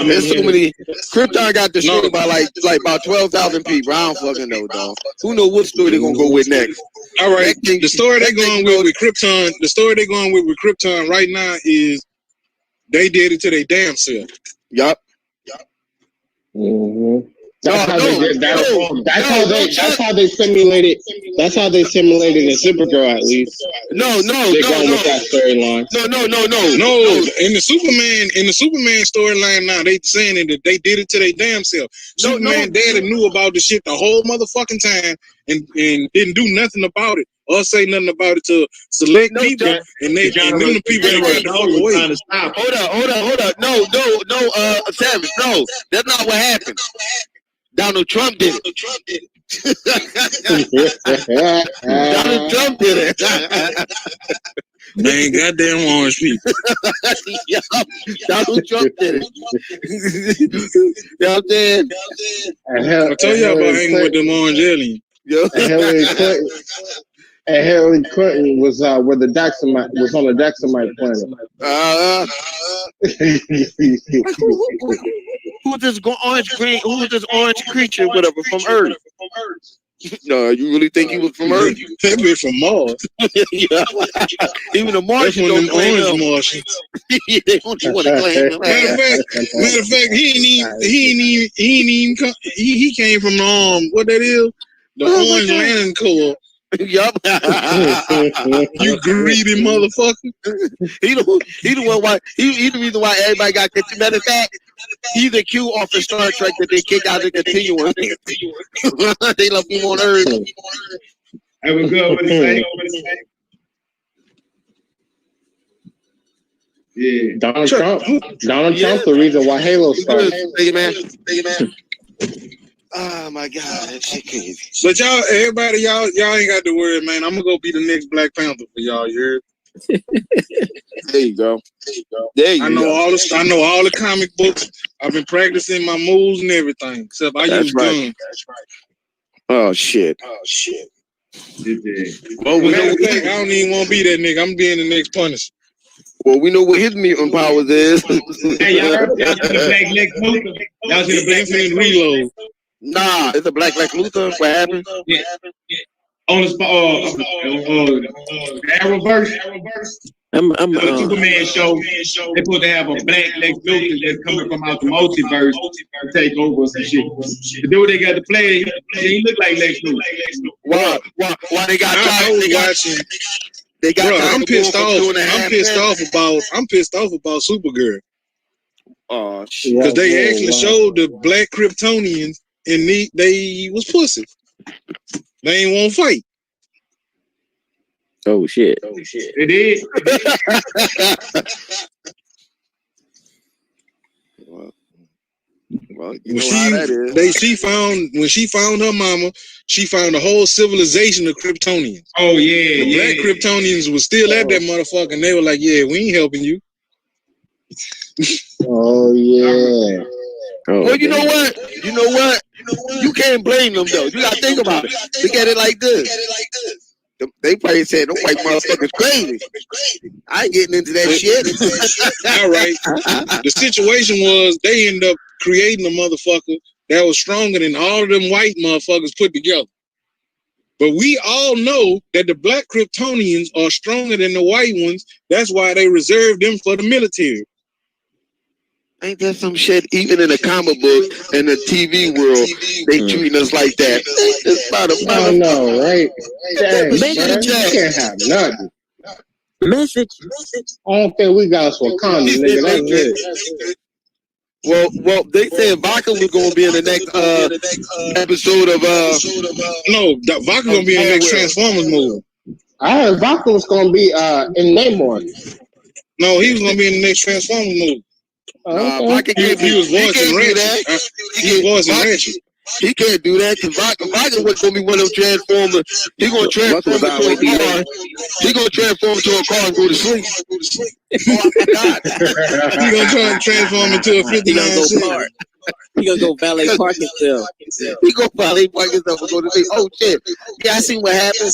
Speaker 2: there's so many. Krypton got destroyed by like about 12,000 people. I don't fucking know, dog. Who knows what story they're gonna go with next?
Speaker 3: All right, the story they're going with Krypton. The story they're going with Krypton right now is they did it to their damn self.
Speaker 2: Yup.
Speaker 5: Mm-hmm. That's how they simulated. That's how they simulated in Supergirl, at least.
Speaker 2: No.
Speaker 5: With that storyline.
Speaker 3: No. In the Superman storyline now, they saying that they did it to their damn self. Superman daddy knew about the shit the whole motherfucking time and didn't do nothing about it or say nothing about it to select people, and then the people that got the fuck away.
Speaker 2: Hold up. No, Savage. No, that's not what happened. Donald Trump did it. Donald Trump did it.
Speaker 3: Man, goddamn orange people.
Speaker 2: Donald Trump did it. You know what I'm saying?
Speaker 3: I told y'all about hanging with them orange aliens.
Speaker 5: And Hillary Clinton was where the Daxamite was on the Daxamite planet.
Speaker 2: Who's this orange creature, whatever, from Earth? No, you really think he was from Earth?
Speaker 3: That bitch from Mars.
Speaker 2: Yeah. Even the Martians don't claim him. Martians. They don't want to claim him.
Speaker 3: Matter of fact, he came from what that is? The Orange Lantern Corps.
Speaker 2: Yup.
Speaker 3: You greedy motherfucker.
Speaker 2: He the reason why everybody got kicked. Matter of fact, he's the Q off of Star Trek that they kick out of Continuum. They left him on Earth.
Speaker 7: That was good. What to say? Yeah.
Speaker 5: Donald Trump, the reason why Halo started.
Speaker 2: Thank you, man. Oh my God, that shit crazy.
Speaker 3: But everybody, y'all ain't got to worry, man. I'm gonna go be the next Black Panther for y'all. You heard?
Speaker 2: There you go.
Speaker 3: I know all the comic books. I've been practicing my moves and everything. Except I use guns.
Speaker 2: That's right. Oh shit.
Speaker 3: Well, I don't even want to be that nigga. I'm being the next Punisher.
Speaker 2: Well, we know what his mutant powers is.
Speaker 7: Hey, y'all see the Black Lex Luthor? Y'all see the Black Lex
Speaker 3: Reload?
Speaker 2: Nah, it's a Black Luthor. What happened?
Speaker 7: Yeah. on the spot. The Arrowverse. The Superman show. They supposed to have a black Lex Luthor that's coming from out the multiverse to take over some shit. The dude they got to play, he look like Lex Luthor.
Speaker 2: Why they got? They got.
Speaker 3: Bro, I'm pissed off. I'm pissed off about Supergirl.
Speaker 2: Oh shit!
Speaker 3: Because they actually showed the black Kryptonians and they was pussy. They ain't want to fight.
Speaker 6: Oh shit!
Speaker 7: It is.
Speaker 2: Well, you know how that is.
Speaker 3: When she found her mama, she found a whole civilization of Kryptonians.
Speaker 7: Oh yeah,
Speaker 3: the black Kryptonians was still at that motherfucker, and they were like, "Yeah, we ain't helping you."
Speaker 5: Oh yeah.
Speaker 2: Well, you know what? You can't blame them though. You gotta think about it. Look at it like this. They probably said, "Them white motherfuckers crazy." I ain't getting into that shit.
Speaker 3: All right. The situation was they ended up creating a motherfucker that was stronger than all of them white motherfuckers put together. But we all know that the black Kryptonians are stronger than the white ones. That's why they reserved them for the military.
Speaker 2: Ain't that some shit? Even in the comic book and the TV world, they treating us like that. It's about
Speaker 5: I know, right? Dang, you can't have nothing.
Speaker 6: Message.
Speaker 5: I don't think we got some Wakanda, nigga. That's it.
Speaker 2: Well, they said Vodka was gonna be in the next episode of
Speaker 3: No, Vodka gonna be in the next Transformers movie.
Speaker 5: I heard Vodka was gonna be in Namor.
Speaker 3: No, he was gonna be in the next Transformers movie.
Speaker 2: Vodka
Speaker 3: he was voicing Ratchet. He was voicing Ratchet.
Speaker 2: He can't do that because Vodka was gonna be one of them Transformers. He gonna transform into a car. He gonna transform into a car and go to sleep. Oh my God!
Speaker 3: He gonna try and transform into a 59.
Speaker 6: He gonna go valet park himself.
Speaker 2: He gonna valet park himself and go to sleep. Oh shit! Yeah, I seen what happened.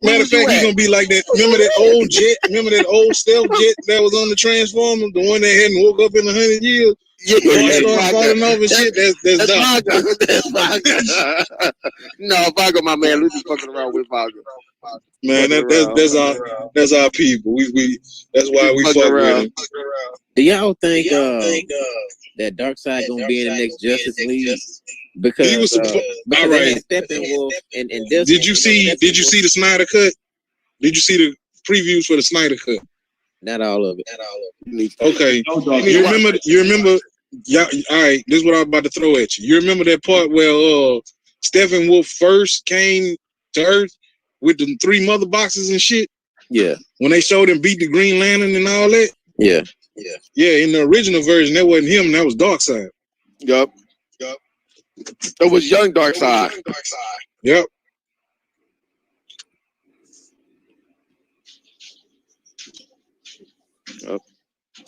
Speaker 3: Matter of fact, he's gonna be like that. Remember that old jet? Remember that old stealth jet that was on the Transformers? The one that hadn't woke up in 100 years?
Speaker 2: Yeah,
Speaker 3: falling off and shit. That's
Speaker 2: Vodka. That's Vodka. No, Vodka, my man. We're just fucking around with Vodka.
Speaker 3: Man, that's our people. We that's why we fuck with him.
Speaker 6: Do y'all think that Darkseid gonna be in the next Justice League? Because
Speaker 3: he was
Speaker 6: all right. Steppenwolf and
Speaker 3: did you see the Snyder cut? Did you see the previews for the Snyder cut?
Speaker 6: Not all of it.
Speaker 3: Okay. You remember? Yeah. All right. This is what I'm about to throw at you. You remember that part where Steppenwolf first came to Earth with the 3 mother boxes and shit?
Speaker 6: Yeah.
Speaker 3: When they showed him beat the Green Lantern and all that?
Speaker 6: Yeah.
Speaker 3: Yeah, in the original version, that wasn't him, that was Darkseid.
Speaker 2: Yup. That was young Darkseid.
Speaker 3: Yep.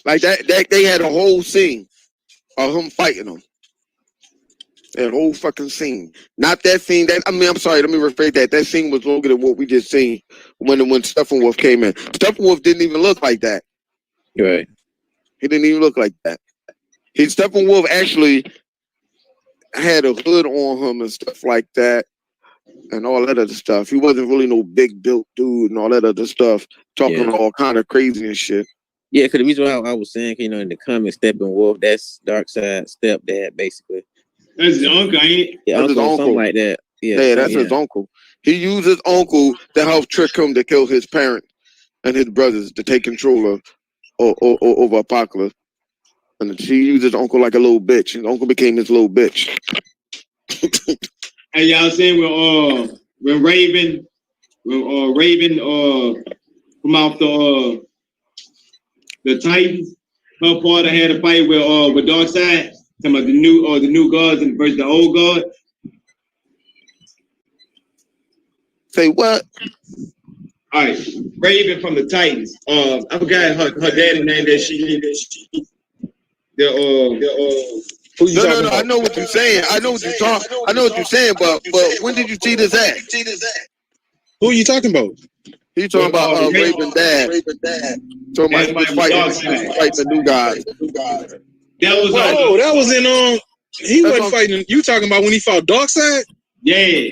Speaker 2: Like that they had a whole scene of him fighting them. That whole fucking scene. Not that scene I'm sorry, let me rephrase that. That scene was longer than what we just seen when Steppenwolf came in. Steppenwolf didn't even look like that.
Speaker 6: Right.
Speaker 2: He didn't even look like that. Steppenwolf actually had a hood on him and stuff like that and all that other stuff. He wasn't really no big built dude and all that other stuff, talking all kind of crazy and shit.
Speaker 6: Yeah, because the reason why I was saying, in the comics, Steppenwolf, that's Darkseid's stepdad, basically.
Speaker 7: That's his uncle, ain't it?
Speaker 6: Yeah, uncle, something like that.
Speaker 2: Yeah, that's his uncle. He used his uncle to help trick him to kill his parent and his brothers to take control of over Apocalypse. And he used his uncle like a little bitch. His uncle became his little bitch.
Speaker 7: And y'all saying when Raven from off the Titans, her father had a fight with Darkseid. Talking about the new gods and versus the old god.
Speaker 2: Say what?
Speaker 7: All right, Raven from the Titans. I forgot her daddy name that she.
Speaker 2: No, I know what you're saying. I know what you're saying, but when did you see this at?
Speaker 3: Who are you talking about?
Speaker 2: He talking about Raven dad. Talking about he was fighting the new guys.
Speaker 7: That was
Speaker 3: that was in he wasn't fighting. You talking about when he fought Darkseid?
Speaker 7: Yeah.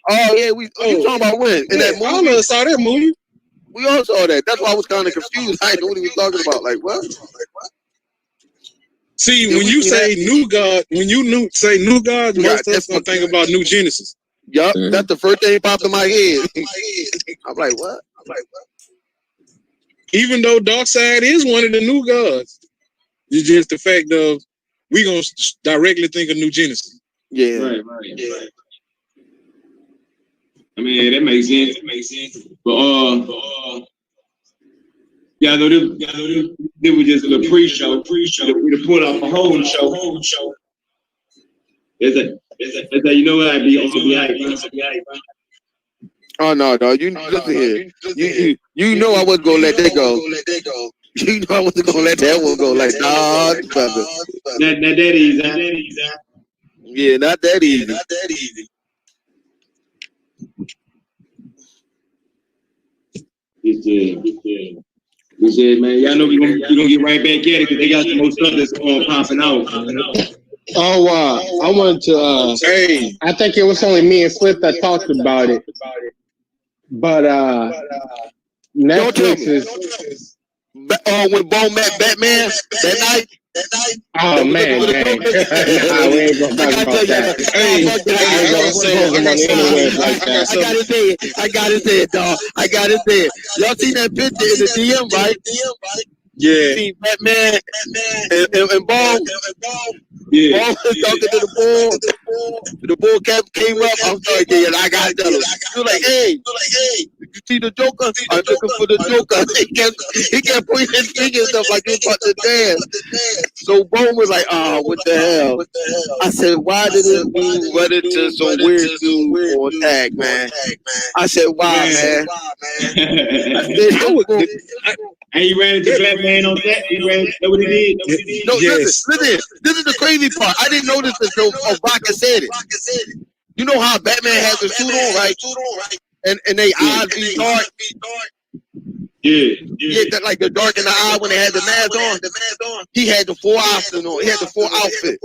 Speaker 2: Oh yeah, you talking about when in that
Speaker 3: I
Speaker 2: movie?
Speaker 3: never saw that movie.
Speaker 2: We all saw that. That's why I was kind of confused. I didn't know what he was talking about. Like what?
Speaker 3: See,
Speaker 2: Yeah,
Speaker 3: when
Speaker 2: we
Speaker 3: you
Speaker 2: seen
Speaker 3: say
Speaker 2: that.
Speaker 3: New God, say New God,
Speaker 2: Yeah,
Speaker 3: most of us gonna think about New Genesis.
Speaker 2: Yup, that's the first thing that popped in my head. I'm like, what?
Speaker 3: Even though Darkseid is one of the new gods, it's just the fact of we gonna directly think of New Genesis.
Speaker 2: Yeah.
Speaker 7: Right. I mean, that makes sense. But yeah, no, this was just a little pre-show. We pull off a whole show. It's a, you know what I be hyped.
Speaker 2: Oh no, dog. You listen here. You know I wasn't gonna let that go. You know I wasn't gonna let that one go. Like, dog, brother.
Speaker 7: Not that easy.
Speaker 2: Yeah, not that easy.
Speaker 7: It's man. Y'all know we gonna get right back at it because they got some more stuff that's popping out.
Speaker 5: Oh, I wanted to. I think it was only me and Flip that talked about it, but Netflix is.
Speaker 2: When Bone met Batman that night.
Speaker 5: Oh man, nah, we ain't gonna talk about that.
Speaker 2: I got it there, dog. I got it there. Y'all seen that picture in the DM, right?
Speaker 3: Yeah.
Speaker 2: You seen Batman and Bone.
Speaker 7: Yeah.
Speaker 2: Bone was talking to the bull. The bull came up. I'm sorry, yeah, I got it. He was like, hey, did you see the Joker? I'm looking for the Joker. He kept pointing his finger and stuff like he was about to dance. So Bone was like, oh, what the hell? I said, why did this dude run into some weird dude on tag, man? I said, why, man?
Speaker 7: And he ran into Batman on that. He ran into what he did.
Speaker 2: No, listen. This is the crazy part. I didn't notice until Obaka said it. You know how Batman has the suit on, right? And they eyes be dark. Yeah, like the dark in the eye when they had the mask on. He had the full outfit on. He had the full outfit.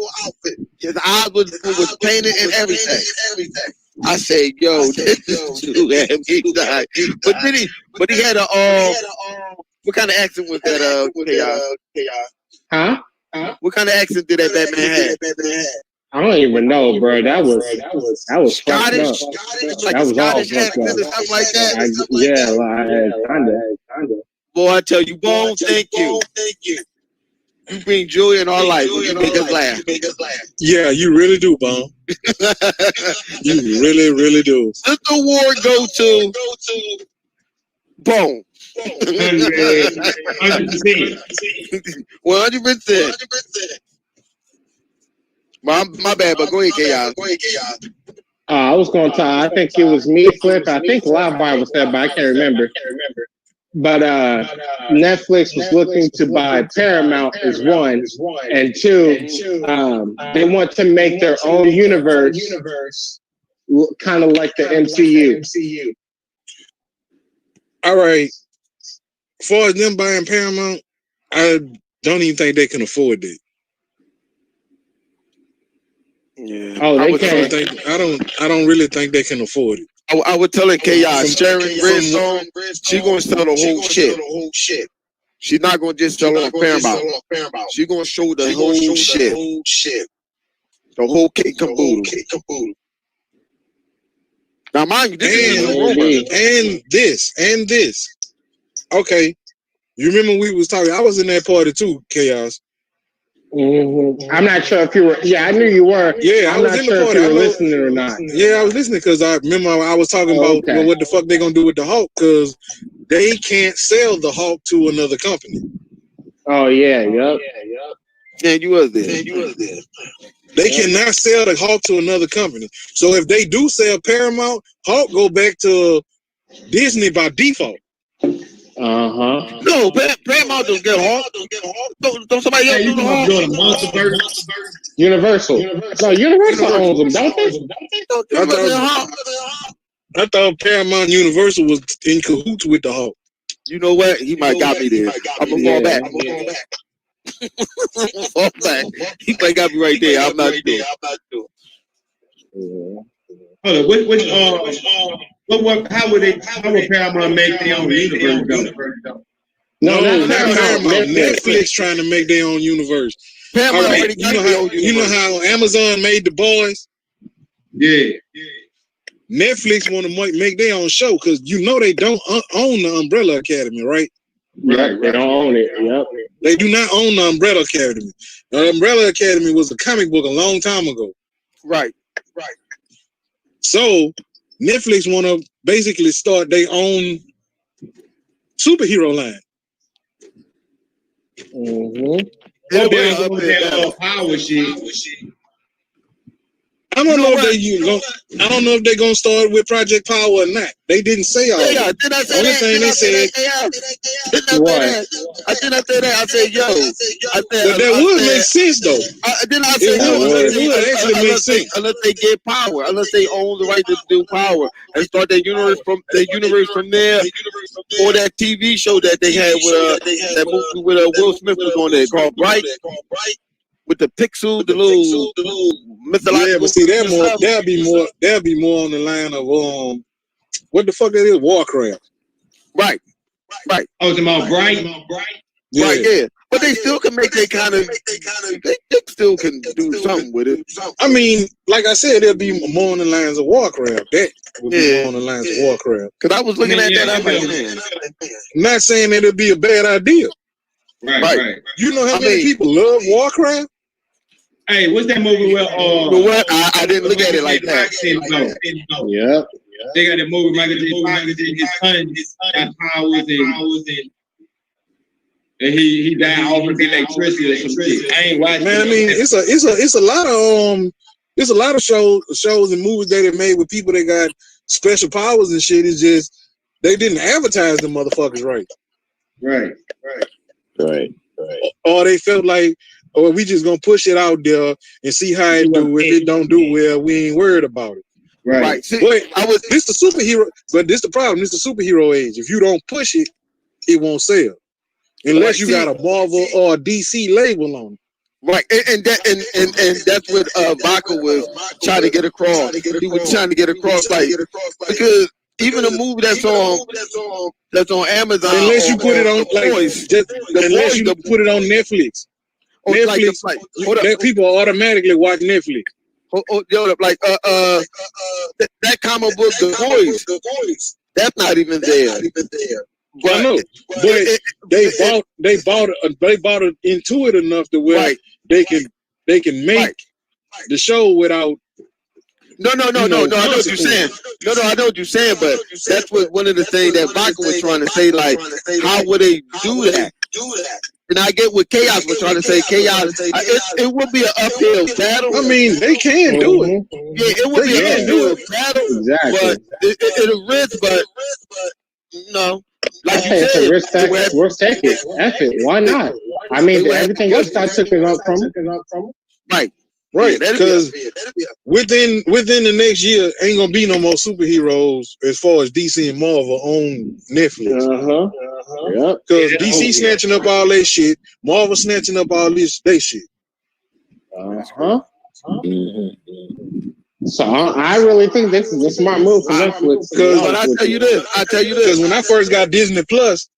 Speaker 2: His eyes was painted and everything. I said, yo, this dude had me die. But he had a what kind of accent was that?
Speaker 5: Huh?
Speaker 2: What kind of accent did that Batman have?
Speaker 5: I don't even know, bro. That was
Speaker 2: Scottish.
Speaker 5: Like that was
Speaker 2: Scottish
Speaker 5: all
Speaker 2: accent or something like that.
Speaker 5: Yeah, kinda.
Speaker 2: Boy, I tell you, Bone, thank you. You bring joy in our life. You make us laugh.
Speaker 3: Yeah, you really do, Bone. You really, really do.
Speaker 2: Let the award go to Bone. 100%. My bad, but go ahead, Chaos.
Speaker 5: I was going to tell. I think it was me, Flip. I think Livewire was there, but I can't remember. But Netflix was looking to buy Paramount is one, and two, they want to make their own universe, kind of like the MCU.
Speaker 3: All right. As far as them buying Paramount, I don't even think they can afford it.
Speaker 2: Yeah.
Speaker 5: Oh, they can't.
Speaker 3: I don't really think they can afford it.
Speaker 2: I would tell her Chaos, Sharon Redstone, she gonna sell the whole shit. She's not gonna just sell on Paramount. She's gonna show the whole shit. The whole cake caboodle. Now mind you, this is a rumor.
Speaker 3: And this. Okay. You remember we was talking, I was in that party too, Chaos.
Speaker 5: Mm-hmm. I'm not sure if you were. Yeah, I knew you were.
Speaker 3: Yeah,
Speaker 5: I'm not sure if you were listening or not.
Speaker 3: Yeah, I was listening because I remember I was talking about what the fuck they gonna do with the Hulk because they can't sell the Hulk to another company.
Speaker 5: Oh yeah, yep.
Speaker 2: Yeah, you was there.
Speaker 3: They cannot sell the Hulk to another company. So if they do sell Paramount, Hulk go back to Disney by default.
Speaker 2: No, Paramount don't get Hulk. Don't somebody else do the Hulk?
Speaker 5: Universal. No, Universal owns them, don't they?
Speaker 3: I thought Paramount Universal was in cahoots with the Hulk.
Speaker 2: You know what? He might got me there. I'm gonna fall back. Fall back. He might got me right there. I'm not sure.
Speaker 7: Hold on, how would Paramount make their own universe though?
Speaker 5: No,
Speaker 3: not
Speaker 5: Paramount.
Speaker 3: Paramount. Netflix trying to make their own universe.
Speaker 2: Paramount
Speaker 3: All right,
Speaker 2: already got their own
Speaker 3: you know
Speaker 2: universe.
Speaker 3: how Amazon made The Boys?
Speaker 7: Yeah.
Speaker 3: Netflix want to make their own show because you know they don't own the Umbrella Academy, right?
Speaker 5: Yep, they don't own it. Yep.
Speaker 3: They do not own the Umbrella Academy. The Umbrella Academy was a comic book a long time ago.
Speaker 2: Right.
Speaker 3: So Netflix want to basically start their own superhero line.
Speaker 5: Mm-hmm.
Speaker 7: Power shit.
Speaker 3: I don't know if they're gonna start with Project Power or not. They didn't say all that.
Speaker 2: Did I say
Speaker 3: Only
Speaker 2: that?
Speaker 3: thing they said,
Speaker 2: I didn't say that. I said, yo.
Speaker 3: but that would make sense though.
Speaker 2: Then I said,
Speaker 3: It would actually make sense.
Speaker 2: Unless they get power, unless they own the right to do power and start their universe from there, or that TV show that they had with that movie with Will Smith was on there called Bright. With the pixel, the little mythological.
Speaker 3: Yeah, but see, that'll be more on the line of what the fuck that is? Warcraft.
Speaker 2: Right.
Speaker 7: Oh, it's about Bright.
Speaker 3: Yeah.
Speaker 2: Right, yeah. But they still can make they still can do something with it.
Speaker 3: I mean, like I said, it'll be more on the lines of Warcraft. That would be more on the lines of Warcraft.
Speaker 2: Because I was looking at that, I'm like,
Speaker 3: man. I'm not saying that it'd be a bad idea.
Speaker 7: Right.
Speaker 3: You know how many people love Warcraft?
Speaker 7: Hey, what's that movie where
Speaker 2: I didn't look at it like that.
Speaker 5: Yep.
Speaker 7: They got that movie Michael J. Fox and his son got powers and he died off of electricity or some shit. I ain't watching.
Speaker 3: Man, I mean, it's a lot of shows and movies that they made with people that got special powers and shit. It's just they didn't advertise the motherfuckers right.
Speaker 7: Right.
Speaker 3: Or they felt like, or we just gonna push it out there and see how it do. If it don't do well, we ain't worried about it.
Speaker 7: Right.
Speaker 2: See,
Speaker 3: But this the superhero. But this the problem. This the superhero age. If you don't push it, it won't sell unless you got a Marvel or a DC label on it.
Speaker 2: Right, and that's what Baca was trying to get across. He was trying to get across, like, because even a movie that's on Amazon,
Speaker 3: unless you put it on unless you put it on Netflix. Netflix, people automatically watch Netflix.
Speaker 2: That comic book, The Voice, that's not even there.
Speaker 3: But I know, but they bought it into it enough to where they can make the show without.
Speaker 2: No. I know what you're saying. No, I know what you're saying, but that's what one of the things that Baca was trying to say. Like, how would they do that? And I get what Chaos was trying to say. Chaos, it would be an uphill battle.
Speaker 3: I mean, they can do it.
Speaker 2: Yeah, it would be an uphill battle.
Speaker 5: Exactly.
Speaker 2: But it'll risk. But no, like you
Speaker 5: It's
Speaker 2: said,
Speaker 5: a risk take it. F it. Why not? I mean, everything else I took it up from it.
Speaker 3: Right, because within the next year, ain't gonna be no more superheroes as far as DC and Marvel on Netflix.
Speaker 5: Yep.
Speaker 3: Because DC snatching up all that shit, Marvel snatching up all they shit.
Speaker 5: So I really think this is a smart move for Netflix.
Speaker 2: But I tell you this.
Speaker 3: Because when I first got Disney Plus,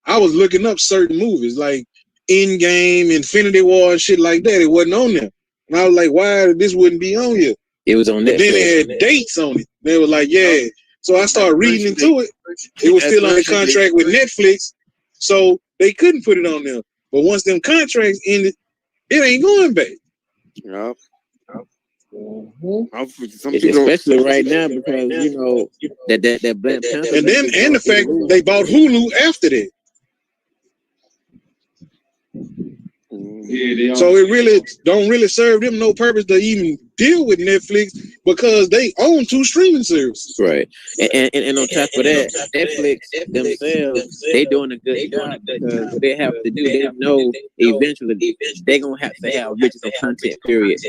Speaker 3: I was looking up certain movies like Endgame, Infinity War, and shit like that. It wasn't on there. And I was like, why this wouldn't be on here?
Speaker 6: It was on Netflix.
Speaker 3: But then they had dates on it. They were like, yeah. So I started reading into it. It was still under contract with Netflix, so they couldn't put it on there. But once them contracts ended, it ain't going back.
Speaker 2: Yep.
Speaker 6: Especially right now because you know that Black Panther.
Speaker 3: And the fact they bought Hulu after that.
Speaker 7: Yeah,
Speaker 3: so it really don't serve them no purpose to even deal with Netflix because they own 2 streaming services.
Speaker 6: Right. And on top of that, Netflix themselves, they doing a good job because what they have to do, they know eventually they're gonna have to have original content, period.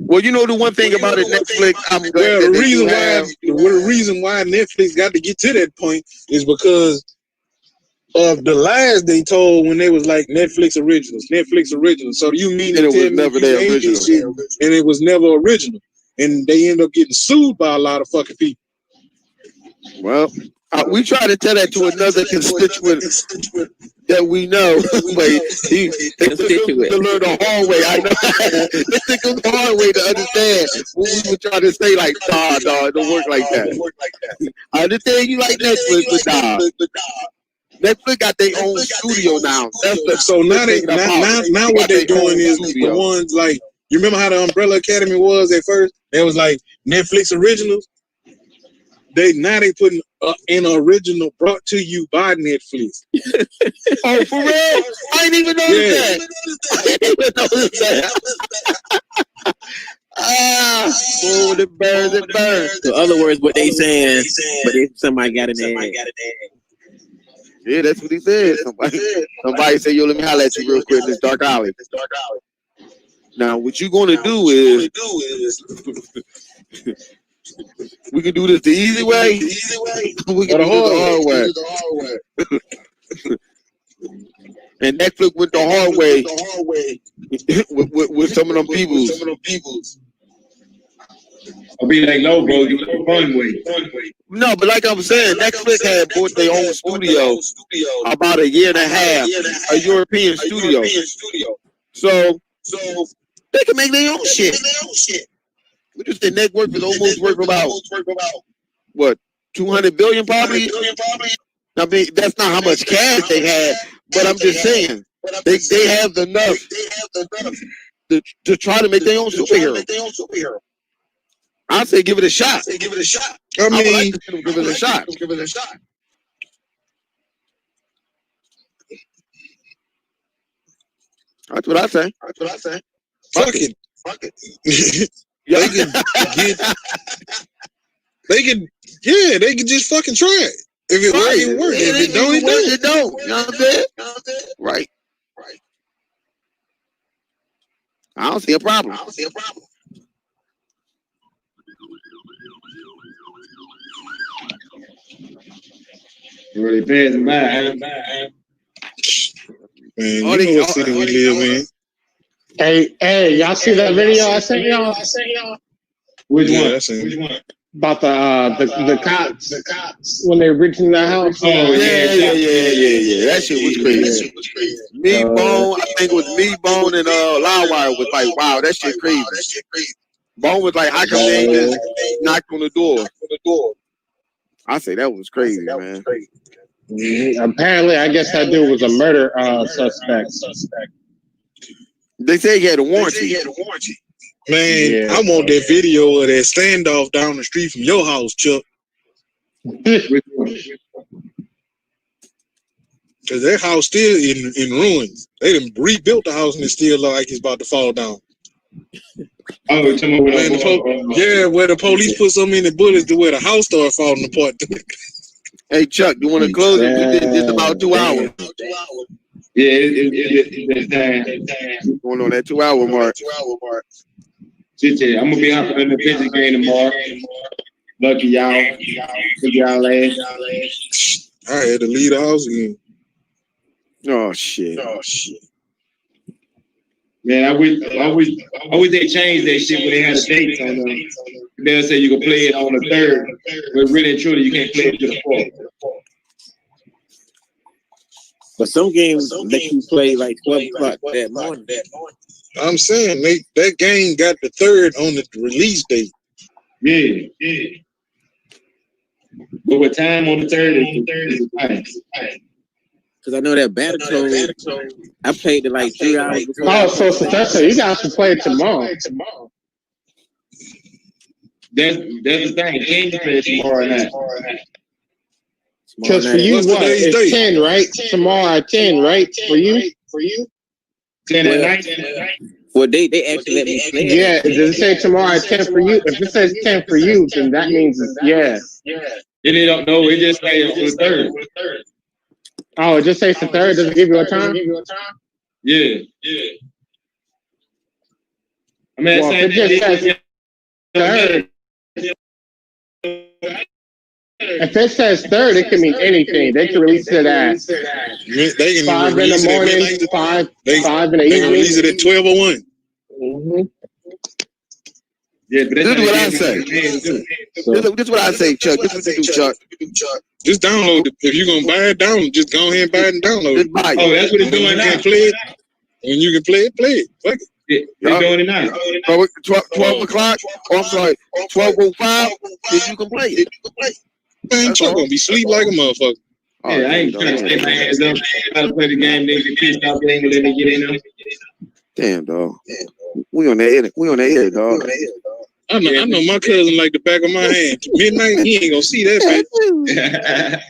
Speaker 2: Well, you know the one thing about it, Netflix,
Speaker 3: the reason why Netflix got to get to that point is because of the lies they told when they was like Netflix originals. So you mean
Speaker 2: And
Speaker 3: to
Speaker 2: it
Speaker 3: tell
Speaker 2: was
Speaker 3: me
Speaker 2: never
Speaker 3: you
Speaker 2: their
Speaker 3: made
Speaker 2: original.
Speaker 3: this shit and it was never original? And they end up getting sued by a lot of fucking people.
Speaker 2: Well, we try to tell that to another constituent that we know, but he took him to learn the hard way. I know. It took him the hard way to understand what we were trying to say. Like, nah, it don't work like that. I understand you like Netflix, but nah. Netflix got their own studio now.
Speaker 3: So now what they're doing is the ones like, you remember how the Umbrella Academy was at first? They was like Netflix originals. Now they putting an original brought to you by Netflix.
Speaker 2: Oh, for real? I didn't even notice that. I didn't even notice that. When it burns, it burns.
Speaker 6: So, in other words, what they saying, but if somebody got an ad.
Speaker 2: Yeah, that's what he said. Somebody said, yo, let me holler at you real quick in this dark alley. Now, what you gonna do is we can do this the easy way. We can do this the hard way. And Netflix went the hard way with some of them peoples.
Speaker 7: I'll be like Lobo, do the fun way.
Speaker 2: No, but like I'm saying, Netflix had bought their own studio about a year and a half, a European studio. So they can make their own shit. We just the network is almost worth about what, 200 billion probably. I mean, that's not how much cash they had, but I'm just saying they have enough to try to make their own superhero. I'd say give it a shot. I mean, give it a shot. That's what I say.
Speaker 3: Fuck it. They can just fucking try it. If it works, it works. If it don't, it don't.
Speaker 2: You know what I'm saying? Right. I don't see a problem.
Speaker 7: Really depends on mine.
Speaker 3: Man, you know what city we live in.
Speaker 5: Hey, y'all see that video I sent y'all?
Speaker 7: Which one?
Speaker 5: About the cops when they reached in the house.
Speaker 2: Oh yeah. That shit was crazy. Me Bone, I think it was Me Bone and Loudwire was like, wow, that shit crazy. Bone was like, how come they ain't just knocked on the door? I say that was crazy, man.
Speaker 5: Apparently, I guess that dude was a murder suspect.
Speaker 2: They say he had a warranty.
Speaker 3: Man, I want that video of that standoff down the street from your house, Chuck. Because that house still in ruins. They done rebuilt the house and it still look like it's about to fall down.
Speaker 7: Oh,
Speaker 3: where the police put so many bullets to where the house started falling apart.
Speaker 2: Hey, Chuck, you want to close it? We did just about 2 hours.
Speaker 7: Yeah, it's time.
Speaker 2: Going on that 2 hour mark.
Speaker 7: I'm gonna be out for the Pigeon game tomorrow. Lucky y'all. Good y'all last.
Speaker 3: I had to leave the house again.
Speaker 2: Oh shit.
Speaker 7: Man, I wish they changed that shit when they had a date on them. They'll say you can play it on the 3rd, but really and truly you can't play it to the 4th.
Speaker 6: But some games let you play like 12 o'clock that morning.
Speaker 3: I'm saying that game got the 3rd on the release date.
Speaker 7: Yeah. But what time on the 3rd is
Speaker 6: Because I know that Battletoads, I played it like 3 hours before.
Speaker 5: Oh, so Professor, you guys can play it tomorrow.
Speaker 7: That's the thing. Can you play it tomorrow night?
Speaker 5: Because for you, what? It's 10, right? Tomorrow at 10, right? For you?
Speaker 7: 10 at night?
Speaker 6: Well, they actually let me play it.
Speaker 5: Yeah, does it say tomorrow at 10 for you? If it says 10 for you, then that means it's, yeah.
Speaker 7: And they don't know. It just says on the 3rd.
Speaker 5: Oh, it just says the 3rd. Does it give you a time?
Speaker 7: Yeah. I mean,
Speaker 5: well, if it just says 3rd. If it says third, it can mean anything. They can release it at
Speaker 3: They can
Speaker 5: 5 in the
Speaker 3: release it at
Speaker 5: morning,
Speaker 3: midnight.
Speaker 5: 5 in the
Speaker 3: They can release it
Speaker 5: evening.
Speaker 3: at 12:01.
Speaker 5: Mhm.
Speaker 7: Yeah, but
Speaker 2: This
Speaker 7: that's
Speaker 2: is what
Speaker 7: how
Speaker 2: I
Speaker 7: they
Speaker 2: say.
Speaker 7: do.
Speaker 2: This is what I say, Chuck. This is what you do, Chuck.
Speaker 3: Just download it. If you're gonna buy it, just go ahead and buy it and download it.
Speaker 2: Just buy
Speaker 7: Oh,
Speaker 2: it.
Speaker 7: that's what it's
Speaker 3: When
Speaker 7: doing
Speaker 3: you
Speaker 7: now.
Speaker 3: can play it, when you can play it. Fuck it.
Speaker 7: They're doing it now.
Speaker 2: So 12 o'clock, or I'm sorry, 12:05, then you can play it.
Speaker 3: Man,
Speaker 2: That's
Speaker 3: Chuck
Speaker 2: all.
Speaker 3: gonna be sleep like a motherfucker.
Speaker 2: Oh,
Speaker 7: Yeah, I
Speaker 2: damn,
Speaker 7: ain't
Speaker 2: dog.
Speaker 7: trying to stay my hands up. Gotta play the game. They get pissed off. They ain't gonna let me get in there.
Speaker 2: Damn, dog. We on the air, dog.
Speaker 3: I know my cousin like the back of my hand. Midnight, he ain't gonna see that bitch.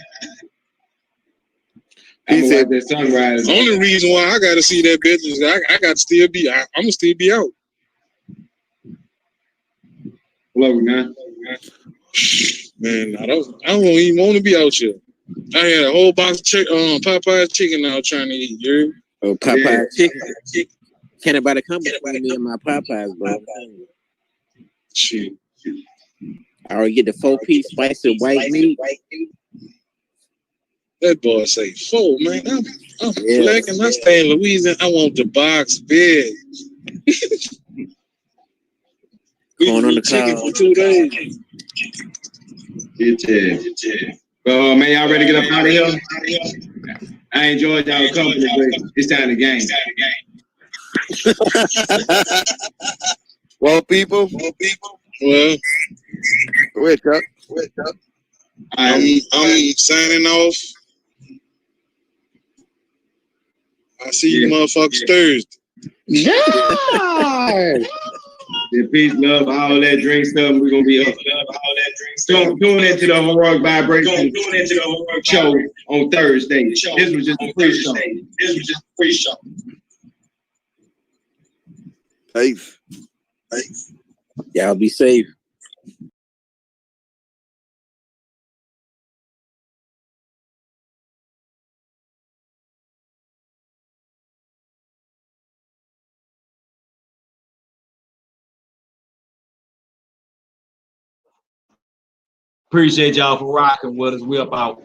Speaker 7: I'm
Speaker 2: He
Speaker 7: gonna
Speaker 2: said-
Speaker 7: watch that sunrise.
Speaker 3: The only reason why I gotta see that bitch is I got to still be. I'm gonna still be out.
Speaker 7: Hello, man.
Speaker 3: Man, I don't even want to be out here. I had a whole box of Popeye's chicken I was trying to eat. You heard?
Speaker 6: Oh, Popeye chicken. Can't nobody come between me and my Popeyes, bro.
Speaker 3: Shit.
Speaker 6: I already get the 4-piece spicy white meat.
Speaker 3: That boy say 4, man. I'm
Speaker 6: Yeah.
Speaker 3: black and I stay in Louisiana. I want the box big. We
Speaker 6: Corn on the
Speaker 3: chicken
Speaker 6: cob.
Speaker 3: for 2 days.
Speaker 7: Yeah. Man, y'all ready to get up out of here? I enjoyed y'all company, but it's time to game.
Speaker 2: Well, people,
Speaker 3: Well,
Speaker 2: go ahead, Chuck.
Speaker 3: I'm signing off. I see you motherfuckers Thursday.
Speaker 5: Yeah.
Speaker 7: Yeah, peace, love, all that drink stuff. We're gonna be up. Doing into the Heroic Vibration show on Thursday. This was just a pre-show.
Speaker 2: Peace.
Speaker 6: Y'all be safe.
Speaker 7: Appreciate y'all for rocking with us. We're about